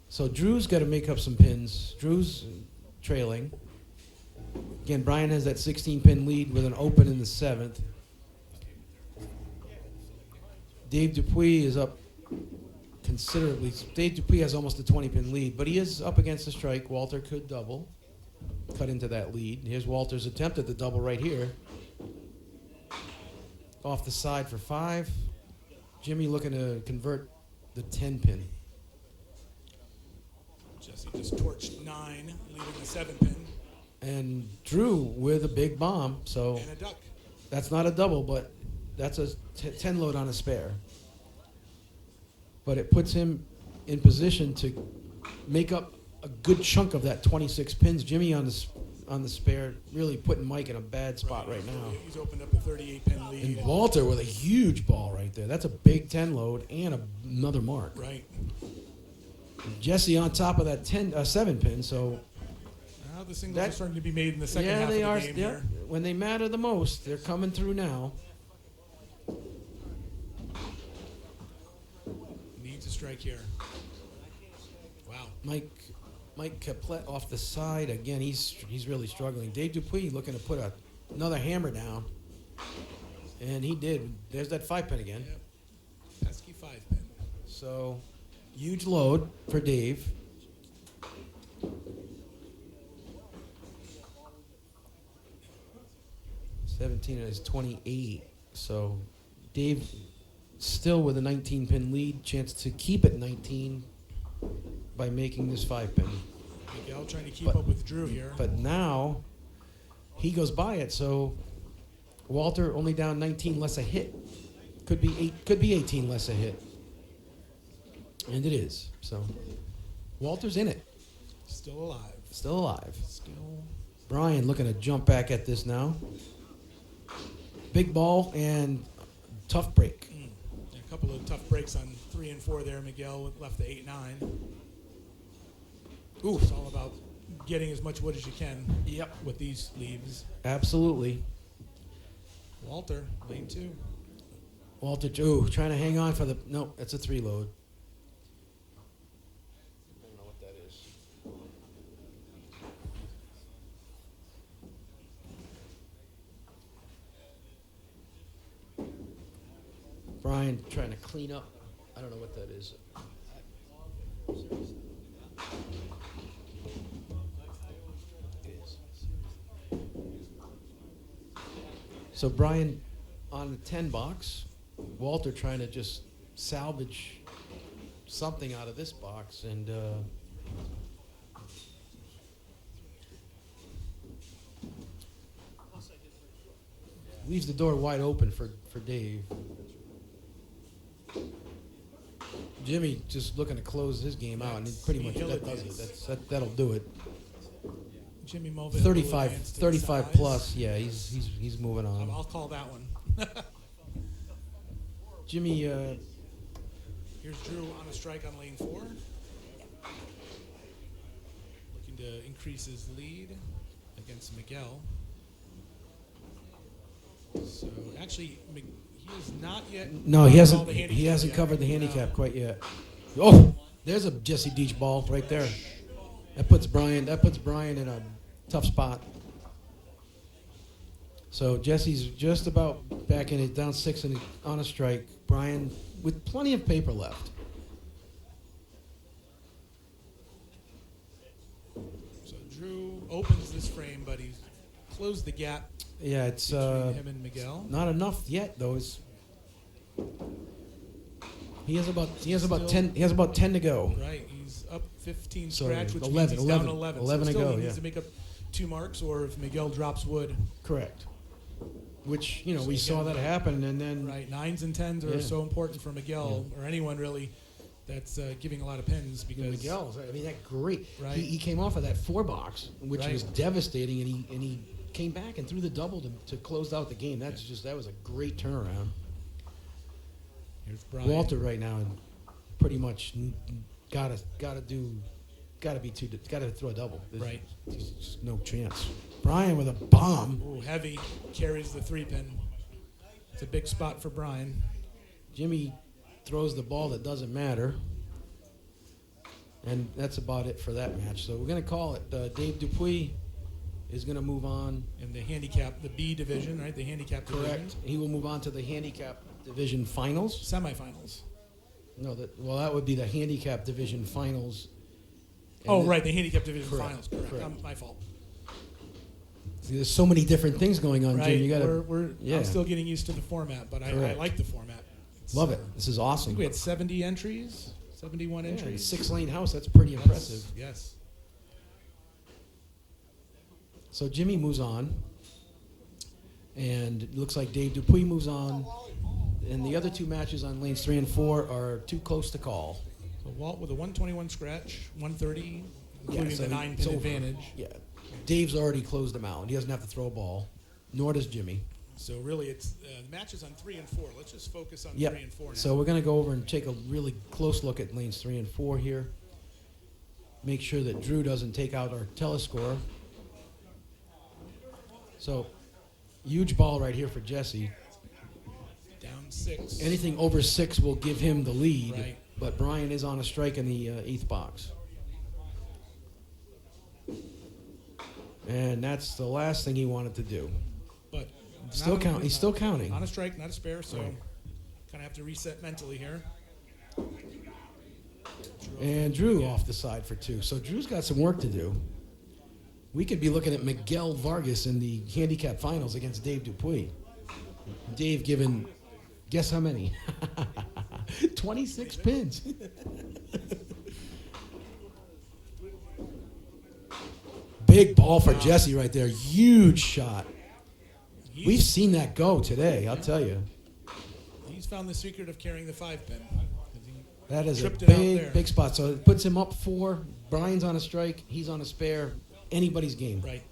[SPEAKER 1] So Drew's got to make up some pins. Drew's trailing. Again, Brian has that 16-pin lead with an open in the 7th. Dave Dupuis is up considerably. Dave Dupuis has almost a 20-pin lead, but he is up against the strike. Walter could double, cut into that lead. Here's Walter's attempt at the double right here. Off the side for 5. Jimmy looking to convert the 10-pin.
[SPEAKER 2] Jesse just torched 9, leaving the 7 pin
[SPEAKER 1] And Drew with a big bomb, so
[SPEAKER 2] and a duck.
[SPEAKER 1] that's not a double, but that's a 10 load on a spare. But it puts him in position to make up a good chunk of that 26 pins. Jimmy on the spare, really putting Mike in a bad spot right now.
[SPEAKER 2] He's opened up a 38 pin lead.
[SPEAKER 1] And Walter with a huge ball right there. That's a big 10 load and another mark.
[SPEAKER 2] Right.
[SPEAKER 1] Jesse on top of that 7 pin, so
[SPEAKER 2] Now the singles are starting to be made in the second half
[SPEAKER 1] they
[SPEAKER 2] of
[SPEAKER 1] are.
[SPEAKER 2] the game
[SPEAKER 1] Yeah,
[SPEAKER 2] here.
[SPEAKER 1] when they matter the most, they're coming through now.
[SPEAKER 2] Needs a strike here. Wow.
[SPEAKER 1] Mike Caplet off the side again. He's really struggling. Dave Dupuis looking to put another hammer down, and he did. There's that 5 pin again.
[SPEAKER 2] Yep. Pesky 5 pin.
[SPEAKER 1] So huge load for Dave. $17 is 28. So Dave still with a 19-pin lead, chance to keep it 19 by making this 5 pin.
[SPEAKER 2] Miguel trying to keep up with Drew here.
[SPEAKER 1] But now he goes by it, so Walter only down 19 less a hit. Could be 18 less a hit. And it is. So Walter's in it.
[SPEAKER 2] Still alive.
[SPEAKER 1] Still alive.
[SPEAKER 2] Still.
[SPEAKER 1] Brian looking to jump back at this now. Big ball and tough break.
[SPEAKER 2] A couple of tough breaks on 3 and 4 there. Miguel left the 8-9. Ooh. It's all about getting as much wood as you can.
[SPEAKER 1] Yep.
[SPEAKER 2] With these leaves.
[SPEAKER 1] Absolutely.
[SPEAKER 2] Walter, lane 2.
[SPEAKER 1] Walter, trying to hang on for the... No, it's a 3 load. I don't know what that is. Brian trying to clean up. I don't know what that is. So Brian on the 10 box, Walter trying to just salvage something out of this box, and leaves the door wide open for Dave. Jimmy just looking to close his game out, and pretty much that does it. That'll do it.
[SPEAKER 2] Jimmy Mulvihill.
[SPEAKER 1] 35,
[SPEAKER 2] will advance to the
[SPEAKER 1] 35
[SPEAKER 2] sides.
[SPEAKER 1] plus. Yeah, he's moving on.
[SPEAKER 2] I'll call that one.
[SPEAKER 1] Jimmy,
[SPEAKER 2] Here's Drew on a strike on lane 4. Looking to increase his lead against Miguel. So actually, he is not yet.
[SPEAKER 1] no, he hasn't.
[SPEAKER 2] called the
[SPEAKER 1] He
[SPEAKER 2] handicap
[SPEAKER 1] hasn't
[SPEAKER 2] yet.
[SPEAKER 1] covered the handicap
[SPEAKER 2] No.
[SPEAKER 1] quite yet. Oh, there's a Jesse Deach ball right there. That puts Brian in a tough spot. So Jesse's just about back in it, down 6 and on a strike. Brian with plenty of paper left.
[SPEAKER 2] So Drew opens this frame, but he's closed the gap
[SPEAKER 1] Yeah, it's
[SPEAKER 2] between him and Miguel.
[SPEAKER 1] not enough yet though. He has about
[SPEAKER 2] Still-
[SPEAKER 1] 10 to go.
[SPEAKER 2] Right, he's up 15
[SPEAKER 1] So,
[SPEAKER 2] scratch, which
[SPEAKER 1] 11,
[SPEAKER 2] means he's down
[SPEAKER 1] 11,
[SPEAKER 2] 11.
[SPEAKER 1] 11
[SPEAKER 2] so
[SPEAKER 1] to
[SPEAKER 2] still
[SPEAKER 1] go,
[SPEAKER 2] he needs
[SPEAKER 1] yeah.
[SPEAKER 2] to make up 2 marks, or if Miguel drops wood.
[SPEAKER 1] Correct. Which we
[SPEAKER 2] So
[SPEAKER 1] saw
[SPEAKER 2] again,
[SPEAKER 1] that happen, and then
[SPEAKER 2] Right, 9s and 10s are
[SPEAKER 1] Yeah.
[SPEAKER 2] so important for Miguel, or anyone really that's giving a lot of pins, because
[SPEAKER 1] Miguel. I mean, that great.
[SPEAKER 2] Right.
[SPEAKER 1] He came off of that 4 box, which
[SPEAKER 2] Right.
[SPEAKER 1] was devastating, and he came back and threw the double to close out the game. That was a great turnaround.
[SPEAKER 2] here's Brian.
[SPEAKER 1] Walter right now, pretty much gotta throw a double.
[SPEAKER 2] Right.
[SPEAKER 1] There's just no chance. Brian with a bomb.
[SPEAKER 2] Ooh, heavy, carries the 3-pin. It's a big spot for Brian.
[SPEAKER 1] Jimmy throws the ball that doesn't matter. And that's about it for that match. So we're going to call it. Dave Dupuis is going to move on.
[SPEAKER 2] In the handicap, the B division, right? The handicap division.
[SPEAKER 1] Correct. He will move on to the handicap division finals.
[SPEAKER 2] Semifinals.
[SPEAKER 1] No, that would be the handicap division finals. And
[SPEAKER 2] Oh,
[SPEAKER 1] then-
[SPEAKER 2] right, the handicap division
[SPEAKER 1] Correct,
[SPEAKER 2] finals. Correct.
[SPEAKER 1] correct.
[SPEAKER 2] My fault.
[SPEAKER 1] See, there's so many different things going on,
[SPEAKER 2] Right.
[SPEAKER 1] Jim. You got to
[SPEAKER 2] I'm still getting used to the format, but I
[SPEAKER 1] Correct.
[SPEAKER 2] like the format. It's,
[SPEAKER 1] love it. This is
[SPEAKER 2] I
[SPEAKER 1] awesome.
[SPEAKER 2] think we had 70 entries, 71
[SPEAKER 1] Yeah,
[SPEAKER 2] entries.
[SPEAKER 1] 6-lane house. That's pretty impressive.
[SPEAKER 2] Yes.
[SPEAKER 1] So Jimmy moves on, and it looks like Dave Dupuis moves on, and the other 2 matches on lanes 3 and 4 are too close to call.
[SPEAKER 2] So Walt with a 121 scratch, 130, including
[SPEAKER 1] so
[SPEAKER 2] the
[SPEAKER 1] it's
[SPEAKER 2] 9-pin
[SPEAKER 1] over.
[SPEAKER 2] advantage.
[SPEAKER 1] Yeah, Dave's already closed him out. He doesn't have to throw a ball, nor does Jimmy.
[SPEAKER 2] So really, it's the matches on 3 and 4. Let's just focus on
[SPEAKER 1] Yep.
[SPEAKER 2] 3 and 4 now.
[SPEAKER 1] So we're going to go over and take a really close look at lanes 3 and 4 here. Make sure that Drew doesn't take out our telescore. So, huge ball right here for Jesse.
[SPEAKER 2] down 6.
[SPEAKER 1] Anything over 6 will give him the lead,
[SPEAKER 2] Right.
[SPEAKER 1] but Brian is on a strike in the 8th box. And that's the last thing he wanted to do.
[SPEAKER 2] But
[SPEAKER 1] Still count. He's still counting.
[SPEAKER 2] On a strike, not a spare, so
[SPEAKER 1] Right.
[SPEAKER 2] kind of have to reset mentally here.
[SPEAKER 1] And Drew off the side for 2. So Drew's got some work to do. We could be looking at Miguel Vargas in the handicap finals against Dave Dupuis. Dave given, guess how many? 26 pins. Big ball for Jesse right there. Huge shot. We've seen that go today, I'll tell you.
[SPEAKER 2] He's found the secret of carrying the 5-pin.
[SPEAKER 1] That is a
[SPEAKER 2] Tripped it out
[SPEAKER 1] big,
[SPEAKER 2] there.
[SPEAKER 1] big spot. So it puts him up 4. Brian's on a strike. He's on a spare. Anybody's game.
[SPEAKER 2] Right.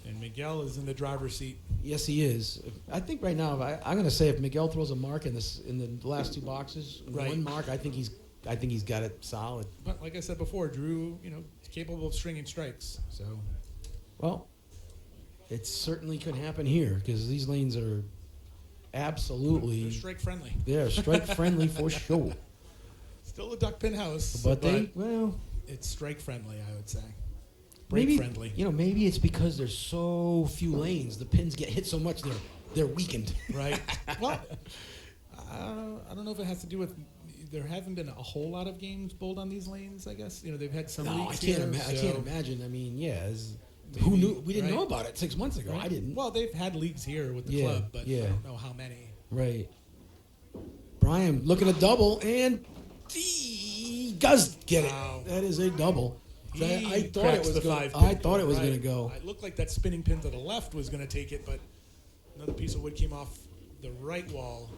[SPEAKER 2] And Miguel is in the driver's seat.
[SPEAKER 1] Yes, he is. I think right now, I'm going to say if Miguel throws a mark in the last 2 boxes,
[SPEAKER 2] Right.
[SPEAKER 1] 1 mark, I think he's got it solid.
[SPEAKER 2] But like I said before, Drew, is capable of stringing strikes. So
[SPEAKER 1] Well, it certainly could happen here because these lanes are absolutely
[SPEAKER 2] they're strike friendly.
[SPEAKER 1] they're strike friendly for sure.
[SPEAKER 2] Still a duck pin house,
[SPEAKER 1] But
[SPEAKER 2] it's strike friendly, I would say. Break
[SPEAKER 1] maybe
[SPEAKER 2] friendly.
[SPEAKER 1] maybe it's because there's so few lanes. The pins get hit so much they're weakened.
[SPEAKER 2] Right. Well, I don't know if it has to do with there haven't been a whole lot of games bowled on these lanes. I guess they've had some.
[SPEAKER 1] No, I
[SPEAKER 2] leagues
[SPEAKER 1] can't.
[SPEAKER 2] here,
[SPEAKER 1] I can't
[SPEAKER 2] so-
[SPEAKER 1] imagine. I mean, who
[SPEAKER 2] Maybe,
[SPEAKER 1] knew? We didn't
[SPEAKER 2] right.
[SPEAKER 1] know about it 6 months ago.
[SPEAKER 2] Right?
[SPEAKER 1] I didn't.
[SPEAKER 2] Well, they've had leagues here with the
[SPEAKER 1] Yeah,
[SPEAKER 2] club, but
[SPEAKER 1] yeah.
[SPEAKER 2] I don't know how many.
[SPEAKER 1] Right. Brian looking at double, and he does get
[SPEAKER 2] Wow.
[SPEAKER 1] it. That is a double.
[SPEAKER 2] He
[SPEAKER 1] I thought it
[SPEAKER 2] cracks
[SPEAKER 1] was
[SPEAKER 2] the
[SPEAKER 1] going.
[SPEAKER 2] 5-pin.
[SPEAKER 1] I thought it was
[SPEAKER 2] Right.
[SPEAKER 1] going to go.
[SPEAKER 2] It looked like that spinning pin to the left was going to take it, but another piece of wood came off the right wall.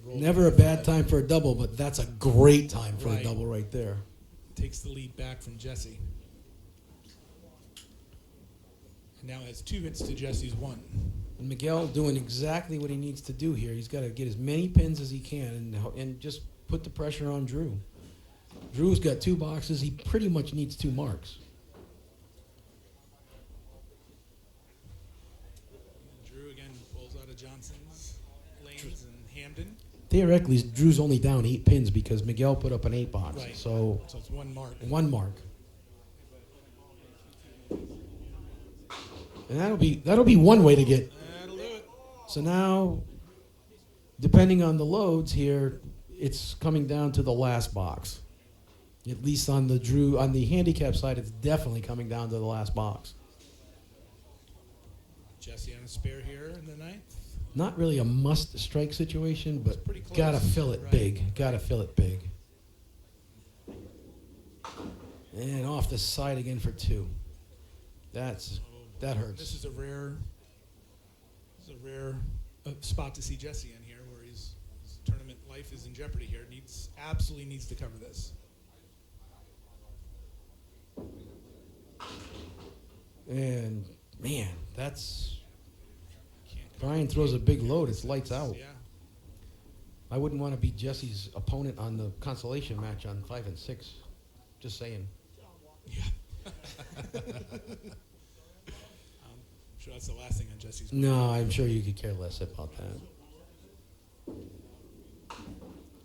[SPEAKER 2] Rolled
[SPEAKER 1] Never a
[SPEAKER 2] to
[SPEAKER 1] bad
[SPEAKER 2] the-
[SPEAKER 1] time for a double, but that's a great time for a
[SPEAKER 2] Right.
[SPEAKER 1] double right there.
[SPEAKER 2] Takes the lead back from Jesse. Now has 2 hits to Jesse's 1.
[SPEAKER 1] And Miguel doing exactly what he needs to do here. He's got to get as many pins as he can and just put the pressure on Drew. Drew's got 2 boxes. He pretty much needs 2 marks.
[SPEAKER 2] Drew again pulls out of Johnson's lanes and Hamden.
[SPEAKER 1] Theoretically, Drew's only down 8 pins because Miguel put up an 8 box.
[SPEAKER 2] Right.
[SPEAKER 1] So
[SPEAKER 2] So it's 1 mark.
[SPEAKER 1] 1 mark. And that'll be one way to get.
[SPEAKER 2] That'll do it.
[SPEAKER 1] So now, depending on the loads here, it's coming down to the last box. At least on the handicap side, it's definitely coming down to the last box.
[SPEAKER 2] Jesse on a spare here in the 9th.
[SPEAKER 1] Not really a must strike situation, but
[SPEAKER 2] It's pretty close,
[SPEAKER 1] gotta fill it
[SPEAKER 2] right.
[SPEAKER 1] big. Gotta fill it big. And off the side again for 2. That hurts.
[SPEAKER 2] This is a rare spot to see Jesse in here, where his tournament life is in jeopardy here. Absolutely needs to cover this.
[SPEAKER 1] And man, that's
[SPEAKER 2] Can't cover
[SPEAKER 1] Brian
[SPEAKER 2] it.
[SPEAKER 1] throws a big load. It's lights out.
[SPEAKER 2] Yeah.
[SPEAKER 1] I wouldn't want to be Jesse's opponent on the consolation match on 5 and 6. Just saying.
[SPEAKER 2] Yeah. I'm sure that's the last thing on Jesse's mind.
[SPEAKER 1] No, I'm sure you could care less about that.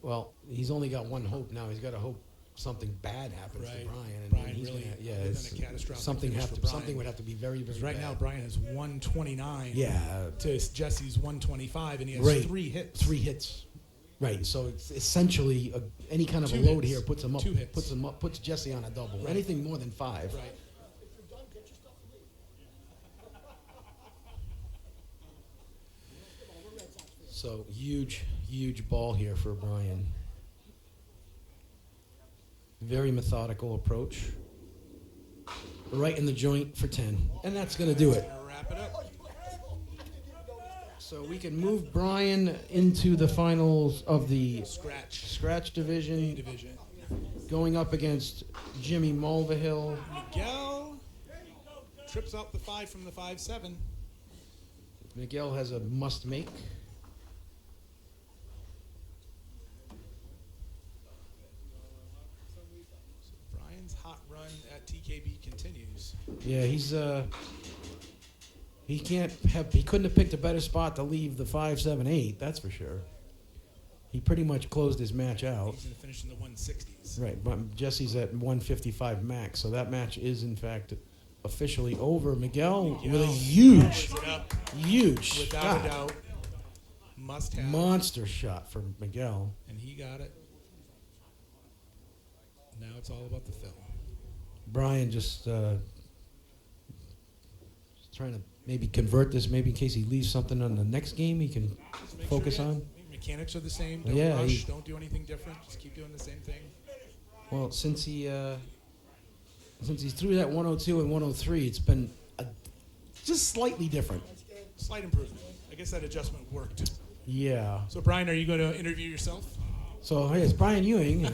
[SPEAKER 1] Well, he's only got one hope now. He's got to hope something bad happens
[SPEAKER 2] Right.
[SPEAKER 1] to Brian. And
[SPEAKER 2] Brian
[SPEAKER 1] he's
[SPEAKER 2] really,
[SPEAKER 1] gonna, yeah,
[SPEAKER 2] other than
[SPEAKER 1] it's,
[SPEAKER 2] a catastrophic
[SPEAKER 1] something
[SPEAKER 2] finish
[SPEAKER 1] have
[SPEAKER 2] for
[SPEAKER 1] to,
[SPEAKER 2] Brian.
[SPEAKER 1] something would have to be very, very
[SPEAKER 2] Because right
[SPEAKER 1] bad.
[SPEAKER 2] now Brian has 129
[SPEAKER 1] Yeah,
[SPEAKER 2] to Jesse's 125, and he has
[SPEAKER 1] Right.
[SPEAKER 2] 3 hits.
[SPEAKER 1] 3 hits. Right, so it's essentially any kind of a
[SPEAKER 2] 2
[SPEAKER 1] load
[SPEAKER 2] hits.
[SPEAKER 1] here puts him up,
[SPEAKER 2] 2 hits.
[SPEAKER 1] puts Jesse on a double.
[SPEAKER 2] Right.
[SPEAKER 1] Anything more than 5.
[SPEAKER 2] Right.
[SPEAKER 1] So huge ball here for Brian. Very methodical approach. Right in the joint for 10. And that's going to do it.
[SPEAKER 2] Gonna wrap it up.
[SPEAKER 1] So we can move Brian into the finals of the
[SPEAKER 2] Scratch. A
[SPEAKER 1] division,
[SPEAKER 2] division.
[SPEAKER 1] going up against Jimmy Mulvihill.
[SPEAKER 2] Miguel trips out the 5 from the 5-7.
[SPEAKER 1] Miguel has a must make.
[SPEAKER 2] Brian's hot run at TKB continues.
[SPEAKER 1] Yeah, he couldn't have picked a better spot to leave the 5-7-8, that's for sure. He pretty much closed his match out.
[SPEAKER 2] He's going to finish in the 160s.
[SPEAKER 1] Right, but Jesse's at 155 max, so that match is in fact officially over. Miguel with a
[SPEAKER 2] Miguel
[SPEAKER 1] huge
[SPEAKER 2] powers it up
[SPEAKER 1] Huge
[SPEAKER 2] without
[SPEAKER 1] shot.
[SPEAKER 2] a doubt. Must have.
[SPEAKER 1] Monster shot for Miguel.
[SPEAKER 2] And he got it. Now it's all about the fill.
[SPEAKER 1] Brian just trying to maybe convert this, maybe in case he leaves something on the next game he can
[SPEAKER 2] Just make
[SPEAKER 1] focus
[SPEAKER 2] sure,
[SPEAKER 1] on.
[SPEAKER 2] Mechanics are the same. Don't
[SPEAKER 1] Yeah,
[SPEAKER 2] rush. Don't do anything different. Just keep doing the same thing.
[SPEAKER 1] Well, since he threw that 102 and 103, it's been just slightly different.
[SPEAKER 2] Slight improvement. I guess that adjustment worked.
[SPEAKER 1] Yeah.
[SPEAKER 2] So, Brian, are you going to interview yourself?
[SPEAKER 1] So here's Brian Ewing.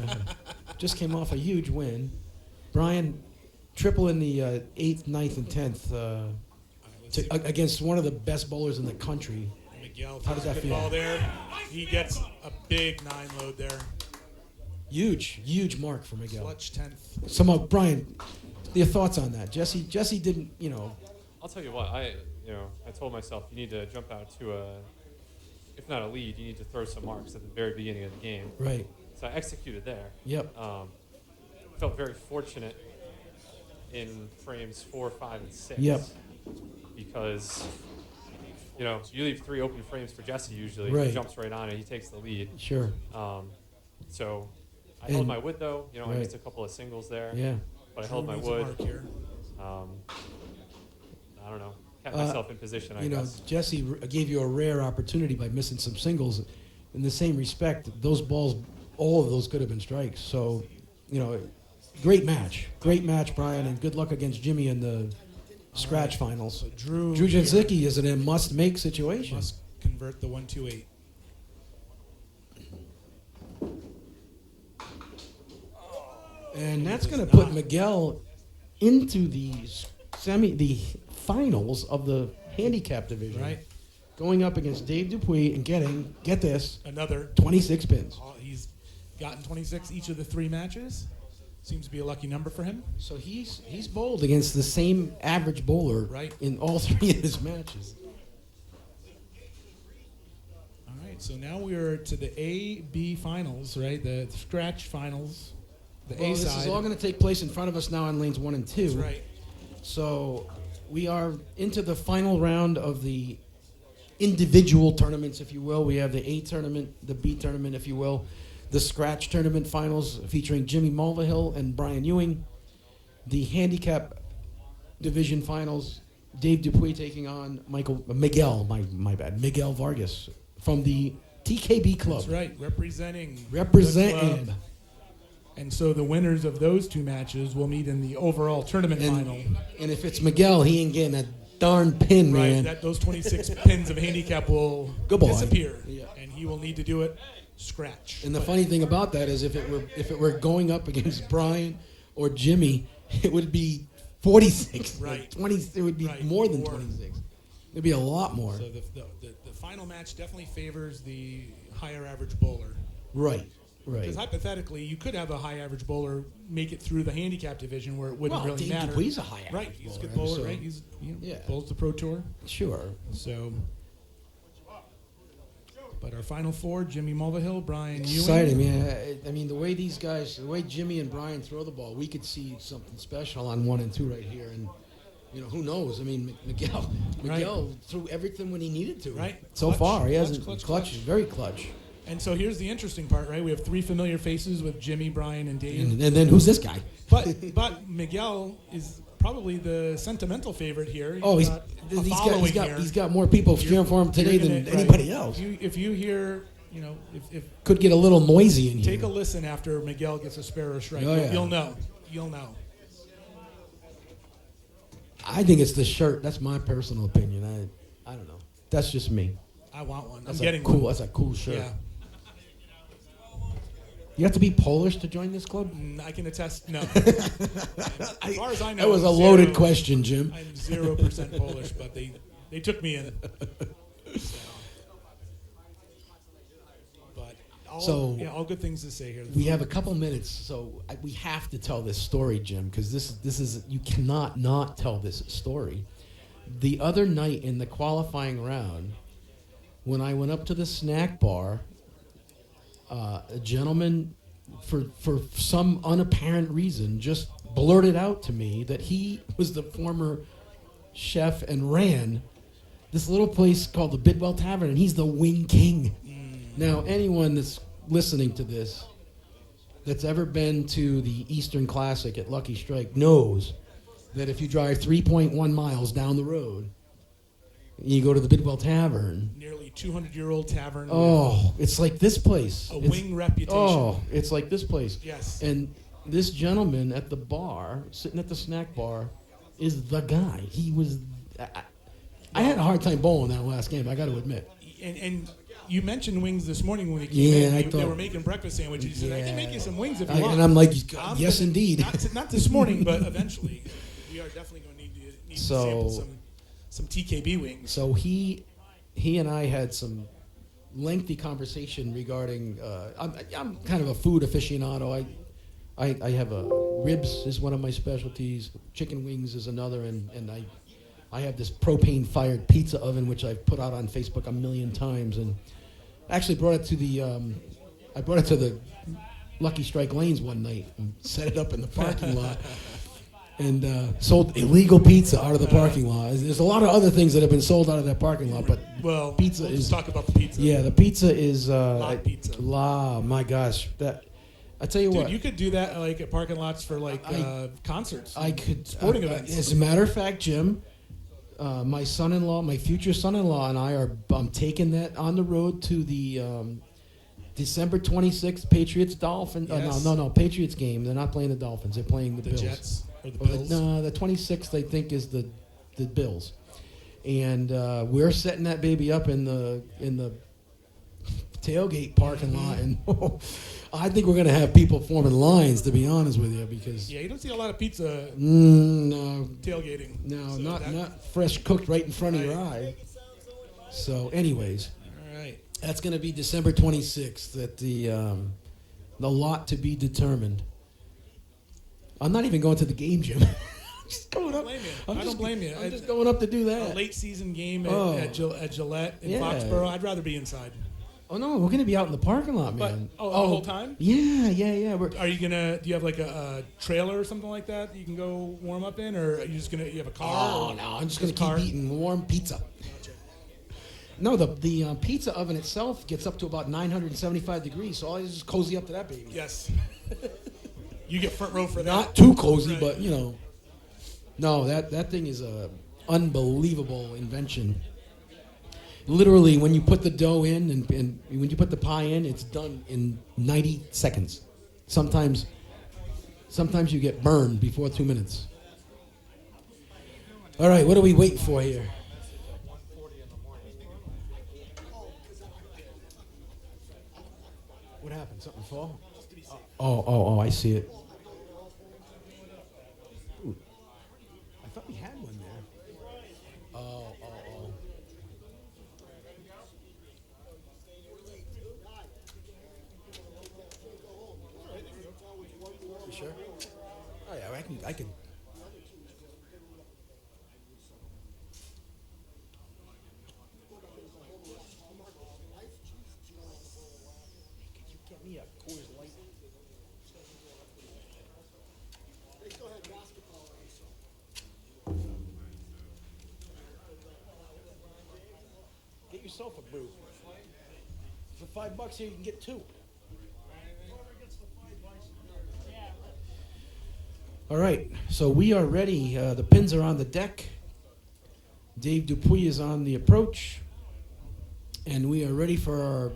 [SPEAKER 1] Just came off a huge win. Brian, triple in the 8th, 9th, and 10th
[SPEAKER 2] All right, let's see.
[SPEAKER 1] against one of the best bowlers in the country.
[SPEAKER 2] Miguel
[SPEAKER 1] How
[SPEAKER 2] throws
[SPEAKER 1] does
[SPEAKER 2] a
[SPEAKER 1] that
[SPEAKER 2] good
[SPEAKER 1] feel?
[SPEAKER 2] ball there. He gets a big 9 load there.
[SPEAKER 1] Huge mark for Miguel.
[SPEAKER 2] Clutch 10th.
[SPEAKER 1] Somehow, Brian, your thoughts on that? Jesse didn't,
[SPEAKER 3] I'll tell you what, I told myself you need to jump out to if not a lead, you need to throw some marks at the very beginning of the game.
[SPEAKER 1] right.
[SPEAKER 3] So I executed there.
[SPEAKER 1] Yep.
[SPEAKER 3] Felt very fortunate in frames 4, 5, and 6.
[SPEAKER 1] Yep.
[SPEAKER 3] Because, you leave 3 open frames for Jesse usually.
[SPEAKER 1] Right.
[SPEAKER 3] He jumps right on it. He takes the lead.
[SPEAKER 1] Sure.
[SPEAKER 3] So I
[SPEAKER 1] And-
[SPEAKER 3] held my wood, though. I
[SPEAKER 1] right.
[SPEAKER 3] missed a couple of singles there.
[SPEAKER 1] Yeah.
[SPEAKER 3] But I held
[SPEAKER 2] Drew
[SPEAKER 3] my
[SPEAKER 2] needs a
[SPEAKER 3] wood.
[SPEAKER 2] mark here.
[SPEAKER 3] I don't know. Kept myself in position, I guess.
[SPEAKER 1] Jesse gave you a rare opportunity by missing some singles. In the same respect, those balls, all of those could have been strikes. So, great match, Brian, and good luck against Jimmy in the scratch finals.
[SPEAKER 2] So Drew
[SPEAKER 1] Janicki is in a must-make situation.
[SPEAKER 2] must convert the 128.
[SPEAKER 1] And that's
[SPEAKER 2] He
[SPEAKER 1] going to
[SPEAKER 2] does
[SPEAKER 1] put
[SPEAKER 2] not.
[SPEAKER 1] Miguel into the the finals of the handicap division.
[SPEAKER 2] Right.
[SPEAKER 1] Going up against Dave Dupuis and getting, get this,
[SPEAKER 2] Another.
[SPEAKER 1] 26 pins.
[SPEAKER 2] He's gotten 26 each of the 3 matches. Seems to be a lucky number for him.
[SPEAKER 1] So he's bowled against the same average bowler
[SPEAKER 2] Right.
[SPEAKER 1] in all 3 of his matches.
[SPEAKER 2] All right, so now we're to the A-B finals, right? The scratch finals, the
[SPEAKER 1] Well,
[SPEAKER 2] A
[SPEAKER 1] this
[SPEAKER 2] side.
[SPEAKER 1] is all going to take place in front of us now on lanes 1 and 2.
[SPEAKER 2] That's right.
[SPEAKER 1] So we are into the final round of the individual tournaments, if you will. We have the A tournament, the B tournament, if you will, the scratch tournament finals featuring Jimmy Mulvihill and Brian Ewing, the handicap division finals, Dave Dupuis taking on Miguel Vargas from the TKB club.
[SPEAKER 2] That's right, representing. the
[SPEAKER 1] Representing.
[SPEAKER 2] club. And so the winners of those 2 matches will meet in the overall tournament final.
[SPEAKER 1] And if it's Miguel, he ain't getting a darn pin,
[SPEAKER 2] Right,
[SPEAKER 1] man.
[SPEAKER 2] that those 26 pins of handicap will
[SPEAKER 1] Good boy.
[SPEAKER 2] disappear,
[SPEAKER 1] Yeah.
[SPEAKER 2] and he will need to do it scratch.
[SPEAKER 1] And the funny thing about that is if it were going up against Brian or Jimmy, it would be 46.
[SPEAKER 2] Right.
[SPEAKER 1] Like 20. It would be
[SPEAKER 2] Right.
[SPEAKER 1] more than
[SPEAKER 2] More.
[SPEAKER 1] 26. It'd be a lot more.
[SPEAKER 2] So the final match definitely favors the higher average bowler.
[SPEAKER 1] Right. Right.
[SPEAKER 2] Because hypothetically, you could have a high average bowler make it through the handicap division where it wouldn't
[SPEAKER 1] Well,
[SPEAKER 2] really
[SPEAKER 1] Dave
[SPEAKER 2] matter.
[SPEAKER 1] Dupuis is a high average
[SPEAKER 2] Right, he's a good
[SPEAKER 1] bowler,
[SPEAKER 2] bowler,
[SPEAKER 1] so-
[SPEAKER 2] right? He's
[SPEAKER 1] Yeah.
[SPEAKER 2] bowls the Pro Tour.
[SPEAKER 1] Sure.
[SPEAKER 2] So, but our final 4: Jimmy Mulvihill, Brian Ewing.
[SPEAKER 1] Exciting, man. I mean, the way these guys, the way Jimmy and Brian throw the ball, we could see something special on 1 and 2 right here. And who knows? I mean, Miguel threw everything when he needed to.
[SPEAKER 2] Right.
[SPEAKER 1] So
[SPEAKER 2] Clutch,
[SPEAKER 1] far, he
[SPEAKER 2] clutch,
[SPEAKER 1] hasn't
[SPEAKER 2] clutch,
[SPEAKER 1] clutch,
[SPEAKER 2] clutch.
[SPEAKER 1] very clutch.
[SPEAKER 2] And so here's the interesting part, right? We have 3 familiar faces with Jimmy, Brian, and Dave.
[SPEAKER 1] And then who's this guy?
[SPEAKER 2] But Miguel is probably the sentimental favorite here.
[SPEAKER 1] Oh,
[SPEAKER 2] got a following here.
[SPEAKER 1] he's got more people cheering for him today
[SPEAKER 2] You're
[SPEAKER 1] than
[SPEAKER 2] gonna-
[SPEAKER 1] anybody
[SPEAKER 2] right.
[SPEAKER 1] else.
[SPEAKER 2] If you hear, if
[SPEAKER 1] Could get a little noisy in here.
[SPEAKER 2] take a listen after Miguel gets a spare or strike,
[SPEAKER 1] Oh, yeah.
[SPEAKER 2] you'll know. You'll know.
[SPEAKER 1] I think it's the shirt. That's my personal opinion. I don't know. That's just me.
[SPEAKER 2] I want one.
[SPEAKER 1] That's
[SPEAKER 2] I'm getting
[SPEAKER 1] cool.
[SPEAKER 2] one.
[SPEAKER 1] That's a cool shirt.
[SPEAKER 2] Yeah.
[SPEAKER 1] You have to be Polish to join this club?
[SPEAKER 2] I can attest. No. As far as I know,
[SPEAKER 1] That was a
[SPEAKER 2] I'm
[SPEAKER 1] loaded
[SPEAKER 2] 0
[SPEAKER 1] question, Jim.
[SPEAKER 2] I'm 0% Polish, but they took me in. But all good things to say here.
[SPEAKER 1] We have a couple minutes, so we have to tell this story, Jim, because this is you cannot not tell this story. The other night in the qualifying round, when I went up to the snack bar, a gentleman, for some unapparent reason, just blurted out to me that he was the former chef and ran this little place called the Bidwell Tavern, and he's the Wing King. Now, anyone that's listening to this that's ever been to the Eastern Classic at Lucky Strike knows that if you drive 3.1 miles down the road, you go to the Bidwell Tavern.
[SPEAKER 2] Nearly 200-year-old tavern.
[SPEAKER 1] Oh, it's like this place.
[SPEAKER 2] A
[SPEAKER 1] It's-
[SPEAKER 2] wing reputation.
[SPEAKER 1] Oh, it's like this place.
[SPEAKER 2] Yes.
[SPEAKER 1] And this gentleman at the bar, sitting at the snack bar, is the guy. He was. I had a hard time bowling that last game, I got to admit.
[SPEAKER 2] And you mentioned wings this morning when we came
[SPEAKER 1] Yeah,
[SPEAKER 2] in.
[SPEAKER 1] I
[SPEAKER 2] They
[SPEAKER 1] thought-
[SPEAKER 2] were making breakfast sandwiches. You said, I can make you some wings if you want.
[SPEAKER 1] And I'm like,
[SPEAKER 2] I'm
[SPEAKER 1] yes,
[SPEAKER 2] gonna-
[SPEAKER 1] indeed.
[SPEAKER 2] Not this morning, but eventually. We are definitely going to need to sample
[SPEAKER 1] So-
[SPEAKER 2] some TKB wings.
[SPEAKER 1] So he and I had some lengthy conversation regarding. I'm kind of a food aficionado. I have ribs is one of my specialties. Chicken wings is another, and I have this propane fired pizza oven which I've put out on Facebook a million times, and actually brought it to the Lucky Strike Lanes one night and set it up in the parking lot. And sold illegal pizza out of the parking lot. There's a lot of other things that have been sold out of that parking lot, but
[SPEAKER 2] Well,
[SPEAKER 1] pizza
[SPEAKER 2] we'll
[SPEAKER 1] is.
[SPEAKER 2] just talk about the pizza.
[SPEAKER 1] Yeah, the pizza is.
[SPEAKER 2] Lot pizza.
[SPEAKER 1] My gosh, I tell you
[SPEAKER 2] Dude,
[SPEAKER 1] what.
[SPEAKER 2] you could do that like at parking lots for like concerts.
[SPEAKER 1] I could.
[SPEAKER 2] Sporting events.
[SPEAKER 1] As a matter of fact, Jim, my son-in-law, my future son-in-law, and I I'm taking that on the road to the December 26th Patriots Dolphins.
[SPEAKER 2] Yes.
[SPEAKER 1] No, Patriots game. They're not playing the Dolphins. They're playing the
[SPEAKER 2] The
[SPEAKER 1] Bills.
[SPEAKER 2] Jets or the
[SPEAKER 1] Or
[SPEAKER 2] Bills.
[SPEAKER 1] No, the 26th I think is the Bills, and we're setting that baby up in the tailgate parking lot, and I think we're going to have people forming lines, to be honest with you, because
[SPEAKER 2] Yeah, you don't see a lot of pizza
[SPEAKER 1] no,
[SPEAKER 2] tailgating.
[SPEAKER 1] no,
[SPEAKER 2] So
[SPEAKER 1] not fresh cooked right in front of your
[SPEAKER 2] Right.
[SPEAKER 1] eye. So, anyways,
[SPEAKER 2] All right.
[SPEAKER 1] that's going to be December 26th at the lot to be determined. I'm not even going to the game, Jim. I'm just going up.
[SPEAKER 2] Blame you.
[SPEAKER 1] I'm
[SPEAKER 2] I
[SPEAKER 1] just-
[SPEAKER 2] don't blame you.
[SPEAKER 1] I'm just going up to do
[SPEAKER 2] A
[SPEAKER 1] that.
[SPEAKER 2] late season game
[SPEAKER 1] Oh.
[SPEAKER 2] at Gillette in
[SPEAKER 1] Yeah.
[SPEAKER 2] Foxborough. I'd rather be inside.
[SPEAKER 1] Oh no, we're going to be out in the parking lot,
[SPEAKER 2] But
[SPEAKER 1] man.
[SPEAKER 2] the whole time?
[SPEAKER 1] Yeah.
[SPEAKER 2] Are you gonna? Do you have like a trailer or something like that you can go warm up in, or are you just gonna? You have a car?
[SPEAKER 1] Oh
[SPEAKER 2] or
[SPEAKER 1] no, I'm just going to
[SPEAKER 2] car?
[SPEAKER 1] keep eating warm pizza. No, the pizza oven itself gets up to about 975 degrees, so I just cozy up to that baby.
[SPEAKER 2] Yes. You get front row for that.
[SPEAKER 1] Not too cozy,
[SPEAKER 2] Right.
[SPEAKER 1] but you know. No, that thing is a unbelievable invention. Literally, when you put the dough in and when you put the pie in, it's done in 90 seconds. Sometimes you get burned before 2 minutes. All right, what are we waiting for here? What happened? Something fall? Oh, I see it. Ooh. I thought we had one there. Oh. You sure? Oh yeah, I can. Could you get me a Coors Light? Get yourself a brew. For $5 here, you can get two. All right, so we are ready. The pins are on the deck. Dave Dupuy is on the approach. And we are ready for our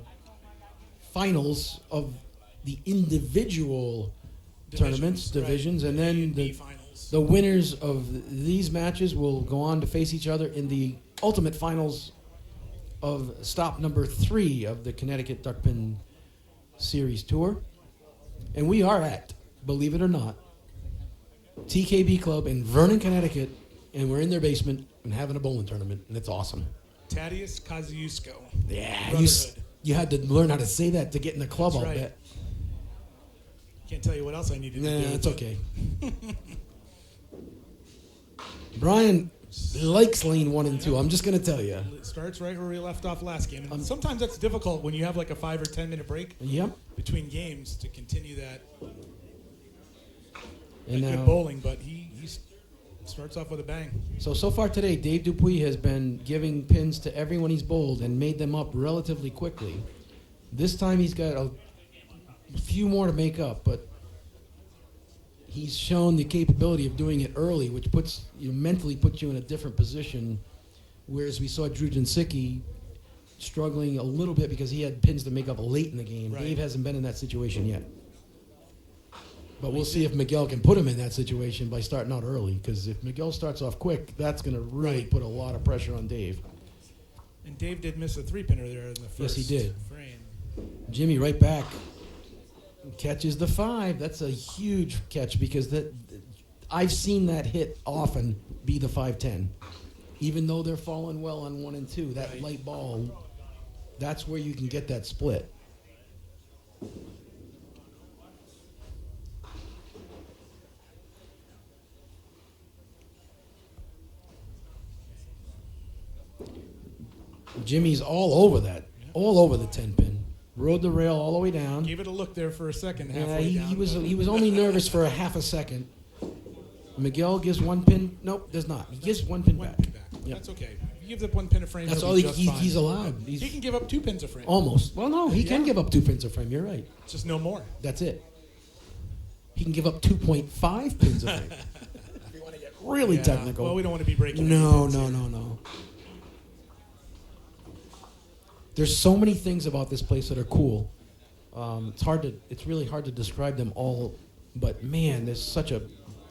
[SPEAKER 1] finals of the individual tournaments,
[SPEAKER 2] right.
[SPEAKER 1] divisions, and
[SPEAKER 2] A
[SPEAKER 1] then
[SPEAKER 2] and B
[SPEAKER 1] the
[SPEAKER 2] finals.
[SPEAKER 1] the winners of these matches will go on to face each other in the ultimate finals of stop number 3 of the Connecticut Duckpin Series Tour. And we are at, believe it or not, TKB Club in Vernon, Connecticut, and we're in their basement and having a bowling tournament, and it's awesome.
[SPEAKER 2] Thaddeus Kosciuszko.
[SPEAKER 1] Yeah,
[SPEAKER 2] Brotherhood.
[SPEAKER 1] you had to learn how to say that to get in the club,
[SPEAKER 2] That's
[SPEAKER 1] I'll
[SPEAKER 2] right.
[SPEAKER 1] bet.
[SPEAKER 2] Can't tell you what else I needed
[SPEAKER 1] Nah,
[SPEAKER 2] to do.
[SPEAKER 1] it's
[SPEAKER 2] but
[SPEAKER 1] okay. Brian likes lane 1 and 2. I'm just going to tell you.
[SPEAKER 2] It starts right where we left off last game. And sometimes that's difficult when you have like a 5 or 10 minute break
[SPEAKER 1] Yep.
[SPEAKER 2] between games to continue that
[SPEAKER 1] And
[SPEAKER 2] good
[SPEAKER 1] now,
[SPEAKER 2] bowling. But he starts off with a bang.
[SPEAKER 1] so far today, Dave Dupuy has been giving pins to everyone he's bowled and made them up relatively quickly. This time he's got a few more to make up, but he's shown the capability of doing it early, which mentally puts you in a different position. Whereas we saw Drew Jinsicki struggling a little bit because he had pins to make up late in the game.
[SPEAKER 2] Right.
[SPEAKER 1] Dave hasn't been in that situation yet. But we'll see if Miguel can put him in that situation by starting out early. Because if Miguel starts off quick, that's going to really put a lot of pressure on Dave.
[SPEAKER 2] And Dave did miss a 3-pinner there in the
[SPEAKER 1] Yes,
[SPEAKER 2] first
[SPEAKER 1] he did.
[SPEAKER 2] frame.
[SPEAKER 1] Jimmy right back. Catches the 5. That's a huge catch because I've seen that hit often be the 5-10. Even though they're falling well on 1 and 2, that
[SPEAKER 2] Right.
[SPEAKER 1] light ball, that's where you can get that split. Jimmy's all over that, all over the 10 pin. Rode the rail all the way down.
[SPEAKER 2] Gave it a look there for a second,
[SPEAKER 1] Yeah,
[SPEAKER 2] halfway down.
[SPEAKER 1] he was only nervous for a half a second. Miguel gives 1 pin. Nope, does not. He gives 1 pin
[SPEAKER 2] One
[SPEAKER 1] back.
[SPEAKER 2] pin back.
[SPEAKER 1] Yep.
[SPEAKER 2] That's okay. If he gives up 1 pin a frame,
[SPEAKER 1] That's
[SPEAKER 2] he'll
[SPEAKER 1] all
[SPEAKER 2] be just fine.
[SPEAKER 1] he's allowed.
[SPEAKER 2] He can give up 2 pins a frame.
[SPEAKER 1] Almost. Well, no, he can
[SPEAKER 2] Yeah.
[SPEAKER 1] give up 2 pins a frame. You're right.
[SPEAKER 2] Just no more.
[SPEAKER 1] That's it. He can give up 2.5 pins a frame. If you want to get really
[SPEAKER 2] Yeah.
[SPEAKER 1] technical.
[SPEAKER 2] Well, we don't want to be breaking
[SPEAKER 1] No.
[SPEAKER 2] any pins here.
[SPEAKER 1] There's so many things about this place that are cool. It's really hard to describe them all, but man, there's such a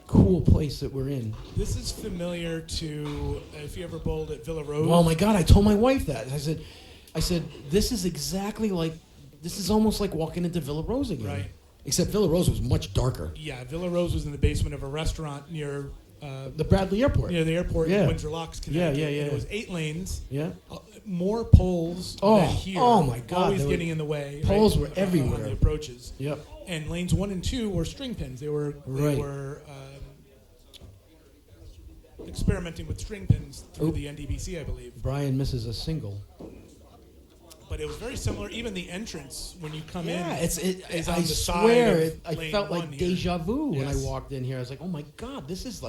[SPEAKER 1] cool place that we're in.
[SPEAKER 2] This is familiar to if you ever bowled at Villa Road.
[SPEAKER 1] Oh my God, I told my wife that. I said, this is exactly like this is almost like walking into Villa Rose again.
[SPEAKER 2] Right.
[SPEAKER 1] Except Villa Rose was much darker.
[SPEAKER 2] Yeah, Villa Rose was in the basement of a restaurant near
[SPEAKER 1] The Bradley Airport.
[SPEAKER 2] near the airport
[SPEAKER 1] Yeah.
[SPEAKER 2] in Windsor Locks, Connecticut.
[SPEAKER 1] yeah,
[SPEAKER 2] And
[SPEAKER 1] yeah.
[SPEAKER 2] it was 8 lanes,
[SPEAKER 1] Yeah.
[SPEAKER 2] more poles
[SPEAKER 1] Oh,
[SPEAKER 2] than here.
[SPEAKER 1] oh my God,
[SPEAKER 2] Always
[SPEAKER 1] there were-
[SPEAKER 2] getting in the way.
[SPEAKER 1] poles were
[SPEAKER 2] on
[SPEAKER 1] everywhere.
[SPEAKER 2] the approaches.
[SPEAKER 1] Yep.
[SPEAKER 2] And lanes 1 and 2 were string pins. They were
[SPEAKER 1] Right.
[SPEAKER 2] experimenting with string pins through
[SPEAKER 1] Oop.
[SPEAKER 2] the NDBC, I believe.
[SPEAKER 1] Brian misses a single.
[SPEAKER 2] But it was very similar. Even the entrance when you come
[SPEAKER 1] Yeah,
[SPEAKER 2] in,
[SPEAKER 1] it's.
[SPEAKER 2] is
[SPEAKER 1] I
[SPEAKER 2] on the side
[SPEAKER 1] swear,
[SPEAKER 2] of
[SPEAKER 1] it, I
[SPEAKER 2] lane
[SPEAKER 1] felt
[SPEAKER 2] 1
[SPEAKER 1] like
[SPEAKER 2] here.
[SPEAKER 1] deja vu when I
[SPEAKER 2] Yes.
[SPEAKER 1] walked in here. I was like, oh my God, this is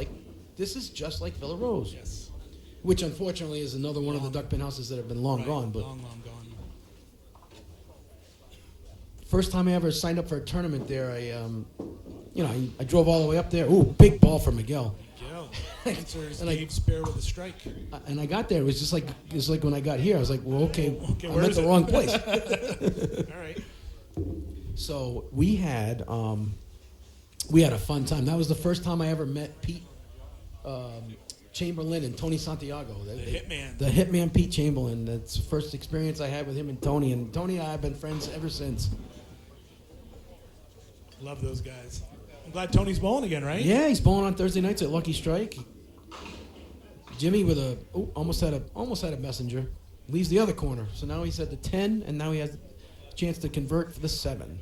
[SPEAKER 1] just like Villa Rose.
[SPEAKER 2] Yes.
[SPEAKER 1] Which unfortunately is another one of the
[SPEAKER 2] Long.
[SPEAKER 1] Duckpin houses that have been long
[SPEAKER 2] Right,
[SPEAKER 1] gone. But
[SPEAKER 2] long gone.
[SPEAKER 1] first time I ever signed up for a tournament there, I drove all the way up there. Ooh, big ball for Miguel.
[SPEAKER 2] Miguel answers
[SPEAKER 1] And I-
[SPEAKER 2] Dave Spare with a strike.
[SPEAKER 1] And I got there. It was just like when I got here. I was like, well, okay, I'm
[SPEAKER 2] where
[SPEAKER 1] at
[SPEAKER 2] is
[SPEAKER 1] the
[SPEAKER 2] it?
[SPEAKER 1] wrong place.
[SPEAKER 2] All right.
[SPEAKER 1] So we had a fun time. That was the first time I ever met Pete Chamberlain and Tony Santiago.
[SPEAKER 2] The Hitman.
[SPEAKER 1] The Hitman Pete Chamberlain. That's the first experience I had with him and Tony. And Tony and I have been friends ever since.
[SPEAKER 2] Love those guys. I'm glad Tony's bowling again, right?
[SPEAKER 1] Yeah, he's bowling on Thursday nights at Lucky Strike. Jimmy with almost had a messenger. Leaves the other corner. So now he's at the 10, and now he has a chance to convert for the 7.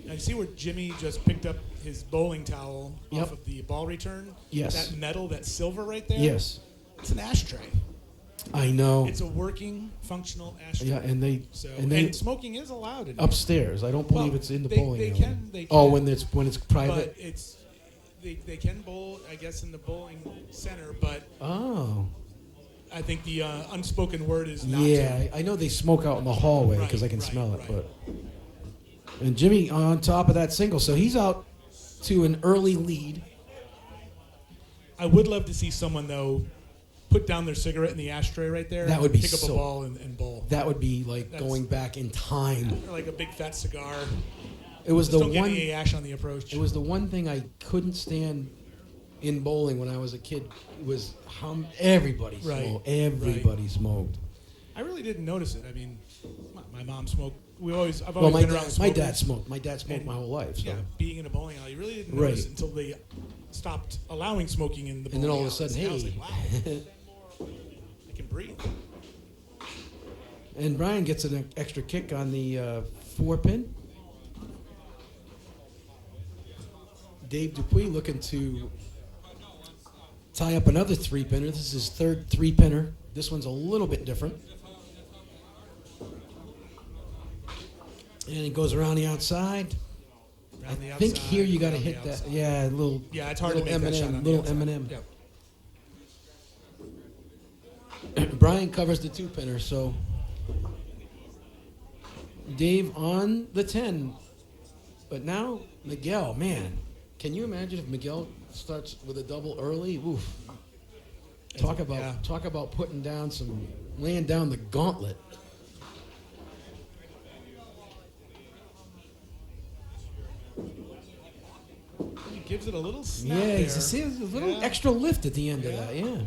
[SPEAKER 2] Now you see where Jimmy just picked up his bowling towel
[SPEAKER 1] Yep.
[SPEAKER 2] off of the ball return?
[SPEAKER 1] Yes.
[SPEAKER 2] That metal, that silver right there?
[SPEAKER 1] Yes,
[SPEAKER 2] It's an ashtray.
[SPEAKER 1] I know.
[SPEAKER 2] It's a working, functional ashtray.
[SPEAKER 1] Yeah, and they
[SPEAKER 2] So,
[SPEAKER 1] and they
[SPEAKER 2] smoking is allowed in
[SPEAKER 1] upstairs. I don't believe
[SPEAKER 2] Well,
[SPEAKER 1] it's in the
[SPEAKER 2] they-
[SPEAKER 1] bowling
[SPEAKER 2] they
[SPEAKER 1] alley.
[SPEAKER 2] can- they
[SPEAKER 1] Oh,
[SPEAKER 2] can.
[SPEAKER 1] when it's private.
[SPEAKER 2] But they can bowl, I guess, in the bowling center, but
[SPEAKER 1] Oh,
[SPEAKER 2] I think the unspoken word is not
[SPEAKER 1] yeah.
[SPEAKER 2] to.
[SPEAKER 1] I know they smoke out in the hallway because I can
[SPEAKER 2] Right,
[SPEAKER 1] smell it.
[SPEAKER 2] right.
[SPEAKER 1] But and Jimmy on top of that single, so he's out to an early lead.
[SPEAKER 2] I would love to see someone, though, put down their cigarette in the ashtray right there.
[SPEAKER 1] That would be
[SPEAKER 2] pick up
[SPEAKER 1] so-
[SPEAKER 2] a ball and bowl.
[SPEAKER 1] That would be like
[SPEAKER 2] That's-
[SPEAKER 1] going back in time.
[SPEAKER 2] Or like a big fat cigar.
[SPEAKER 1] It was
[SPEAKER 2] Just
[SPEAKER 1] the
[SPEAKER 2] don't get
[SPEAKER 1] one.
[SPEAKER 2] any ash on the approach.
[SPEAKER 1] It was the one thing I couldn't stand in bowling when I was a kid. Was how everybody
[SPEAKER 2] Right,
[SPEAKER 1] smoked. Everybody smoked.
[SPEAKER 2] I really didn't notice it. I mean, my mom smoked. I've
[SPEAKER 1] Well,
[SPEAKER 2] always
[SPEAKER 1] my
[SPEAKER 2] been around
[SPEAKER 1] dad,
[SPEAKER 2] smokers.
[SPEAKER 1] smoked. My dad smoked
[SPEAKER 2] And,
[SPEAKER 1] my whole life. So.
[SPEAKER 2] Yeah, being in a bowling alley, you really didn't
[SPEAKER 1] Right.
[SPEAKER 2] notice it until they stopped allowing smoking in the
[SPEAKER 1] And
[SPEAKER 2] bowling
[SPEAKER 1] then all of a
[SPEAKER 2] alleys.
[SPEAKER 1] sudden,
[SPEAKER 2] And I was
[SPEAKER 1] hey.
[SPEAKER 2] like, wow, I can breathe.
[SPEAKER 1] And Brian gets an extra kick on the 4-pin. Dave Dupuis looking to tie up another 3-pinner. This is his third 3-pinner. This one's a little bit different. And it goes around the outside.
[SPEAKER 2] Around the
[SPEAKER 1] I think
[SPEAKER 2] outside,
[SPEAKER 1] here you got to
[SPEAKER 2] around the
[SPEAKER 1] hit that.
[SPEAKER 2] outside.
[SPEAKER 1] Yeah, a little.
[SPEAKER 2] Yeah, it's hard to
[SPEAKER 1] little
[SPEAKER 2] make that shot
[SPEAKER 1] M&M,
[SPEAKER 2] on the
[SPEAKER 1] little
[SPEAKER 2] outside.
[SPEAKER 1] M&M.
[SPEAKER 2] Yep.
[SPEAKER 1] Brian covers the 2-pinner, so Dave on the 10. But now Miguel, man, can you imagine if Miguel starts with a double early? Oof. Talk about putting down laying down the gauntlet.
[SPEAKER 2] He gives it a little snap
[SPEAKER 1] Yeah,
[SPEAKER 2] there.
[SPEAKER 1] it's a little
[SPEAKER 2] Yeah.
[SPEAKER 1] extra lift at the end of
[SPEAKER 2] Yeah.
[SPEAKER 1] that. Yeah,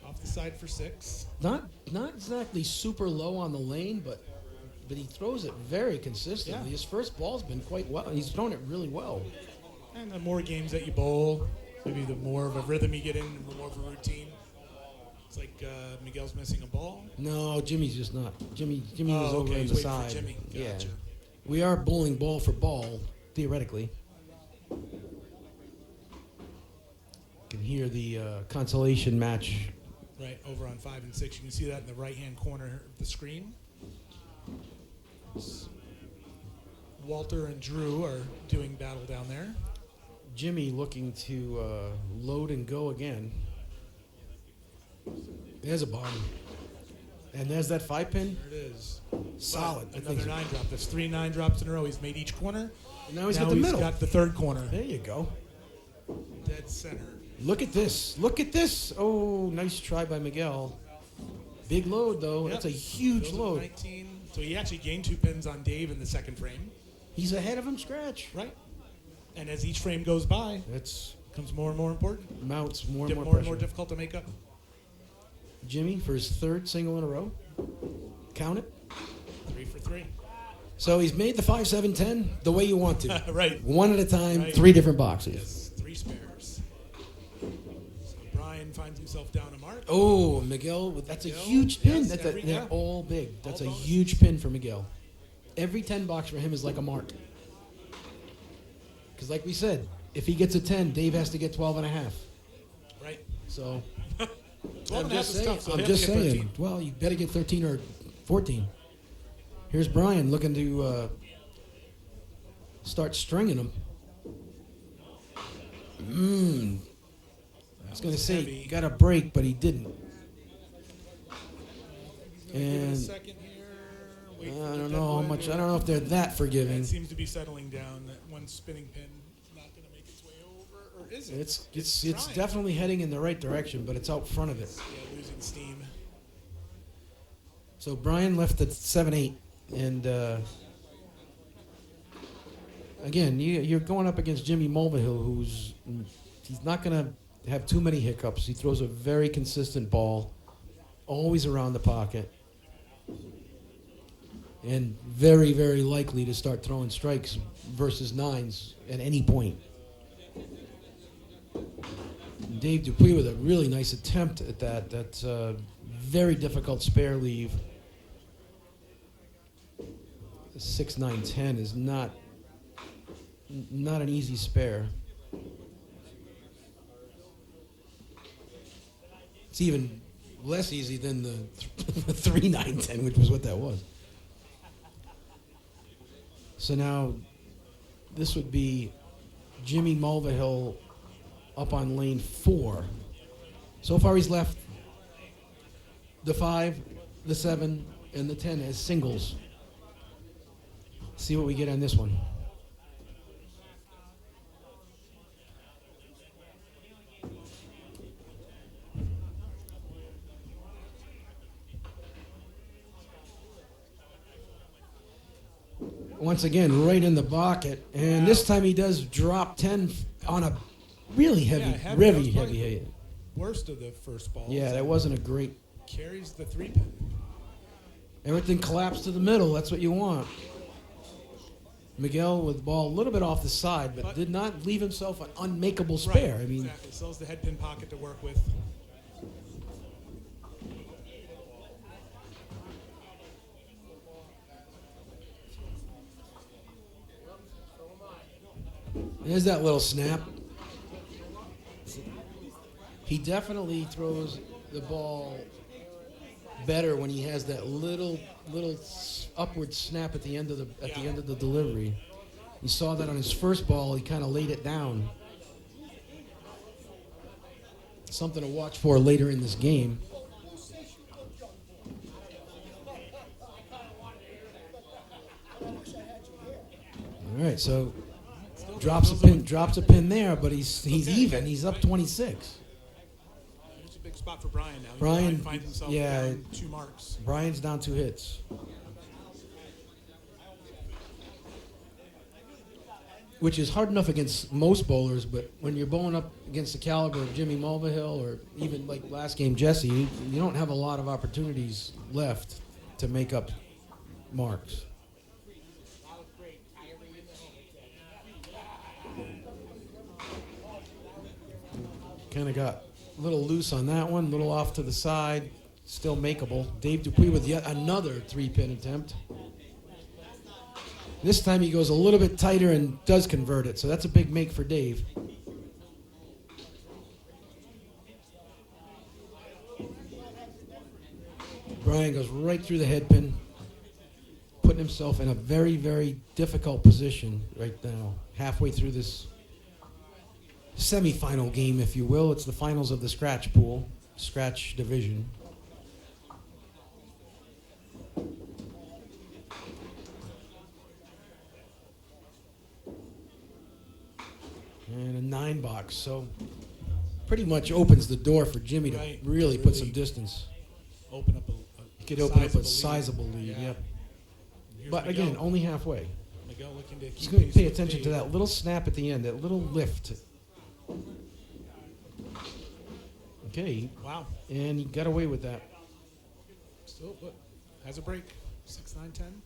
[SPEAKER 2] Off the side for 6.
[SPEAKER 1] not exactly super low on the lane, but he throws it very consistently.
[SPEAKER 2] Yeah.
[SPEAKER 1] His first ball's been quite well. He's thrown it really well.
[SPEAKER 2] And the more games that you bowl, maybe the more of a rhythm you get in, the more of a routine. It's like Miguel's missing a ball.
[SPEAKER 1] No, Jimmy's just not. Jimmy was over
[SPEAKER 2] okay,
[SPEAKER 1] on
[SPEAKER 2] he's
[SPEAKER 1] the
[SPEAKER 2] waiting for
[SPEAKER 1] side.
[SPEAKER 2] Jimmy.
[SPEAKER 1] Yeah,
[SPEAKER 2] Gotcha.
[SPEAKER 1] we are bowling ball for ball theoretically. You can hear the consolation match.
[SPEAKER 2] Right, over on 5 and 6. You can see that in the right-hand corner of the screen. Walter and Drew are doing battle down there.
[SPEAKER 1] Jimmy looking to load and go again. There's a bottom. And there's that 5-pin.
[SPEAKER 2] There it is.
[SPEAKER 1] Solid.
[SPEAKER 2] But another 9 drop. There's 3 9-drops in a row. He's made each corner.
[SPEAKER 1] And now he's got the middle.
[SPEAKER 2] got the third corner.
[SPEAKER 1] There you go.
[SPEAKER 2] Dead center.
[SPEAKER 1] Look at this. Look at this. Oh, nice try by Miguel. Big load, though.
[SPEAKER 2] Yep.
[SPEAKER 1] That's a huge
[SPEAKER 2] Goes with
[SPEAKER 1] load.
[SPEAKER 2] 19. So he actually gained 2 pins on Dave in the second frame.
[SPEAKER 1] He's ahead of him scratch.
[SPEAKER 2] Right. And as each frame goes by,
[SPEAKER 1] That's
[SPEAKER 2] it becomes more and more important.
[SPEAKER 1] mounts more and more
[SPEAKER 2] More and
[SPEAKER 1] pressure.
[SPEAKER 2] more difficult to make up.
[SPEAKER 1] Jimmy for his third single in a row. Count it.
[SPEAKER 2] 3 for 3.
[SPEAKER 1] So he's made the 5, 7, 10 the way you want to.
[SPEAKER 2] Right.
[SPEAKER 1] One at a time,
[SPEAKER 2] Right.
[SPEAKER 1] 3 different boxes.
[SPEAKER 2] Yes, 3 spares. So Brian finds himself down a mark.
[SPEAKER 1] Oh, Miguel, that's a
[SPEAKER 2] Miguel,
[SPEAKER 1] huge pin.
[SPEAKER 2] yes,
[SPEAKER 1] They're
[SPEAKER 2] yeah.
[SPEAKER 1] all big. That's
[SPEAKER 2] All
[SPEAKER 1] a
[SPEAKER 2] bonus.
[SPEAKER 1] huge pin for Miguel. Every 10 box for him is like a mark. Because like we said, if he gets a 10, Dave has to get 12 and a half.
[SPEAKER 2] Right.
[SPEAKER 1] So
[SPEAKER 2] 12 and a half is tough, so
[SPEAKER 1] I'm
[SPEAKER 2] they have
[SPEAKER 1] just
[SPEAKER 2] to get
[SPEAKER 1] saying.
[SPEAKER 2] 13.
[SPEAKER 1] Well, you better get 13 or 14. Here's Brian looking to start stringing them. I was going to say,
[SPEAKER 2] heavy.
[SPEAKER 1] he got a break, but he didn't.
[SPEAKER 2] Give it a
[SPEAKER 1] And
[SPEAKER 2] second here. Wait
[SPEAKER 1] I
[SPEAKER 2] for the
[SPEAKER 1] don't know how
[SPEAKER 2] deadwood.
[SPEAKER 1] much. I don't know if they're that forgiving.
[SPEAKER 2] It seems to be settling down. That one spinning pin is not going to make its way over, or is it?
[SPEAKER 1] It's
[SPEAKER 2] trying.
[SPEAKER 1] definitely heading in the right direction, but it's out front of it.
[SPEAKER 2] Yeah, losing steam.
[SPEAKER 1] So Brian left at 7-8, and again, you're going up against Jimmy Mulvihill, he's not going to have too many hiccups. He throws a very consistent ball, always around the pocket, and very, very likely to start throwing strikes versus 9s at any point. Dave Dupuis with a really nice attempt at that. That's a very difficult spare leave. 6, 9, 10 is not an easy spare. It's even less easy than the 3, 9, 10, which was what that was. So now this would be Jimmy Mulvihill up on lane 4. So far he's left the 5, the 7, and the 10 as singles. See what we get on this one. Once again, right in the bucket. And this time he does drop 10 on a really heavy,
[SPEAKER 2] Yeah, heavy. That
[SPEAKER 1] really
[SPEAKER 2] was probably
[SPEAKER 1] heavy hit.
[SPEAKER 2] Worst of the first balls.
[SPEAKER 1] Yeah, that wasn't a great.
[SPEAKER 2] Carries the 3 pin.
[SPEAKER 1] Everything collapsed to the middle. That's what you want. Miguel with the ball a little bit off the side, but did not leave himself an unmakeable spare.
[SPEAKER 2] Right,
[SPEAKER 1] I mean,
[SPEAKER 2] exactly. Still has the head pin pocket to work with.
[SPEAKER 1] there's that little snap. He definitely throws the ball better when he has that little upward snap at the end of the delivery. You saw that on his first ball. He kind of laid it down. Something to watch for later in this game. All right, so drops a pin there, but he's even. He's up 26.
[SPEAKER 2] It's a big spot for Brian now.
[SPEAKER 1] Brian,
[SPEAKER 2] finds himself
[SPEAKER 1] yeah,
[SPEAKER 2] down 2 marks.
[SPEAKER 1] Brian's down 2 hits. Which is hard enough against most bowlers, but when you're bowling up against the caliber of Jimmy Mulvihill or even like last game Jesse, you don't have a lot of opportunities left to make up marks. Kind of got a little loose on that one, a little off to the side, still makeable. Dave Dupuis with yet another 3-pin attempt. This time he goes a little bit tighter and does convert it, so that's a big make for Dave. Brian goes right through the head pin, putting himself in a very, very difficult position right now, halfway through this semifinal game, if you will. It's the finals of the scratch pool, scratch division. And a 9 box, so pretty much opens the door for Jimmy to
[SPEAKER 2] Right,
[SPEAKER 1] really put some
[SPEAKER 2] really
[SPEAKER 1] distance.
[SPEAKER 2] Open up
[SPEAKER 1] He could open up a
[SPEAKER 2] sizable lead.
[SPEAKER 1] sizable lead,
[SPEAKER 2] Yeah.
[SPEAKER 1] yep.
[SPEAKER 2] Here's
[SPEAKER 1] But
[SPEAKER 2] Miguel.
[SPEAKER 1] again, only halfway.
[SPEAKER 2] Miguel looking to keep
[SPEAKER 1] Just going to
[SPEAKER 2] pace
[SPEAKER 1] pay
[SPEAKER 2] with
[SPEAKER 1] attention to
[SPEAKER 2] Dave.
[SPEAKER 1] that little snap at the end, that little lift. Okay,
[SPEAKER 2] Wow.
[SPEAKER 1] and he got away with that.
[SPEAKER 2] Still, look, has a break. 6, 9, 10.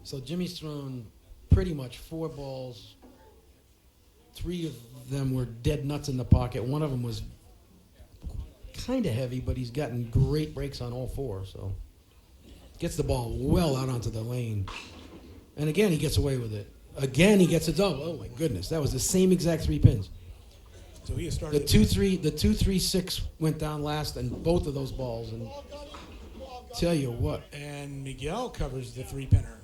[SPEAKER 1] So Jimmy's thrown pretty much 4 balls. 3 of them were dead nuts in the pocket. One of them was kind of heavy, but he's gotten great breaks on all 4. So gets the ball well out onto the lane. And again, he gets away with it. Again, he gets a double. Oh, my goodness. That was the same exact 3 pins.
[SPEAKER 2] So he has
[SPEAKER 1] The
[SPEAKER 2] started
[SPEAKER 1] 2-3-6 went down last, and both of those balls. And tell you what,
[SPEAKER 2] and Miguel covers the 3-pinner.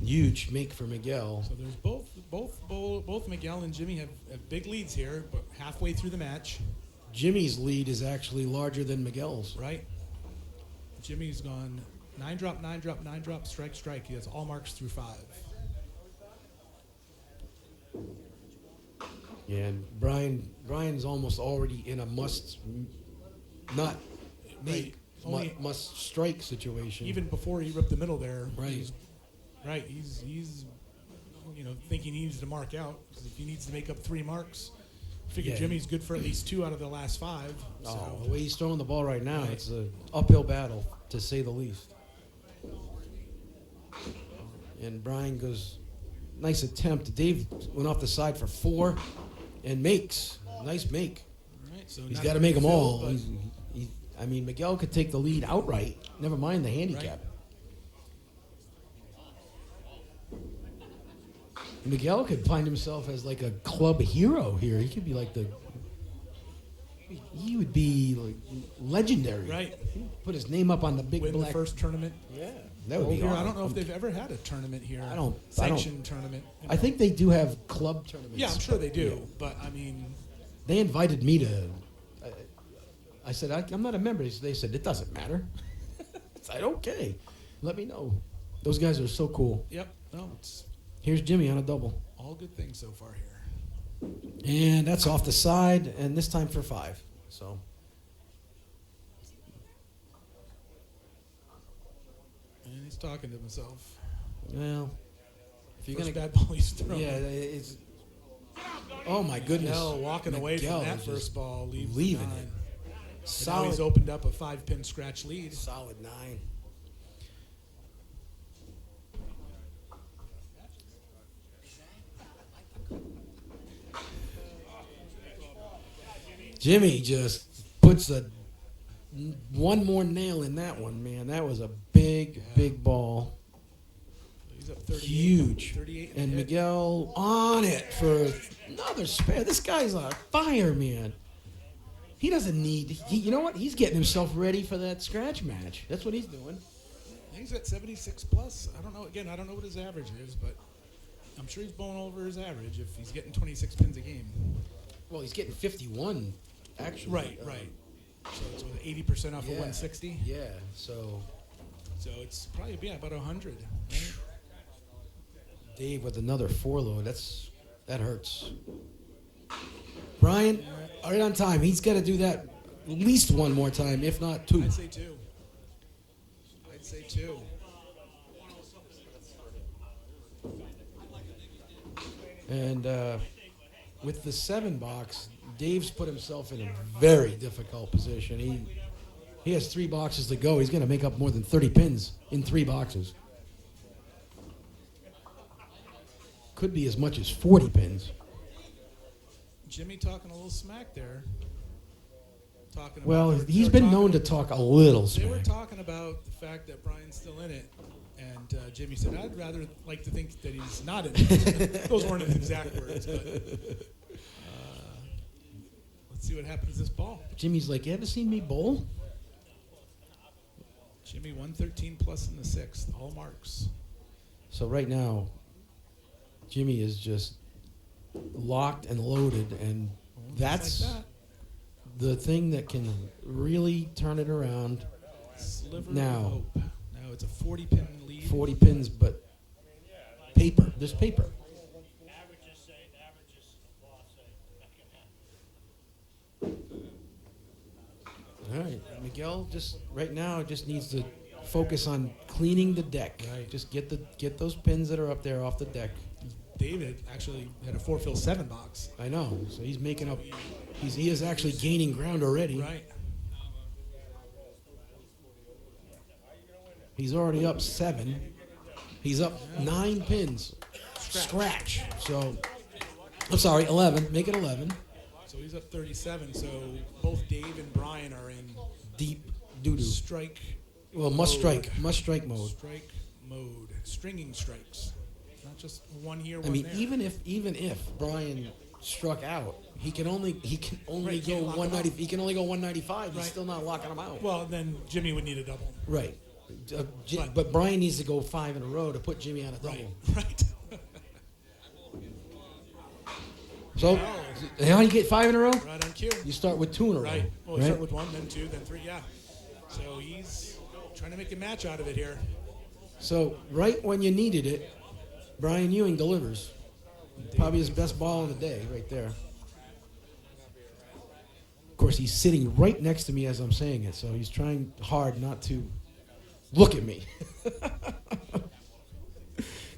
[SPEAKER 1] huge make for Miguel.
[SPEAKER 2] So there's both Miguel and Jimmy have big leads here, but halfway through the match,
[SPEAKER 1] Jimmy's lead is actually larger than Miguel's.
[SPEAKER 2] right? Jimmy's gone 9 drop, 9 drop, 9 drop, strike, strike. He has all marks through 5.
[SPEAKER 1] Yeah, and Brian's almost already in a must not make,
[SPEAKER 2] Only-
[SPEAKER 1] must strike situation.
[SPEAKER 2] Even before he ripped the middle there,
[SPEAKER 1] Right.
[SPEAKER 2] He's thinking he needs to mark out, because if he needs to make up 3 marks, I figure
[SPEAKER 1] Yeah.
[SPEAKER 2] Jimmy's good for at least 2 out of the last 5.
[SPEAKER 1] Oh,
[SPEAKER 2] So
[SPEAKER 1] the way he's throwing the ball right now,
[SPEAKER 2] Right.
[SPEAKER 1] it's an uphill battle, to say the least. And Brian goes, nice attempt. Dave went off the side for 4 and makes. Nice make.
[SPEAKER 2] all right, so
[SPEAKER 1] He's
[SPEAKER 2] not
[SPEAKER 1] got to
[SPEAKER 2] a
[SPEAKER 1] make
[SPEAKER 2] big
[SPEAKER 1] them
[SPEAKER 2] fill,
[SPEAKER 1] all.
[SPEAKER 2] but
[SPEAKER 1] I mean, Miguel could take the lead outright, never mind the handicap. Miguel could find himself as like a club hero here. He could be like he would be like legendary.
[SPEAKER 2] Right.
[SPEAKER 1] Put his name up on the big
[SPEAKER 2] win the
[SPEAKER 1] black.
[SPEAKER 2] first tournament.
[SPEAKER 1] Yeah, that would be
[SPEAKER 2] Here, I
[SPEAKER 1] awesome.
[SPEAKER 2] don't know if they've ever had a tournament here.
[SPEAKER 1] I don't-
[SPEAKER 2] Sanctioned tournament.
[SPEAKER 1] I think they do have club tournaments.
[SPEAKER 2] Yeah, I'm sure they do.
[SPEAKER 1] Yeah.
[SPEAKER 2] But I mean,
[SPEAKER 1] They invited me to. I said I'm not a member. They said it doesn't matter. I said okay, let me know. Those guys are so cool.
[SPEAKER 2] yep. No, it's
[SPEAKER 1] Here's Jimmy on a double,
[SPEAKER 2] all good things so far here.
[SPEAKER 1] and that's off the side, and this time for 5. So
[SPEAKER 2] And he's talking to himself.
[SPEAKER 1] well, if you're
[SPEAKER 2] First
[SPEAKER 1] gonna,
[SPEAKER 2] bad ball he's thrown.
[SPEAKER 1] yeah, it's. Oh my goodness!
[SPEAKER 2] Miguel walking away
[SPEAKER 1] Miguel
[SPEAKER 2] from that
[SPEAKER 1] is
[SPEAKER 2] first
[SPEAKER 1] just
[SPEAKER 2] ball, leaves
[SPEAKER 1] leaving
[SPEAKER 2] the
[SPEAKER 1] it.
[SPEAKER 2] 9. And now
[SPEAKER 1] Solid,
[SPEAKER 2] he's opened up a 5-pin scratch lead.
[SPEAKER 1] solid 9. Jimmy just puts one more nail in that one, man. That was a big ball.
[SPEAKER 2] He's up 38.
[SPEAKER 1] Huge.
[SPEAKER 2] 38
[SPEAKER 1] And
[SPEAKER 2] hit.
[SPEAKER 1] Miguel on it for another spare. This guy's on fire, man. He doesn't need, you know what? He's getting himself ready for that scratch match. That's what he's doing.
[SPEAKER 2] He's at 76 plus. I don't know. Again, I don't know what his average is, but I'm sure he's blowing over his average if he's getting 26 pins a game.
[SPEAKER 1] Well, he's getting 51, actually.
[SPEAKER 2] Right. So it's 80% off of
[SPEAKER 1] Yeah.
[SPEAKER 2] 160.
[SPEAKER 1] Yeah, so
[SPEAKER 2] So it's probably about 100. Right?
[SPEAKER 1] Dave with another 4-load. That hurts. Brian, right on time. He's got to do that at least one more time, if not 2.
[SPEAKER 2] I'd say 2. I'd say 2.
[SPEAKER 1] And with the 7 box, Dave's put himself in a very difficult position. He has 3 boxes to go. He's going to make up more than 30 pins in 3 boxes. Could be as much as 40 pins.
[SPEAKER 2] Jimmy talking a little smack there. Talking
[SPEAKER 1] Well,
[SPEAKER 2] about,
[SPEAKER 1] he's been known to talk a little
[SPEAKER 2] They were
[SPEAKER 1] smack.
[SPEAKER 2] talking about the fact that Brian's still in it, and Jimmy said, "I'd rather like to think that he's not in it." Those weren't his exact words, but let's see what happens this ball.
[SPEAKER 1] Jimmy's like, you ever seen me bowl?
[SPEAKER 2] Jimmy 113 plus in the 6th, all marks.
[SPEAKER 1] So right now, Jimmy is just locked and loaded, and
[SPEAKER 2] Just
[SPEAKER 1] that's
[SPEAKER 2] like that.
[SPEAKER 1] the thing that can really turn it around.
[SPEAKER 2] Sliver
[SPEAKER 1] Now.
[SPEAKER 2] of hope. Now it's a 40-pin lead.
[SPEAKER 1] 40 pins, but paper. There's paper. All right, Miguel just right now just needs to focus on cleaning the deck.
[SPEAKER 2] Right.
[SPEAKER 1] Just get those pins that are up there off the deck.
[SPEAKER 2] David actually had a 4-fill 7 box.
[SPEAKER 1] I know. So he's making up. He is actually gaining ground already.
[SPEAKER 2] Right.
[SPEAKER 1] He's already up 7. He's up 9 pins. Scratch. So, I'm sorry, 11. Make it 11.
[SPEAKER 2] So he's up 37. So both Dave and Brian are in
[SPEAKER 1] Deep doo-doo.
[SPEAKER 2] strike.
[SPEAKER 1] Well, must
[SPEAKER 2] mode.
[SPEAKER 1] strike. Must strike mode.
[SPEAKER 2] Strike mode. Stringing strikes. Not just one here,
[SPEAKER 1] I
[SPEAKER 2] one
[SPEAKER 1] mean,
[SPEAKER 2] there.
[SPEAKER 1] even if Brian struck out, he can only
[SPEAKER 2] Right,
[SPEAKER 1] go
[SPEAKER 2] can't lock him
[SPEAKER 1] 190.
[SPEAKER 2] out.
[SPEAKER 1] He can only go 195. He's
[SPEAKER 2] Right.
[SPEAKER 1] still not locking him out.
[SPEAKER 2] Well, then Jimmy would need a double.
[SPEAKER 1] Right.
[SPEAKER 2] Right.
[SPEAKER 1] But Brian needs to go 5 in a row to put Jimmy on a double.
[SPEAKER 2] Right. Right.
[SPEAKER 1] So, how do you get 5 in a row?
[SPEAKER 2] Right on cue.
[SPEAKER 1] You start with 2 in a row.
[SPEAKER 2] Right. Well, we
[SPEAKER 1] right?
[SPEAKER 2] start with 1, then 2, then 3. Yeah. So he's trying to make a match out of it here.
[SPEAKER 1] So, right when you needed it, Brian Ewing delivers. Probably his best ball of the day, right there. Of course, he's sitting right next to me as I'm saying it, so he's trying hard not to look at me.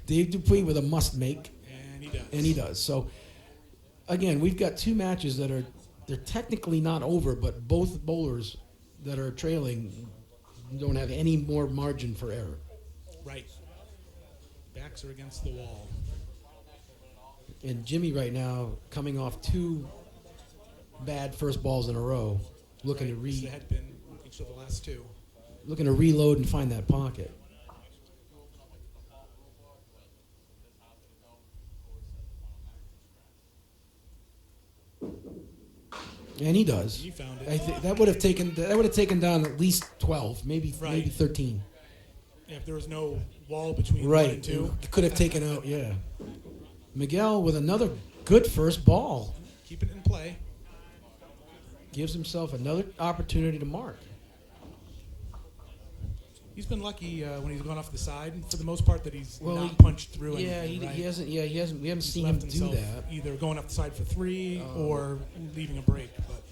[SPEAKER 1] Dave Dupuis with a must make,
[SPEAKER 2] And he does.
[SPEAKER 1] and he does. So, again, we've got 2 matches that they're technically not over, but both bowlers that are trailing don't have any more margin for error.
[SPEAKER 2] Right. Backs are against the wall.
[SPEAKER 1] And Jimmy right now coming off 2 bad first balls in a row, looking
[SPEAKER 2] Right. It's the head pin each of the last 2.
[SPEAKER 1] to reload and find that pocket. And he does.
[SPEAKER 2] He found it.
[SPEAKER 1] That would have taken down at least 12, maybe 13.
[SPEAKER 2] If there was no wall between 1
[SPEAKER 1] Right.
[SPEAKER 2] and 2.
[SPEAKER 1] It could have taken out, yeah. Miguel with another good first ball.
[SPEAKER 2] Keeping it in play.
[SPEAKER 1] Gives himself another opportunity to mark.
[SPEAKER 2] He's been lucky when he's gone off the side, for the most part, that he's
[SPEAKER 1] Well,
[SPEAKER 2] not
[SPEAKER 1] he-
[SPEAKER 2] punched through
[SPEAKER 1] Yeah,
[SPEAKER 2] anything, right?
[SPEAKER 1] he hasn't. Yeah, he hasn't. We haven't
[SPEAKER 2] He's
[SPEAKER 1] seen him
[SPEAKER 2] left
[SPEAKER 1] do
[SPEAKER 2] himself
[SPEAKER 1] that.
[SPEAKER 2] either going off the side for 3 or leaving a break. But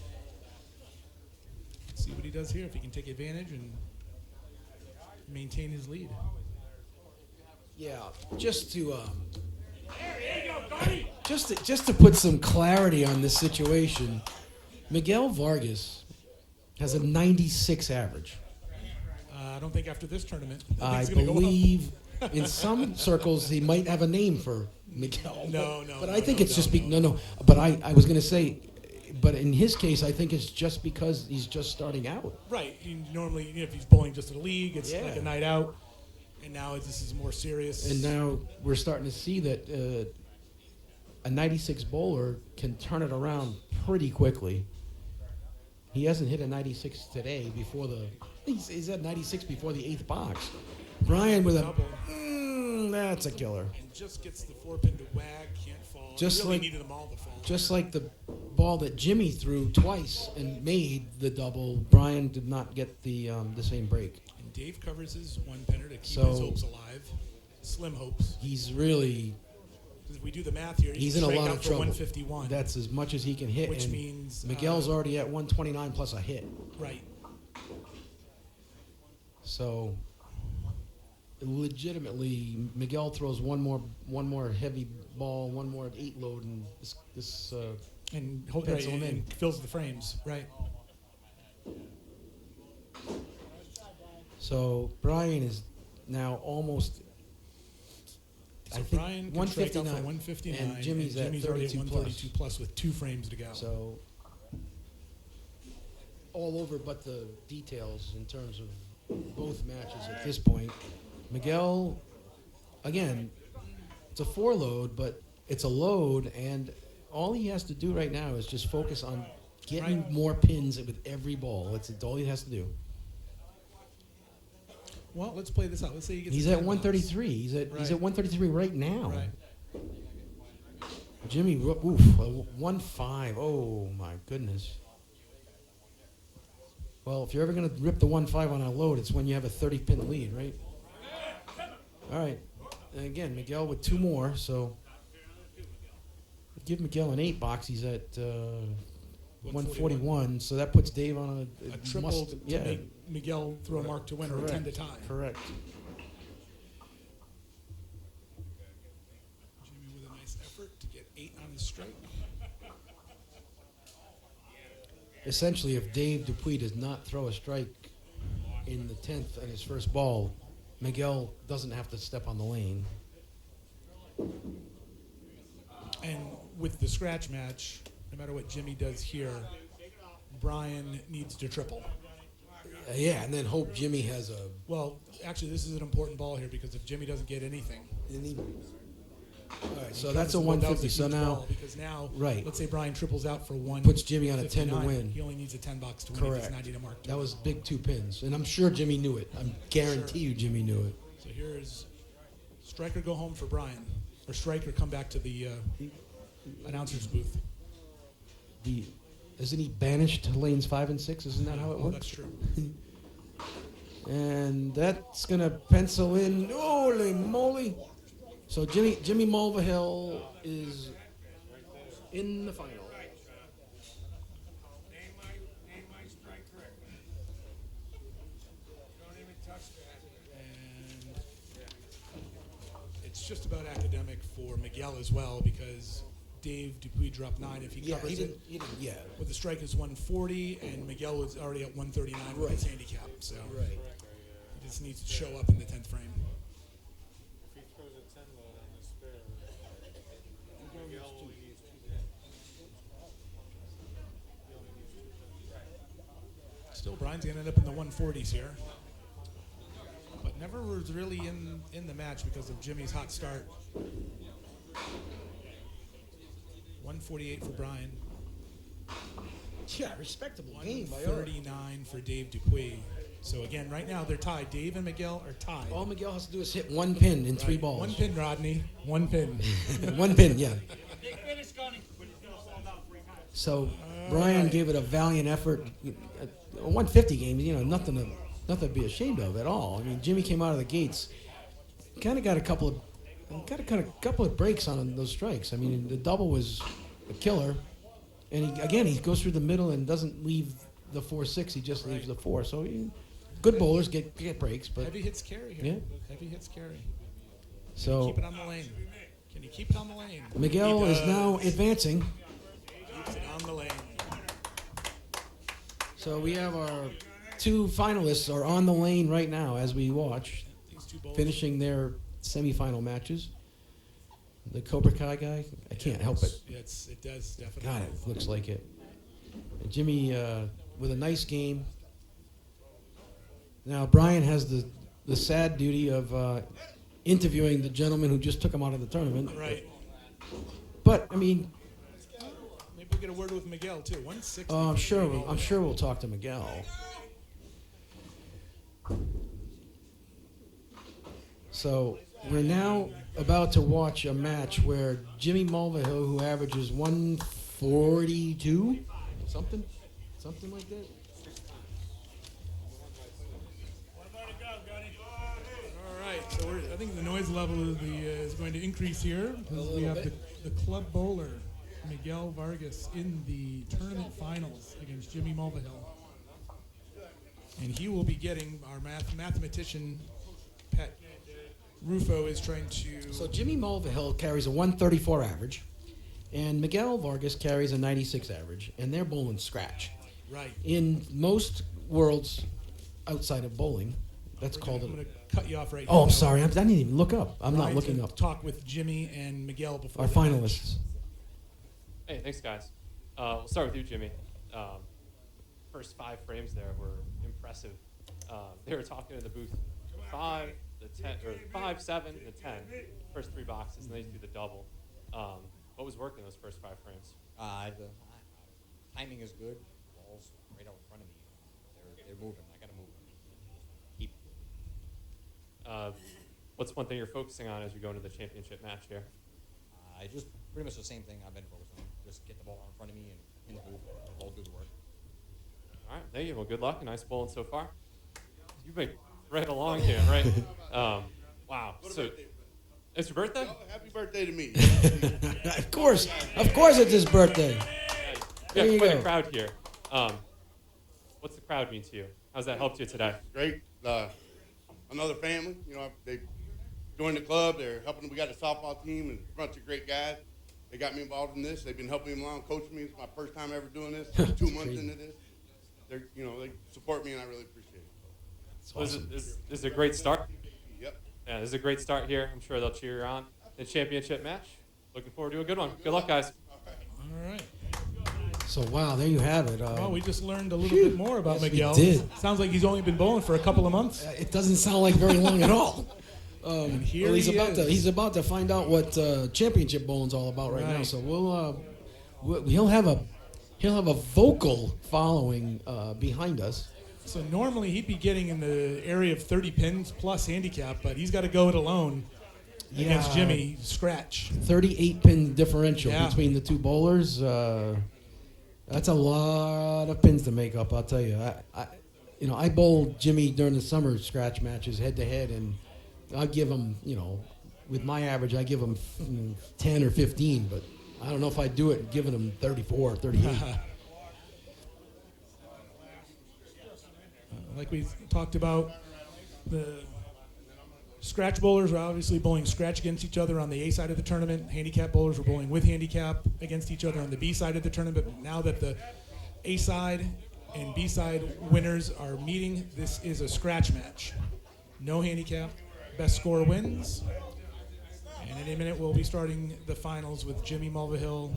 [SPEAKER 2] let's see what he does here, if he can take advantage and maintain his lead.
[SPEAKER 1] Yeah, just to put some clarity on this situation, Miguel Vargas has a 96 average.
[SPEAKER 2] I don't think after this tournament,
[SPEAKER 1] I
[SPEAKER 2] it's gonna
[SPEAKER 1] believe in some circles he might have a name for Miguel.
[SPEAKER 2] No,
[SPEAKER 1] But
[SPEAKER 2] no,
[SPEAKER 1] I think
[SPEAKER 2] no,
[SPEAKER 1] it's just
[SPEAKER 2] no.
[SPEAKER 1] no. But I was going to say, but in his case, I think it's just because he's just starting out.
[SPEAKER 2] Right. Normally, if he's bowling just in a league, it's
[SPEAKER 1] Yeah.
[SPEAKER 2] like a night out. And now this is more serious.
[SPEAKER 1] And now we're starting to see that a 96 bowler can turn it around pretty quickly. He hasn't hit a 96 today before he's at 96 before the 8th box. Brian with a
[SPEAKER 2] double.
[SPEAKER 1] that's a killer.
[SPEAKER 2] And just gets the 4-pin to wag, can't fall.
[SPEAKER 1] Just
[SPEAKER 2] He really
[SPEAKER 1] like-
[SPEAKER 2] needed them all to fall.
[SPEAKER 1] Just like the ball that Jimmy threw twice and made the double, Brian did not get the same break.
[SPEAKER 2] And Dave covers his 1-pinner to keep
[SPEAKER 1] So-
[SPEAKER 2] his hopes alive. Slim hopes.
[SPEAKER 1] He's really
[SPEAKER 2] 'Cause if we do the math here,
[SPEAKER 1] he's
[SPEAKER 2] can
[SPEAKER 1] in a
[SPEAKER 2] strike
[SPEAKER 1] lot
[SPEAKER 2] out
[SPEAKER 1] of
[SPEAKER 2] for
[SPEAKER 1] trouble.
[SPEAKER 2] 151.
[SPEAKER 1] That's as much as he can hit.
[SPEAKER 2] Which
[SPEAKER 1] and
[SPEAKER 2] means,
[SPEAKER 1] Miguel's already at 129 plus a hit.
[SPEAKER 2] right.
[SPEAKER 1] So legitimately, Miguel throws one more heavy ball, one more 8 load, and this
[SPEAKER 2] And hope
[SPEAKER 1] Pencil him in.
[SPEAKER 2] and fills the frames. Right.
[SPEAKER 1] so Brian is now almost.
[SPEAKER 2] So
[SPEAKER 1] I think
[SPEAKER 2] Brian can strike out for
[SPEAKER 1] 159,
[SPEAKER 2] 159,
[SPEAKER 1] and Jimmy's at
[SPEAKER 2] already at
[SPEAKER 1] 32
[SPEAKER 2] 132 plus with 2 frames to go.
[SPEAKER 1] So all over but the details in terms of both matches at this point. Miguel, again, it's a 4 load, but it's a load, and all he has to do right now is just focus on getting
[SPEAKER 2] Right.
[SPEAKER 1] more pins with every ball. That's all he has to do.
[SPEAKER 2] Well, let's play this out. Let's say he gets
[SPEAKER 1] He's
[SPEAKER 2] a
[SPEAKER 1] at
[SPEAKER 2] 10 box.
[SPEAKER 1] 133. He's at
[SPEAKER 2] Right.
[SPEAKER 1] 133 right now.
[SPEAKER 2] Right.
[SPEAKER 1] Jimmy, oof, 1-5. Oh my goodness. Well, if you're ever going to rip the 1-5 on a load, it's when you have a 30-pin lead, right? All right. And again, Miguel with 2 more, so give Miguel an 8 box. He's at 141, so that puts Dave on
[SPEAKER 2] A triple to
[SPEAKER 1] yeah,
[SPEAKER 2] make Miguel throw a mark to win or a 10 to tie.
[SPEAKER 1] correct.
[SPEAKER 2] Jimmy with a nice effort to get 8 on the strike.
[SPEAKER 1] Essentially, if Dave Dupuis does not throw a strike in the 10th on his first ball, Miguel doesn't have to step on the lane.
[SPEAKER 2] And with the scratch match, no matter what Jimmy does here, Brian needs to triple.
[SPEAKER 1] Yeah, and then hope Jimmy has a.
[SPEAKER 2] Well, actually, this is an important ball here because if Jimmy doesn't get anything,
[SPEAKER 1] All right, so that's a 150. So now,
[SPEAKER 2] because now,
[SPEAKER 1] right.
[SPEAKER 2] let's say Brian triples out for one,
[SPEAKER 1] puts Jimmy on a 10 to
[SPEAKER 2] 59,
[SPEAKER 1] win.
[SPEAKER 2] He only needs a 10 bucks to win.
[SPEAKER 1] Correct.
[SPEAKER 2] If he's 90 to mark.
[SPEAKER 1] That was big 2 pins, and I'm sure Jimmy knew it. I guarantee you, Jimmy knew it.
[SPEAKER 2] So here's striker go home for Brian, or striker come back to the announcer's booth.
[SPEAKER 1] Isn't he banished to lanes 5 and 6? Isn't that how it works?
[SPEAKER 2] That's true.
[SPEAKER 1] And that's gonna pencil in. Holy moly! So Jimmy Mulvihill is in the final.
[SPEAKER 8] Name my striker. Don't even touch that.
[SPEAKER 2] And it's just about academic for Miguel as well because Dave Dupuis dropped 9 if he
[SPEAKER 1] Yeah,
[SPEAKER 2] covers it.
[SPEAKER 1] Yeah,
[SPEAKER 2] But the strike is 140, and Miguel was already at 139 with his handicap. So
[SPEAKER 1] right.
[SPEAKER 2] he just needs to show up in the 10th frame.
[SPEAKER 4] If he throws a 10 load on this spare, Miguel only needs 2 pins.
[SPEAKER 2] Still, Brian's going to end up in the 140s here. But never was really in the match because of Jimmy's hot start. 148 for Brian.
[SPEAKER 1] Yeah, respectable game by Art.
[SPEAKER 2] 139 for Dave Dupuis. So again, right now they're tied. Dave and Miguel are tied.
[SPEAKER 1] All Miguel has to do is hit 1 pin in 3
[SPEAKER 2] Right.
[SPEAKER 1] balls.
[SPEAKER 2] 1 pin, Rodney. 1 pin.
[SPEAKER 1] 1 pin, yeah.
[SPEAKER 8] Big Finn is coming, but he's going to fall down 3 times.
[SPEAKER 1] So Brian gave it a valiant effort. A 150 game, nothing to be ashamed of at all. I mean, Jimmy came out of the gates, kind of got a couple of breaks on those strikes. I mean, the double was a killer, and he goes through the middle and doesn't leave the 4-6. He just leaves the 4. So good bowlers get breaks, but
[SPEAKER 2] Heavy hits carry here.
[SPEAKER 1] Yeah.
[SPEAKER 2] Heavy hits carry.
[SPEAKER 1] so
[SPEAKER 2] Keep it on the lane. Can you keep it on the lane?
[SPEAKER 1] Miguel
[SPEAKER 2] He
[SPEAKER 1] is now
[SPEAKER 2] does.
[SPEAKER 1] advancing.
[SPEAKER 2] Keeps it on the lane.
[SPEAKER 1] So we have our 2 finalists are on the lane right now as we watch,
[SPEAKER 2] These 2 bowlers.
[SPEAKER 1] finishing their semifinal matches. The Cobra Kai guy, I can't help it.
[SPEAKER 2] It does definitely.
[SPEAKER 1] God, it looks like it. And Jimmy with a nice game. Now Brian has the sad duty of interviewing the gentleman who just took him out of the tournament.
[SPEAKER 2] Right.
[SPEAKER 1] But I mean,
[SPEAKER 2] Maybe we'll get a word with Miguel too. 160.
[SPEAKER 1] I'm sure we'll talk to Miguel. So we're now about to watch a match where Jimmy Mulvihill, who averages 142, something like that.
[SPEAKER 2] All right. So I think the noise level is going to increase here. We have the club bowler, Miguel Vargas, in the tournament finals against Jimmy Mulvihill. And he will be getting our mathematician pet. Rufo is trying to.
[SPEAKER 1] So Jimmy Mulvihill carries a 134 average, and Miguel Vargas carries a 96 average, and they're bowling scratch.
[SPEAKER 2] Right.
[SPEAKER 1] In most worlds outside of bowling, that's
[SPEAKER 2] I'm
[SPEAKER 1] called
[SPEAKER 2] going
[SPEAKER 1] it.
[SPEAKER 2] to cut you off right
[SPEAKER 1] Oh,
[SPEAKER 2] now.
[SPEAKER 1] I'm sorry. I didn't even look up. I'm not
[SPEAKER 2] Brian's
[SPEAKER 1] looking
[SPEAKER 2] gonna
[SPEAKER 1] up.
[SPEAKER 2] Talk with Jimmy and Miguel before
[SPEAKER 1] Our
[SPEAKER 2] the match.
[SPEAKER 1] finalists.
[SPEAKER 3] Hey, thanks, guys. We'll start with you, Jimmy. First 5 frames there were impressive. They were talking in the booth 5, the 10, or 5, 7, the 10. First 3 boxes, and they do the double. What was working those first 5 frames?
[SPEAKER 6] The timing is good. Ball's right out in front of me. They're moving. I gotta move. Keep.
[SPEAKER 3] What's one thing you're focusing on as you go into the championship match here?
[SPEAKER 6] I just pretty much the same thing I've been focusing on. Just get the ball out in front of me and in the move. The ball do the work.
[SPEAKER 3] All right, thank you. Well, good luck and nice bowling so far. You've been right along here, right? Wow. So, it's your birthday?
[SPEAKER 7] Oh, happy birthday to me.
[SPEAKER 1] Of course it's his birthday.
[SPEAKER 3] Yeah,
[SPEAKER 1] There you
[SPEAKER 3] quite
[SPEAKER 1] go.
[SPEAKER 3] a crowd here. What's the crowd mean to you? How's that helped you today?
[SPEAKER 7] Great. Another family. They joined the club. They're helping. We got a softball team and a bunch of great guys. They got me involved in this. They've been helping me along, coaching me. It's my first time ever doing this. 2 months into this. They support me, and I really appreciate it.
[SPEAKER 1] It's
[SPEAKER 3] Was
[SPEAKER 1] awesome.
[SPEAKER 3] it, is it a great start? Yeah, this is a great start here. I'm sure they'll cheer you on. The championship match. Looking forward to a good one. Good luck, guys.
[SPEAKER 2] All right.
[SPEAKER 1] So wow, there you have it.
[SPEAKER 2] Well, we just learned a little bit more about
[SPEAKER 1] Yes, we
[SPEAKER 2] Miguel.
[SPEAKER 1] did.
[SPEAKER 2] Sounds like he's only been bowling for a couple of months.
[SPEAKER 1] It doesn't sound like very long at all.
[SPEAKER 2] Here
[SPEAKER 1] Well,
[SPEAKER 2] he is.
[SPEAKER 1] he's about to find out what championship bowling's all about right now.
[SPEAKER 2] Right.
[SPEAKER 1] So he'll have a vocal following behind us.
[SPEAKER 2] So normally he'd be getting in the area of 30 pins plus handicap, but he's got to go it alone against
[SPEAKER 1] Yeah.
[SPEAKER 2] Jimmy. Scratch.
[SPEAKER 1] 38 pin differential
[SPEAKER 2] Yeah.
[SPEAKER 1] between the two bowlers. That's a lot of pins to make up. I'll tell you. I bowled Jimmy during the summer scratch matches head to head, and I give him, with my average, I give him 10 or 15, but I don't know if I'd do it giving him 34 or 38.
[SPEAKER 2] Like we talked about, the scratch bowlers are obviously bowling scratch against each other on the A side of the tournament. Handicap bowlers were bowling with handicap against each other on the B side of the tournament. But now that the A side and B side winners are meeting, this is a scratch match. No handicap. Best score wins. And in a minute, we'll be starting the finals with Jimmy Mulvihill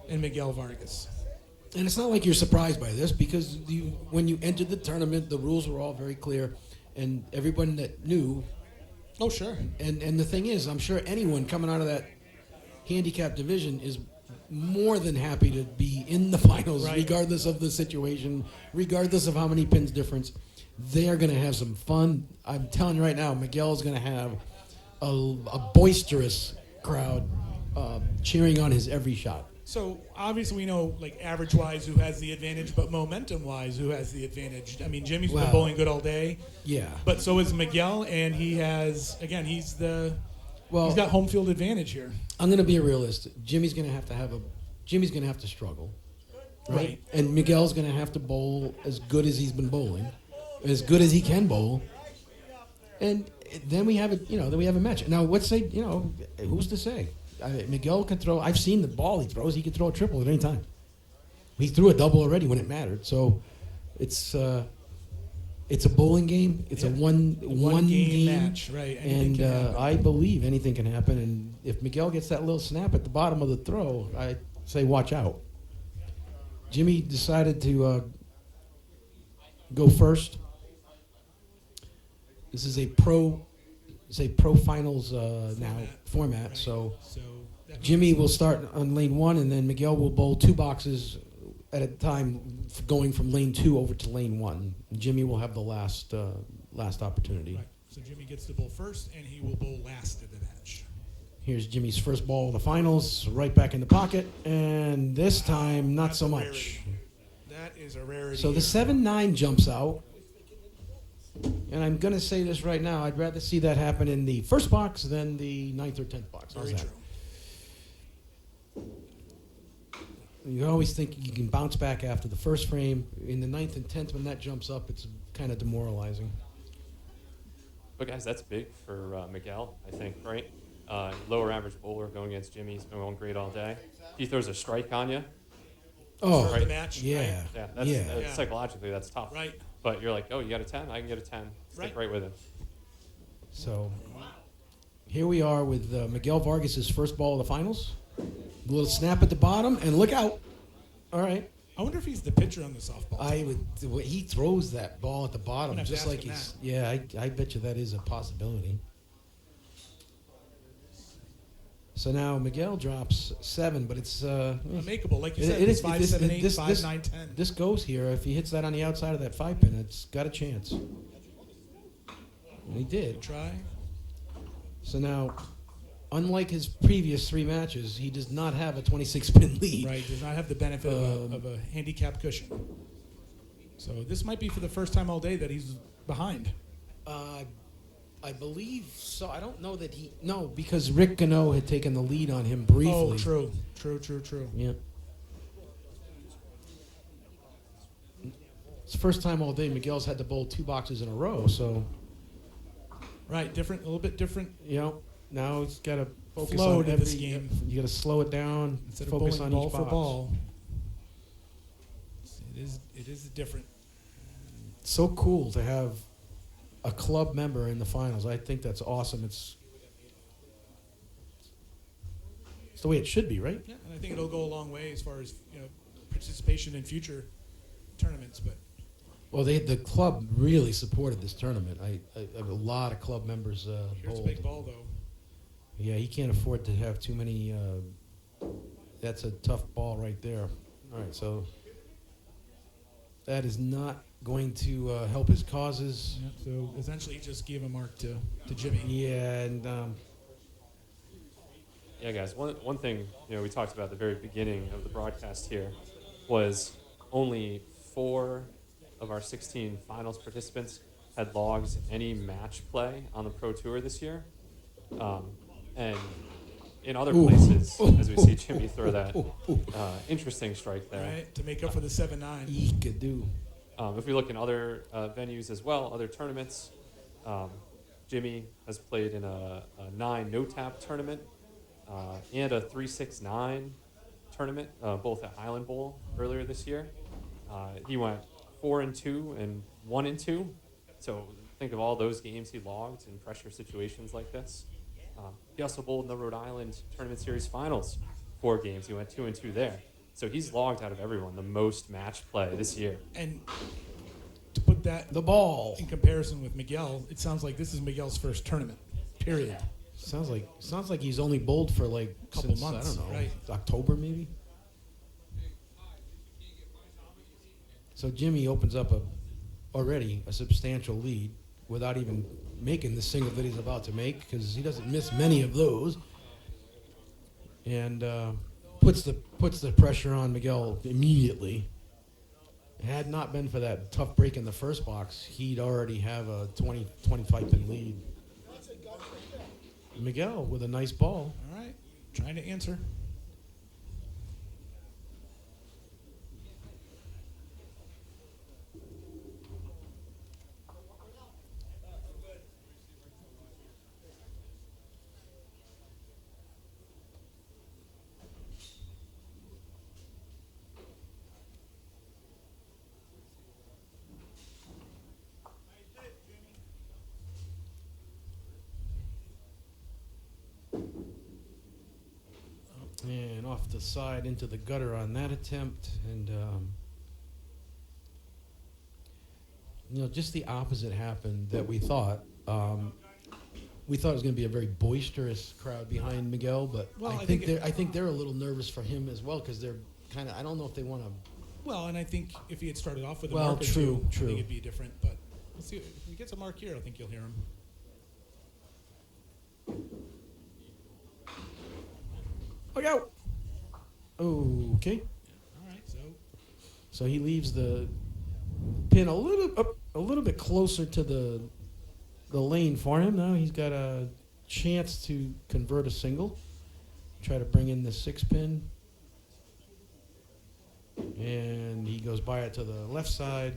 [SPEAKER 2] and Miguel Vargas.
[SPEAKER 1] And it's not like you're surprised by this because when you entered the tournament, the rules were all very clear, and everyone that knew.
[SPEAKER 2] Oh, sure.
[SPEAKER 1] And the thing is, I'm sure anyone coming out of that handicap division is more than happy to be in the finals,
[SPEAKER 2] Right.
[SPEAKER 1] regardless of the situation, regardless of how many pins difference. They're going to have some fun. I'm telling you right now, Miguel's going to have a boisterous crowd cheering on his every shot.
[SPEAKER 2] So obviously we know, like, average-wise who has the advantage, but momentum-wise who has the advantage. I mean, Jimmy's been
[SPEAKER 1] Well,
[SPEAKER 2] bowling good all day,
[SPEAKER 1] Yeah.
[SPEAKER 2] but so is Miguel, and he has, again, he's got home field advantage here.
[SPEAKER 1] I'm going to be a realist. Jimmy's going to have to struggle, right? And Miguel's going to have to bowl as good as he's been bowling, as good as he can bowl, and then we have a match. Now, let's say, who's to say? Miguel can throw. I've seen the ball he throws. He can throw a triple at any time. He threw a double already when it mattered. So it's a bowling game. It's a one game
[SPEAKER 2] match, right? Anything
[SPEAKER 1] And
[SPEAKER 2] can happen.
[SPEAKER 1] I believe anything can happen. And if Miguel gets that little snap at the bottom of the throw, I say watch out. Jimmy decided to go first. This is a pro finals now format.
[SPEAKER 2] Right.
[SPEAKER 1] So
[SPEAKER 2] that
[SPEAKER 1] Jimmy
[SPEAKER 2] means-
[SPEAKER 1] will start on lane 1, and then Miguel will bowl 2 boxes at a time, going from lane 2 over to lane 1. Jimmy will have the last opportunity.
[SPEAKER 2] Right. So Jimmy gets to bowl first, and he will bowl last of the match.
[SPEAKER 1] Here's Jimmy's first ball of the finals, right back in the pocket, and this time not
[SPEAKER 2] That's
[SPEAKER 1] so
[SPEAKER 2] a
[SPEAKER 1] much.
[SPEAKER 2] rarity. That is a rarity.
[SPEAKER 1] So the
[SPEAKER 2] here.
[SPEAKER 1] 7-9 jumps out, and I'm going to say this right now. I'd rather see that happen in the first box than the 9th or 10th box. How's
[SPEAKER 2] Very
[SPEAKER 1] that?
[SPEAKER 2] true.
[SPEAKER 1] You always think you can bounce back after the first frame. In the 9th and 10th, when that jumps up, it's kind of demoralizing.
[SPEAKER 3] But guys, that's big for Miguel, I think, right? Lower average bowler going against Jimmy. He's been going great all day. He throws a strike on you.
[SPEAKER 1] Oh,
[SPEAKER 2] Start the match.
[SPEAKER 1] yeah.
[SPEAKER 3] Yeah, that's,
[SPEAKER 1] Yeah.
[SPEAKER 3] that's psychologically that's tough.
[SPEAKER 2] Right.
[SPEAKER 3] But you're like, oh, you got a 10? I can get a 10. Stick right with it.
[SPEAKER 1] So here we are with Miguel Vargas' first ball of the finals. A little snap at the bottom, and look out. All right.
[SPEAKER 2] I wonder if he's the pitcher on the softball.
[SPEAKER 1] He throws that ball at the bottom,
[SPEAKER 2] I'm gonna have
[SPEAKER 1] just
[SPEAKER 2] to
[SPEAKER 1] like
[SPEAKER 2] ask him
[SPEAKER 1] he's. Yeah, I bet you that is a possibility. So now Miguel drops 7, but it's
[SPEAKER 2] Makeable, like you
[SPEAKER 1] It-
[SPEAKER 2] said.
[SPEAKER 1] it
[SPEAKER 2] It's
[SPEAKER 1] is-
[SPEAKER 2] 5,
[SPEAKER 1] this-
[SPEAKER 2] 7, 8,
[SPEAKER 1] this-
[SPEAKER 2] 5,
[SPEAKER 1] this-
[SPEAKER 2] 9, 10.
[SPEAKER 1] This goes here. If he hits that on the outside of that 5 pin, it's got a chance. And he did.
[SPEAKER 2] Try.
[SPEAKER 1] So now, unlike his previous 3 matches, he does not have a 26 pin lead.
[SPEAKER 2] Right. Does not have the benefit of a handicap cushion. So this might be for the first time all day that he's behind.
[SPEAKER 1] I believe so. I don't know that he. No, because Rick Genneau had taken the lead on him briefly.
[SPEAKER 2] Oh, true.
[SPEAKER 1] Yeah. It's the first time all day Miguel's had to bowl 2 boxes in a row, so,
[SPEAKER 2] Right. Different. A little bit different.
[SPEAKER 1] now he's got to focus
[SPEAKER 2] Flow
[SPEAKER 1] on
[SPEAKER 2] to
[SPEAKER 1] every
[SPEAKER 2] this game.
[SPEAKER 1] You got to slow it down,
[SPEAKER 2] Instead of
[SPEAKER 1] focus
[SPEAKER 2] bowling
[SPEAKER 1] on
[SPEAKER 2] ball
[SPEAKER 1] each
[SPEAKER 2] for
[SPEAKER 1] box.
[SPEAKER 2] ball. It is different.
[SPEAKER 1] So cool to have a club member in the finals. I think that's awesome. It's the way it should be, right?
[SPEAKER 2] Yeah, and I think it'll go a long way as far as participation in future tournaments. But
[SPEAKER 1] Well, the club really supported this tournament. I have a lot of club members
[SPEAKER 2] here's a
[SPEAKER 1] bowled.
[SPEAKER 2] big ball, though.
[SPEAKER 1] Yeah, he can't afford to have too many. That's a tough ball right there. All right, so that is not going to help his causes.
[SPEAKER 2] Yeah, so essentially, he just gave a mark to Jimmy.
[SPEAKER 1] Yeah, and
[SPEAKER 3] Yeah, guys. One thing we talked about at the very beginning of the broadcast here was only 4 of our 16 finals participants had logged any match play on the Pro Tour this year, and in other places, as we see Jimmy throw that interesting strike there.
[SPEAKER 2] Right, to make up for the 7-9.
[SPEAKER 1] he could do.
[SPEAKER 3] If we look in other venues as well, other tournaments, Jimmy has played in a 9 no-tap tournament and a 3-6-9 tournament, both at Highland Bowl earlier this year. He went 4-2 and 1-2. So think of all those games he logged in pressure situations like this. He also bowled in the Rhode Island Tournament Series Finals 4 games. He went 2-2 there. So he's logged out of everyone the most match play this year.
[SPEAKER 2] And to put that
[SPEAKER 1] The ball.
[SPEAKER 2] in comparison with Miguel, it sounds like this is Miguel's first tournament. Period.
[SPEAKER 1] Sounds like he's only bowled for like
[SPEAKER 2] Couple
[SPEAKER 1] since,
[SPEAKER 2] months,
[SPEAKER 1] I don't know,
[SPEAKER 2] right.
[SPEAKER 1] October maybe. So Jimmy opens up already a substantial lead without even making the single that he's about to make, because he doesn't miss many of those, and puts the pressure on Miguel immediately. Had not been for that tough break in the first box, he'd already have a 20-25 pin lead. Miguel with a nice ball.
[SPEAKER 2] All right, trying to answer.
[SPEAKER 1] And off the side into the gutter on that attempt, and just the opposite happened that we thought. We thought it was going to be a very boisterous crowd behind Miguel, but
[SPEAKER 2] Well,
[SPEAKER 1] I think they're a little nervous for him as well, because they're kind of, I don't know if they want to.
[SPEAKER 2] Well, and I think if he had started off with a
[SPEAKER 1] Well,
[SPEAKER 2] mark or
[SPEAKER 1] true,
[SPEAKER 2] two, I
[SPEAKER 1] true.
[SPEAKER 2] think it'd be different. But let's see. If he gets a mark here, I think you'll hear him.
[SPEAKER 1] Look out! Okay,
[SPEAKER 2] All right,
[SPEAKER 1] so he leaves the pin a little bit closer to the lane for him. Now he's got a chance to convert a single, try to bring in the 6 pin, and he goes by it to the left side.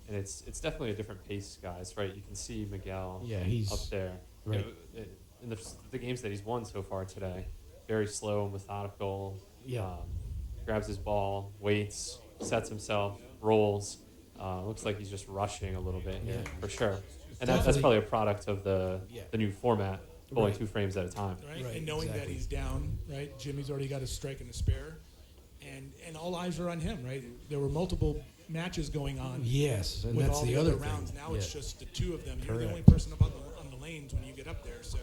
[SPEAKER 3] And it's definitely a different pace, guys, right? You can see Miguel
[SPEAKER 1] Yeah, he's
[SPEAKER 3] up there.
[SPEAKER 1] right.
[SPEAKER 3] In the games that he's won so far today, very slow, methodical.
[SPEAKER 1] Yeah.
[SPEAKER 3] Grabs his ball, waits, sets himself, rolls. Looks like he's just rushing a little bit here,
[SPEAKER 1] Yeah.
[SPEAKER 3] for sure. And that's
[SPEAKER 1] Definitely.
[SPEAKER 3] probably a product of the new format, bowling
[SPEAKER 1] Right.
[SPEAKER 3] 2 frames at a time.
[SPEAKER 2] right,
[SPEAKER 1] Right,
[SPEAKER 2] and knowing that
[SPEAKER 1] exactly.
[SPEAKER 2] he's down, right? Jimmy's already got a strike and a spare, and all eyes are on him, right? There were multiple matches going on.
[SPEAKER 1] Yes, and
[SPEAKER 2] with
[SPEAKER 1] that's
[SPEAKER 2] all
[SPEAKER 1] the
[SPEAKER 2] the
[SPEAKER 1] other
[SPEAKER 2] other rounds.
[SPEAKER 1] thing.
[SPEAKER 2] Now it's just the 2 of them. You're the only
[SPEAKER 1] Correct.
[SPEAKER 2] person up on the lanes when you get up there, so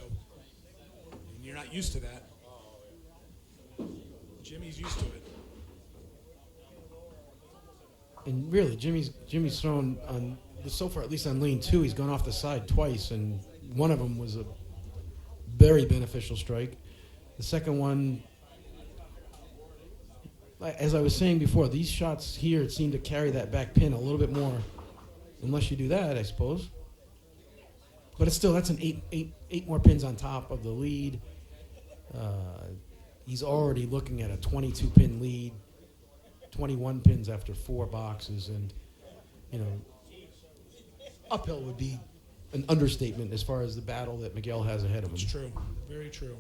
[SPEAKER 2] and you're not used to that. Jimmy's used to it.
[SPEAKER 1] And really, Jimmy's thrown on so far, at least on lane 2, he's gone off the side twice, and one of them was a very beneficial strike. The second one, as I was saying before, these shots here seem to carry that back pin a little bit more, unless you do that, I suppose. But it's still, that's an eight more pins on top of the lead. He's already looking at a 22 pin lead, 21 pins after 4 boxes, and uphill would be an understatement as far as the battle that Miguel has ahead of him.
[SPEAKER 2] It's true. Very true.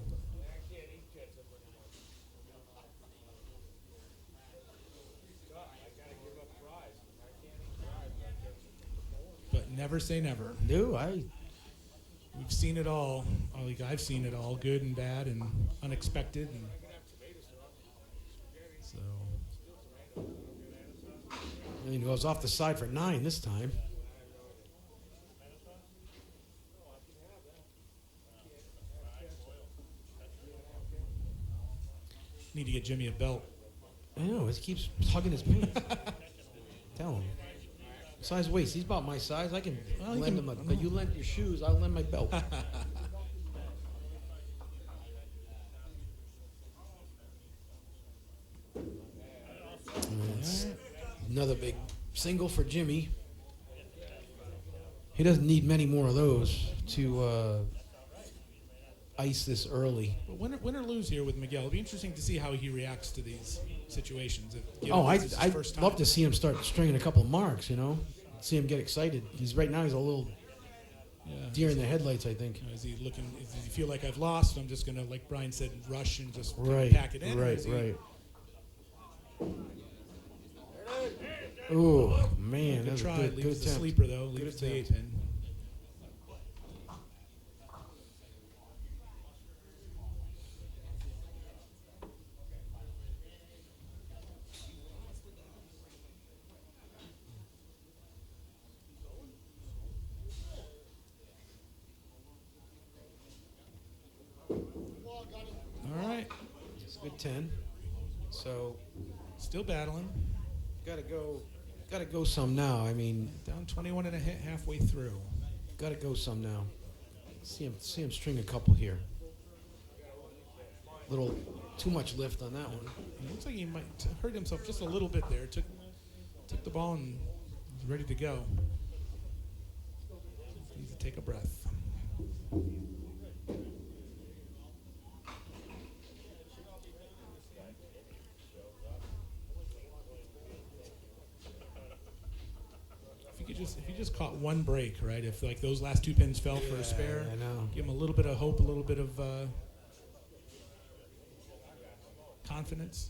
[SPEAKER 2] But never never say never.
[SPEAKER 1] We've
[SPEAKER 2] seen it all. I've seen it all, good and bad and unexpected. And so,
[SPEAKER 1] he goes off the side for 9 this time.
[SPEAKER 2] need to get Jimmy a belt.
[SPEAKER 1] I know, he keeps hugging his pants. Tell him. Size waist, he's about my size. I can lend him but you lend your shoes, I'll lend my belt. Another big single for Jimmy. He doesn't need many more of those to ice this early.
[SPEAKER 2] But win or lose here with Miguel, it'll be interesting to see how he reacts to these situations.
[SPEAKER 1] I'd love to see him start stringing a couple of marks, see him get excited. Right now he's a little deer in the headlights, I think.
[SPEAKER 2] Is he looking? Does he feel like I've lost? I'm just gonna, like Brian said, rush and just pack it in.
[SPEAKER 1] Right. Oh man,
[SPEAKER 2] Good
[SPEAKER 1] that's
[SPEAKER 2] try.
[SPEAKER 1] a good
[SPEAKER 2] Leaves the
[SPEAKER 1] attempt.
[SPEAKER 2] sleeper though. Leaves the 8-pin. All right.
[SPEAKER 1] It's a good 10. So
[SPEAKER 2] Still battling.
[SPEAKER 1] gotta go some now. I mean,
[SPEAKER 2] Down 21 and a hit halfway through.
[SPEAKER 1] gotta go some now. See him string a couple here. Little too much lift on that one.
[SPEAKER 2] It looks like he might hurt himself just a little bit there. Took the ball and was ready to go. Needs to take a breath. If he just caught one break, right? If like those last 2 pins fell for a spare,
[SPEAKER 1] I know.
[SPEAKER 2] give him a little bit of hope, a little bit of confidence.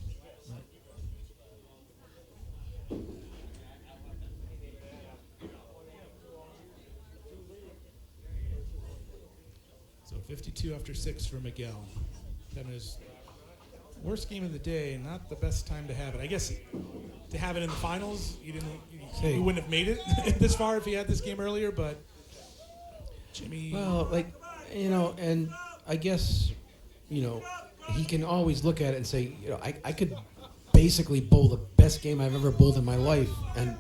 [SPEAKER 2] So 52 after 6 for Miguel. Having his worst game of the day, not the best time to have it. I guess to have it in the finals, he wouldn't have made it this far if he had this game earlier, but Jimmy...
[SPEAKER 1] Well, and I guess, he can always look at it and say, I could basically bowl the best game I've ever bowled in my life, and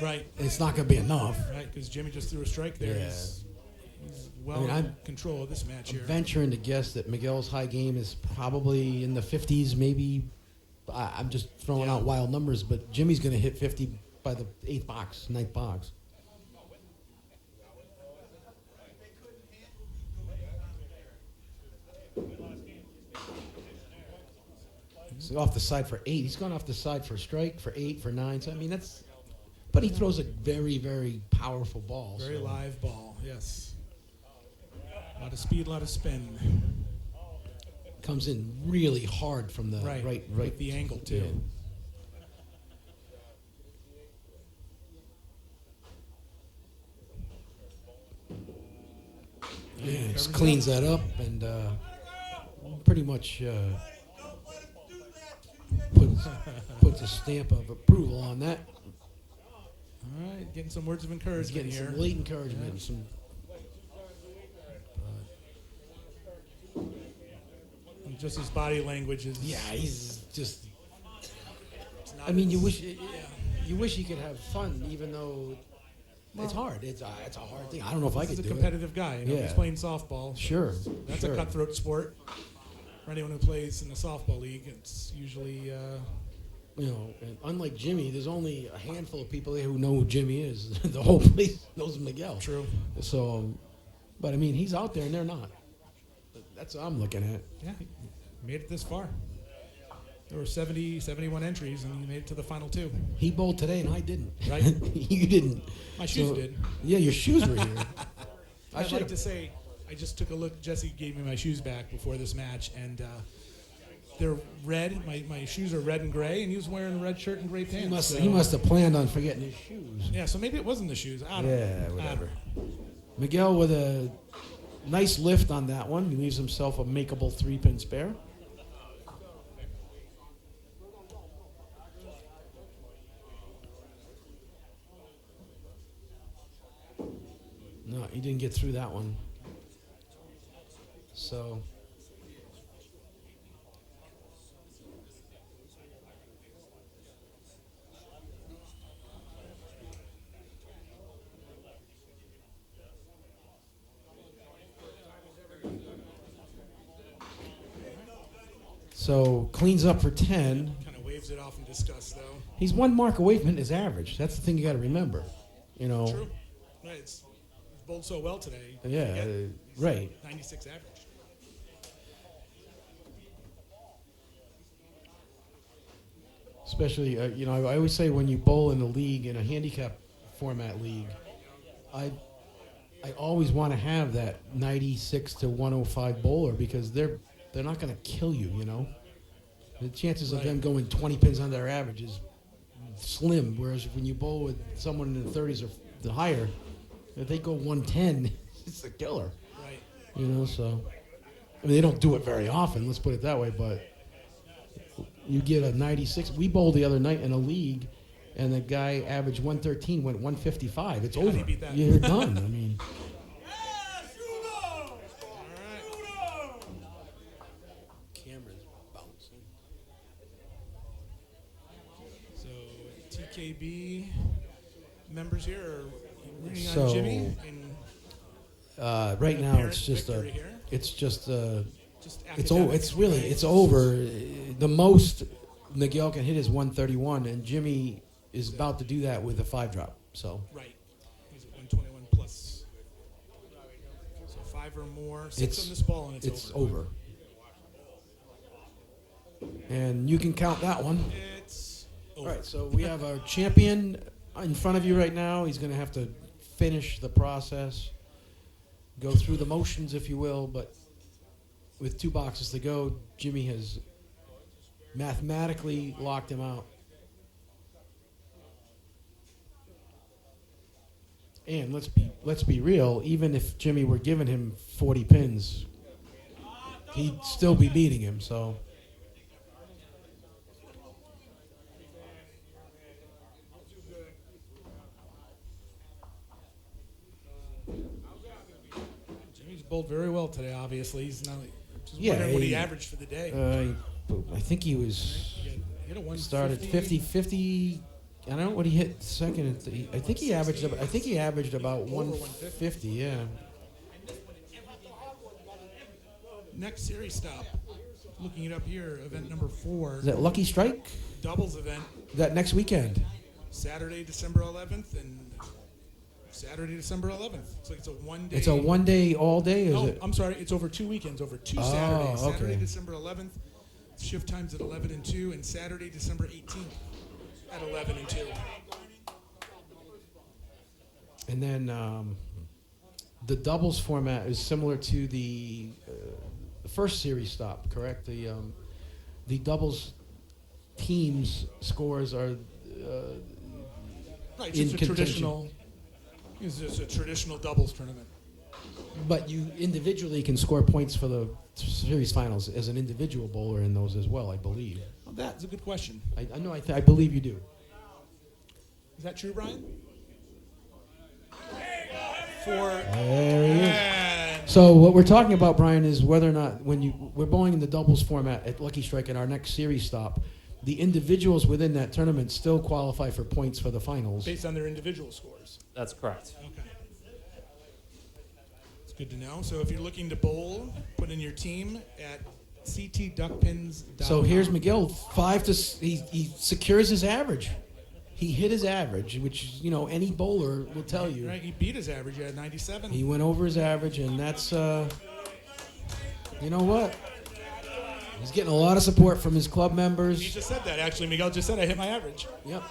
[SPEAKER 2] right.
[SPEAKER 1] it's not going to be enough.
[SPEAKER 2] Right, because Jimmy just threw a strike there.
[SPEAKER 1] Yeah.
[SPEAKER 2] He's well in control of this match here.
[SPEAKER 1] Venturing to guess that Miguel's high game is probably in the 50s, maybe. I'm just throwing out wild numbers, but Jimmy's going to hit 50 by the 8th box, 9th box. So off the side for 8. He's gone off the side for a strike, for 8, for 9. So, I mean, but he throws a very, very powerful ball.
[SPEAKER 2] Very live ball, yes. A lot of speed, a lot of spin.
[SPEAKER 1] Comes in really hard from the right.
[SPEAKER 2] With the angle, too.
[SPEAKER 1] Yeah, just cleans that up and pretty much puts a stamp of approval on that.
[SPEAKER 2] All right, getting some words of encouragement
[SPEAKER 1] He's getting
[SPEAKER 2] here.
[SPEAKER 1] some late encouragement.
[SPEAKER 2] And just his body language is...
[SPEAKER 1] Yeah, he's just... I mean, you wish you could have fun, even though it's hard. It's a hard thing. I don't know if I could do it.
[SPEAKER 2] He's a competitive guy. He's playing softball.
[SPEAKER 1] Sure.
[SPEAKER 2] That's a cutthroat sport. For anyone who plays in the softball league, it's usually...
[SPEAKER 1] and unlike Jimmy, there's only a handful of people there who know who Jimmy is. The whole place knows Miguel.
[SPEAKER 2] True.
[SPEAKER 1] So, but I mean, he's out there and they're not. That's what I'm looking at.
[SPEAKER 2] Yeah, he made it this far. There were 70, 71 entries, and he made it to the final 2.
[SPEAKER 1] He bowled today, and I didn't.
[SPEAKER 2] Right?
[SPEAKER 1] You didn't.
[SPEAKER 2] My shoes did.
[SPEAKER 1] Yeah, your shoes were here.
[SPEAKER 2] I'd like to say, I just took a look. Jesse gave me my shoes back before this match, and They're red. My shoes are red and gray, and he was wearing a red shirt and gray pants.
[SPEAKER 1] He must have planned on forgetting his shoes.
[SPEAKER 2] Yeah, so maybe it wasn't the shoes. I don't know.
[SPEAKER 1] Yeah,
[SPEAKER 2] I don't
[SPEAKER 1] whatever.
[SPEAKER 2] know.
[SPEAKER 1] Miguel with a nice lift on that one. He leaves himself a makeable 3-pin spare. No, he didn't get through that one. So. So cleans up for 10.
[SPEAKER 2] Kind of waves it off in disgust, though.
[SPEAKER 1] He's one mark away from hitting his average. That's the thing you got to remember. You know.
[SPEAKER 2] True. Right. It's bowled so well today.
[SPEAKER 1] Yeah. Right.
[SPEAKER 2] 96 average.
[SPEAKER 1] Especially, you know, I always say when you bowl in a league, in a handicap format league, I always want to have that 96 to 105 bowler because they're not going to kill you, you know. The chances of them going 20 pins on their average is slim, whereas when you bowl with someone in the 30s or the higher, if they go 110, it's a killer.
[SPEAKER 2] Right.
[SPEAKER 1] You know, so I mean, they don't do it very often, let's put it that way, but you get a 96. We bowled the other night in a league, and the guy averaged 113, went 155. It's
[SPEAKER 2] How do
[SPEAKER 1] over.
[SPEAKER 2] you beat that?
[SPEAKER 1] You're done. I mean,
[SPEAKER 5] Camera's bouncing.
[SPEAKER 2] So TKB members here are rooting
[SPEAKER 1] So,
[SPEAKER 2] on Jimmy. And
[SPEAKER 1] right now
[SPEAKER 2] apparent
[SPEAKER 1] it's just
[SPEAKER 2] victory here.
[SPEAKER 1] just
[SPEAKER 2] academic,
[SPEAKER 1] it's really
[SPEAKER 2] right?
[SPEAKER 1] it's over. The most Miguel can hit is 131, and Jimmy is about to do that with a 5-drop. So
[SPEAKER 2] Right. He's at 121 plus. So 5 or more. 6
[SPEAKER 1] It's-
[SPEAKER 2] on this ball, and
[SPEAKER 1] it's
[SPEAKER 2] over.
[SPEAKER 1] over. And you can count that one.
[SPEAKER 2] It's
[SPEAKER 1] All
[SPEAKER 2] over.
[SPEAKER 1] right, so we have our champion in front of you right now. He's going to have to finish the process, go through the motions, if you will, but with 2 boxes to go, Jimmy has mathematically locked him out. And let's be real, even if Jimmy were giving him 40 pins, he'd still be beating him, so.
[SPEAKER 2] Jimmy's bowled very well today, obviously. He's not. Just
[SPEAKER 1] Yeah,
[SPEAKER 2] wondering what he
[SPEAKER 1] he-
[SPEAKER 2] averaged for the day.
[SPEAKER 1] I think he was
[SPEAKER 2] He hit a 150.
[SPEAKER 1] started 50. I don't know what he hit second. I think he averaged about
[SPEAKER 2] Over
[SPEAKER 1] 150. Yeah.
[SPEAKER 2] Next series stop. Looking it up here, event number 4.
[SPEAKER 1] Is that Lucky Strike?
[SPEAKER 2] Doubles event.
[SPEAKER 1] Is that next weekend?
[SPEAKER 2] Saturday, December 11th, and Saturday, December 11th. Looks like it's a 1-day.
[SPEAKER 1] It's a 1 day, all day. Is
[SPEAKER 2] No,
[SPEAKER 1] it?
[SPEAKER 2] I'm sorry. It's over 2 weekends, over 2
[SPEAKER 1] Oh,
[SPEAKER 2] Saturdays.
[SPEAKER 1] okay.
[SPEAKER 2] Saturday, December 11th. Shift times at 11 and 2, and Saturday, December 18th at 11 and 2.
[SPEAKER 1] And then the doubles format is similar to the first series stop, correct? The doubles teams scores are
[SPEAKER 2] Right,
[SPEAKER 1] in
[SPEAKER 2] it's a
[SPEAKER 1] contention.
[SPEAKER 2] traditional. It's just a traditional doubles tournament.
[SPEAKER 1] But you individually can score points for the series finals as an individual bowler in those as well, I believe.
[SPEAKER 2] Well, that's a good question.
[SPEAKER 1] I know. I believe you do.
[SPEAKER 2] Is that true, Brian? For
[SPEAKER 1] There he is.
[SPEAKER 2] and
[SPEAKER 1] So what we're talking about, Brian, is whether or not we're bowling in the doubles format at Lucky Strike in our next series stop, the individuals within that tournament still qualify for points for the finals.
[SPEAKER 2] based on their individual scores.
[SPEAKER 3] That's correct.
[SPEAKER 2] Okay. It's good to know. So if you're looking to bowl, put in your team at ctduckpins.com.
[SPEAKER 1] So here's Miguel, he secures his average. He hit his average, which any bowler will tell you.
[SPEAKER 2] Right, he beat his average at 97.
[SPEAKER 1] He went over his average, and that's you know what? He's getting a lot of support from his club
[SPEAKER 2] He
[SPEAKER 1] members.
[SPEAKER 2] just said that, actually. Miguel just said I hit my average.
[SPEAKER 1] Yep.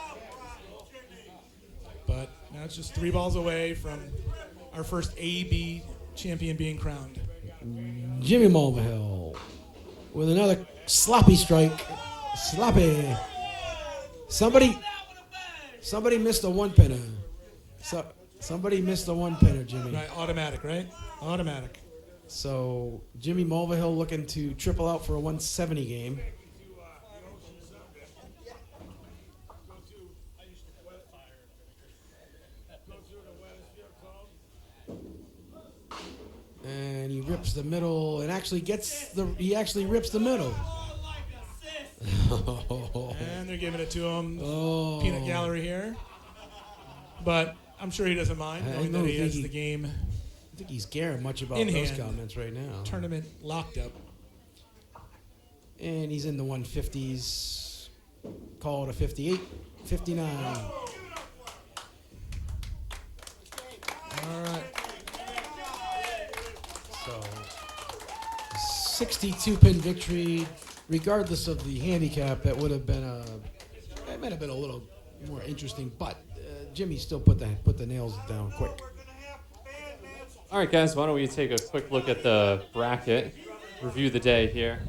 [SPEAKER 2] But now it's just 3 balls away from our first AEB champion being crowned.
[SPEAKER 1] Jimmy Mulvihill with another Sloppy strike. Sloppy. Somebody missed a one-pinner. Somebody missed a one-pinner, Jimmy.
[SPEAKER 2] Right, automatic, right? Automatic.
[SPEAKER 1] So Jimmy Mulvihill looking to triple out for a 170 game. And he rips the middle and actually he actually rips the middle.
[SPEAKER 2] And they're giving it to him.
[SPEAKER 1] Oh.
[SPEAKER 2] Peanut gallery here. But I'm sure he doesn't mind,
[SPEAKER 1] I
[SPEAKER 2] knowing that
[SPEAKER 1] don't
[SPEAKER 2] he
[SPEAKER 1] think
[SPEAKER 2] has
[SPEAKER 1] he-
[SPEAKER 2] the game
[SPEAKER 1] I think he's caring much about
[SPEAKER 2] In
[SPEAKER 1] those
[SPEAKER 2] hand.
[SPEAKER 1] comments right now.
[SPEAKER 2] tournament locked up.
[SPEAKER 1] And he's in the 150s. Call it a 58, 59.
[SPEAKER 2] All right.
[SPEAKER 1] So 62 pin victory, regardless of the handicap. That would have been it might have been a little more interesting, but Jimmy still put the nails down quick.
[SPEAKER 3] All right, guys, why don't we take a quick look at the bracket, review the day here.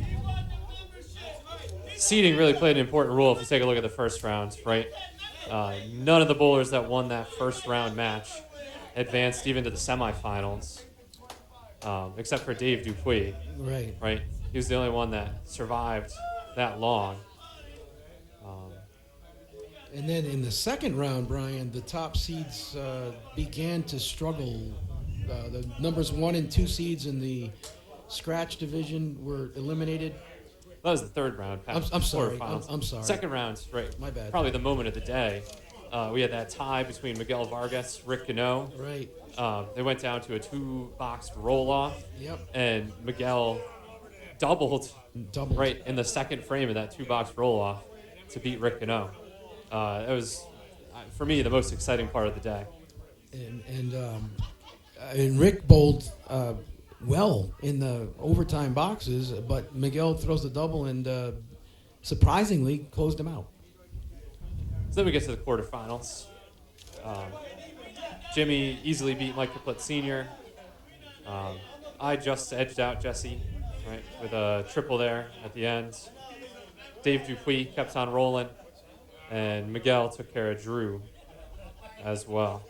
[SPEAKER 3] Seeding really played an important role if you take a look at the first round, right? None of the bowlers that won that first round match advanced even to the semifinals, except for Dave Dupuis,
[SPEAKER 1] Right.
[SPEAKER 3] right? He was the only one that survived that long.
[SPEAKER 1] And then in the second round, Brian, the top seeds began to struggle. The numbers 1 and 2 seeds in the scratch division were eliminated.
[SPEAKER 3] That was the third round. past
[SPEAKER 1] I'm sorry.
[SPEAKER 3] quarterfinals.
[SPEAKER 1] I'm sorry.
[SPEAKER 3] Second round, right?
[SPEAKER 1] My bad.
[SPEAKER 3] Probably the moment of the day. We had that tie between Miguel Vargas, Rick Genneau.
[SPEAKER 1] Right.
[SPEAKER 3] They went down to a 2-box roll-off,
[SPEAKER 1] Yep.
[SPEAKER 3] and Miguel doubled
[SPEAKER 1] Doubled.
[SPEAKER 3] right in the second frame of that 2-box roll-off to beat Rick Genneau. It was, for me, the most exciting part of the day.
[SPEAKER 1] And Rick bowled well in the overtime boxes, but Miguel throws the double and surprisingly closed him out.
[SPEAKER 3] So then we get to the quarterfinals. Jimmy easily beat Mike Kaplit Sr. I just edged out Jesse, right, with a triple there at the end. Dave Dupuis kept on rolling, and Miguel took care of Drew as well.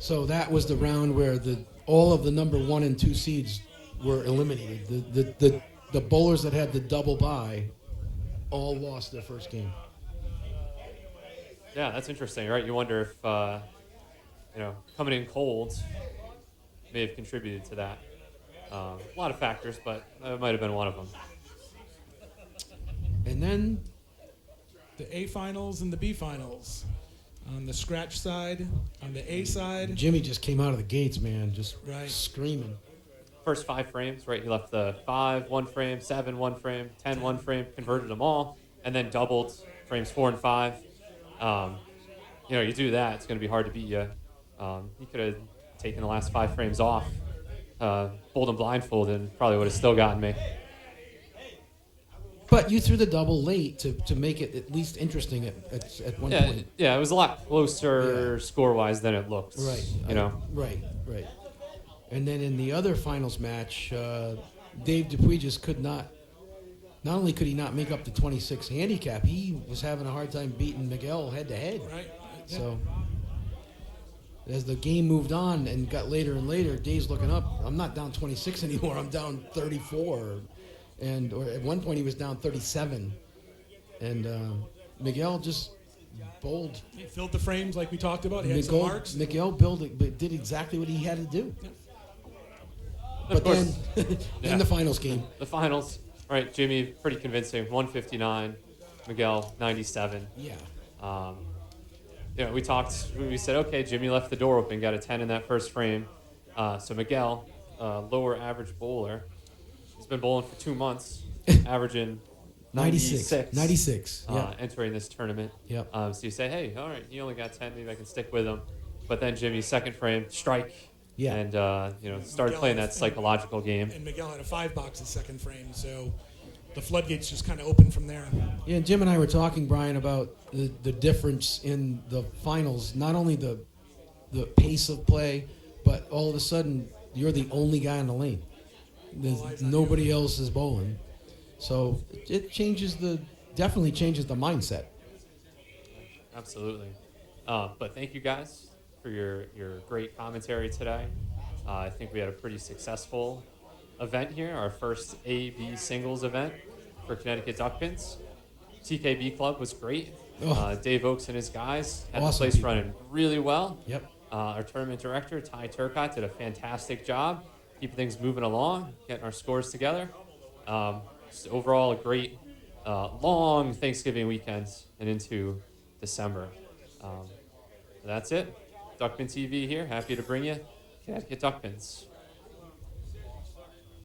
[SPEAKER 1] So that was the round where all of the number 1 and 2 seeds were eliminated. The bowlers that had the double bye all lost their first game.
[SPEAKER 3] Yeah, that's interesting, right? You wonder if, coming in cold may have contributed to that. A lot of factors, but that might have been one of them.
[SPEAKER 1] And then
[SPEAKER 2] The A finals and the B finals. On the scratch side, on the A side.
[SPEAKER 1] Jimmy just came out of the gates, man, just
[SPEAKER 2] Right.
[SPEAKER 1] screaming.
[SPEAKER 3] First 5 frames, right? He left the 5, 1 frame, 7, 1 frame, 10, 1 frame, converted them all, and then doubled frames 4 and 5. You do that, it's going to be hard to beat you. He could have taken the last 5 frames off, bowled and blindfolded, and probably would have still gotten me.
[SPEAKER 1] But you threw the double late to make it at least interesting at one point.
[SPEAKER 3] Yeah, it was a lot closer
[SPEAKER 1] Yeah.
[SPEAKER 3] score-wise than it looked.
[SPEAKER 1] Right. Right. And then in the other finals match, Dave Dupuis just could not only could he not make up the 26 handicap, he was having a hard time beating Miguel head-to-head.
[SPEAKER 2] Right. Yeah.
[SPEAKER 1] So as the game moved on and got later and later, Dave's looking up. I'm not down 26 anymore. I'm down 34. Or at one point he was down 37. And Miguel just bowled.
[SPEAKER 2] He filled the frames like we talked about. He had some marks.
[SPEAKER 1] Miguel did exactly what he had to do.
[SPEAKER 3] Of
[SPEAKER 1] But
[SPEAKER 3] course,
[SPEAKER 1] then,
[SPEAKER 3] yeah.
[SPEAKER 1] the finals game.
[SPEAKER 3] The finals, right? Jimmy, pretty convincing, 159. Miguel, 97.
[SPEAKER 1] Yeah.
[SPEAKER 3] We said, okay, Jimmy left the door open, got a 10 in that first frame. So Miguel, lower average bowler, he's been bowling for 2 months, averaging 96.
[SPEAKER 1] 96. Yeah.
[SPEAKER 3] Entering this tournament.
[SPEAKER 1] Yep.
[SPEAKER 3] So you say, hey, all right, he only got 10, maybe I can stick with him. But then Jimmy's second frame, strike.
[SPEAKER 1] Yeah.
[SPEAKER 3] And, started playing that psychological game.
[SPEAKER 2] And Miguel had a 5-box in second frame, so the floodgates just kind of opened from there.
[SPEAKER 1] Yeah, and Jim and I were talking, Brian, about the difference in the finals. Not only the pace of play, but all of a sudden you're the only guy in the lane. There's nobody else is bowling, So it definitely changes the mindset.
[SPEAKER 3] Absolutely. But thank you guys for your great commentary today. I think we had a pretty successful event here, our first A-B singles event for Connecticut Duckpins. TKB Club was great.
[SPEAKER 1] Oh.
[SPEAKER 3] Dave Oakes and his guys had the
[SPEAKER 1] Awesome
[SPEAKER 3] place
[SPEAKER 1] people.
[SPEAKER 3] running really well.
[SPEAKER 1] Yep.
[SPEAKER 3] Our tournament director, Ty Turcott, did a fantastic job keeping things moving along, getting our scores together. Just overall, a great long Thanksgiving weekend and into December. So that's it. Duckpin TV here. Happy to bring you Connecticut Duckpins.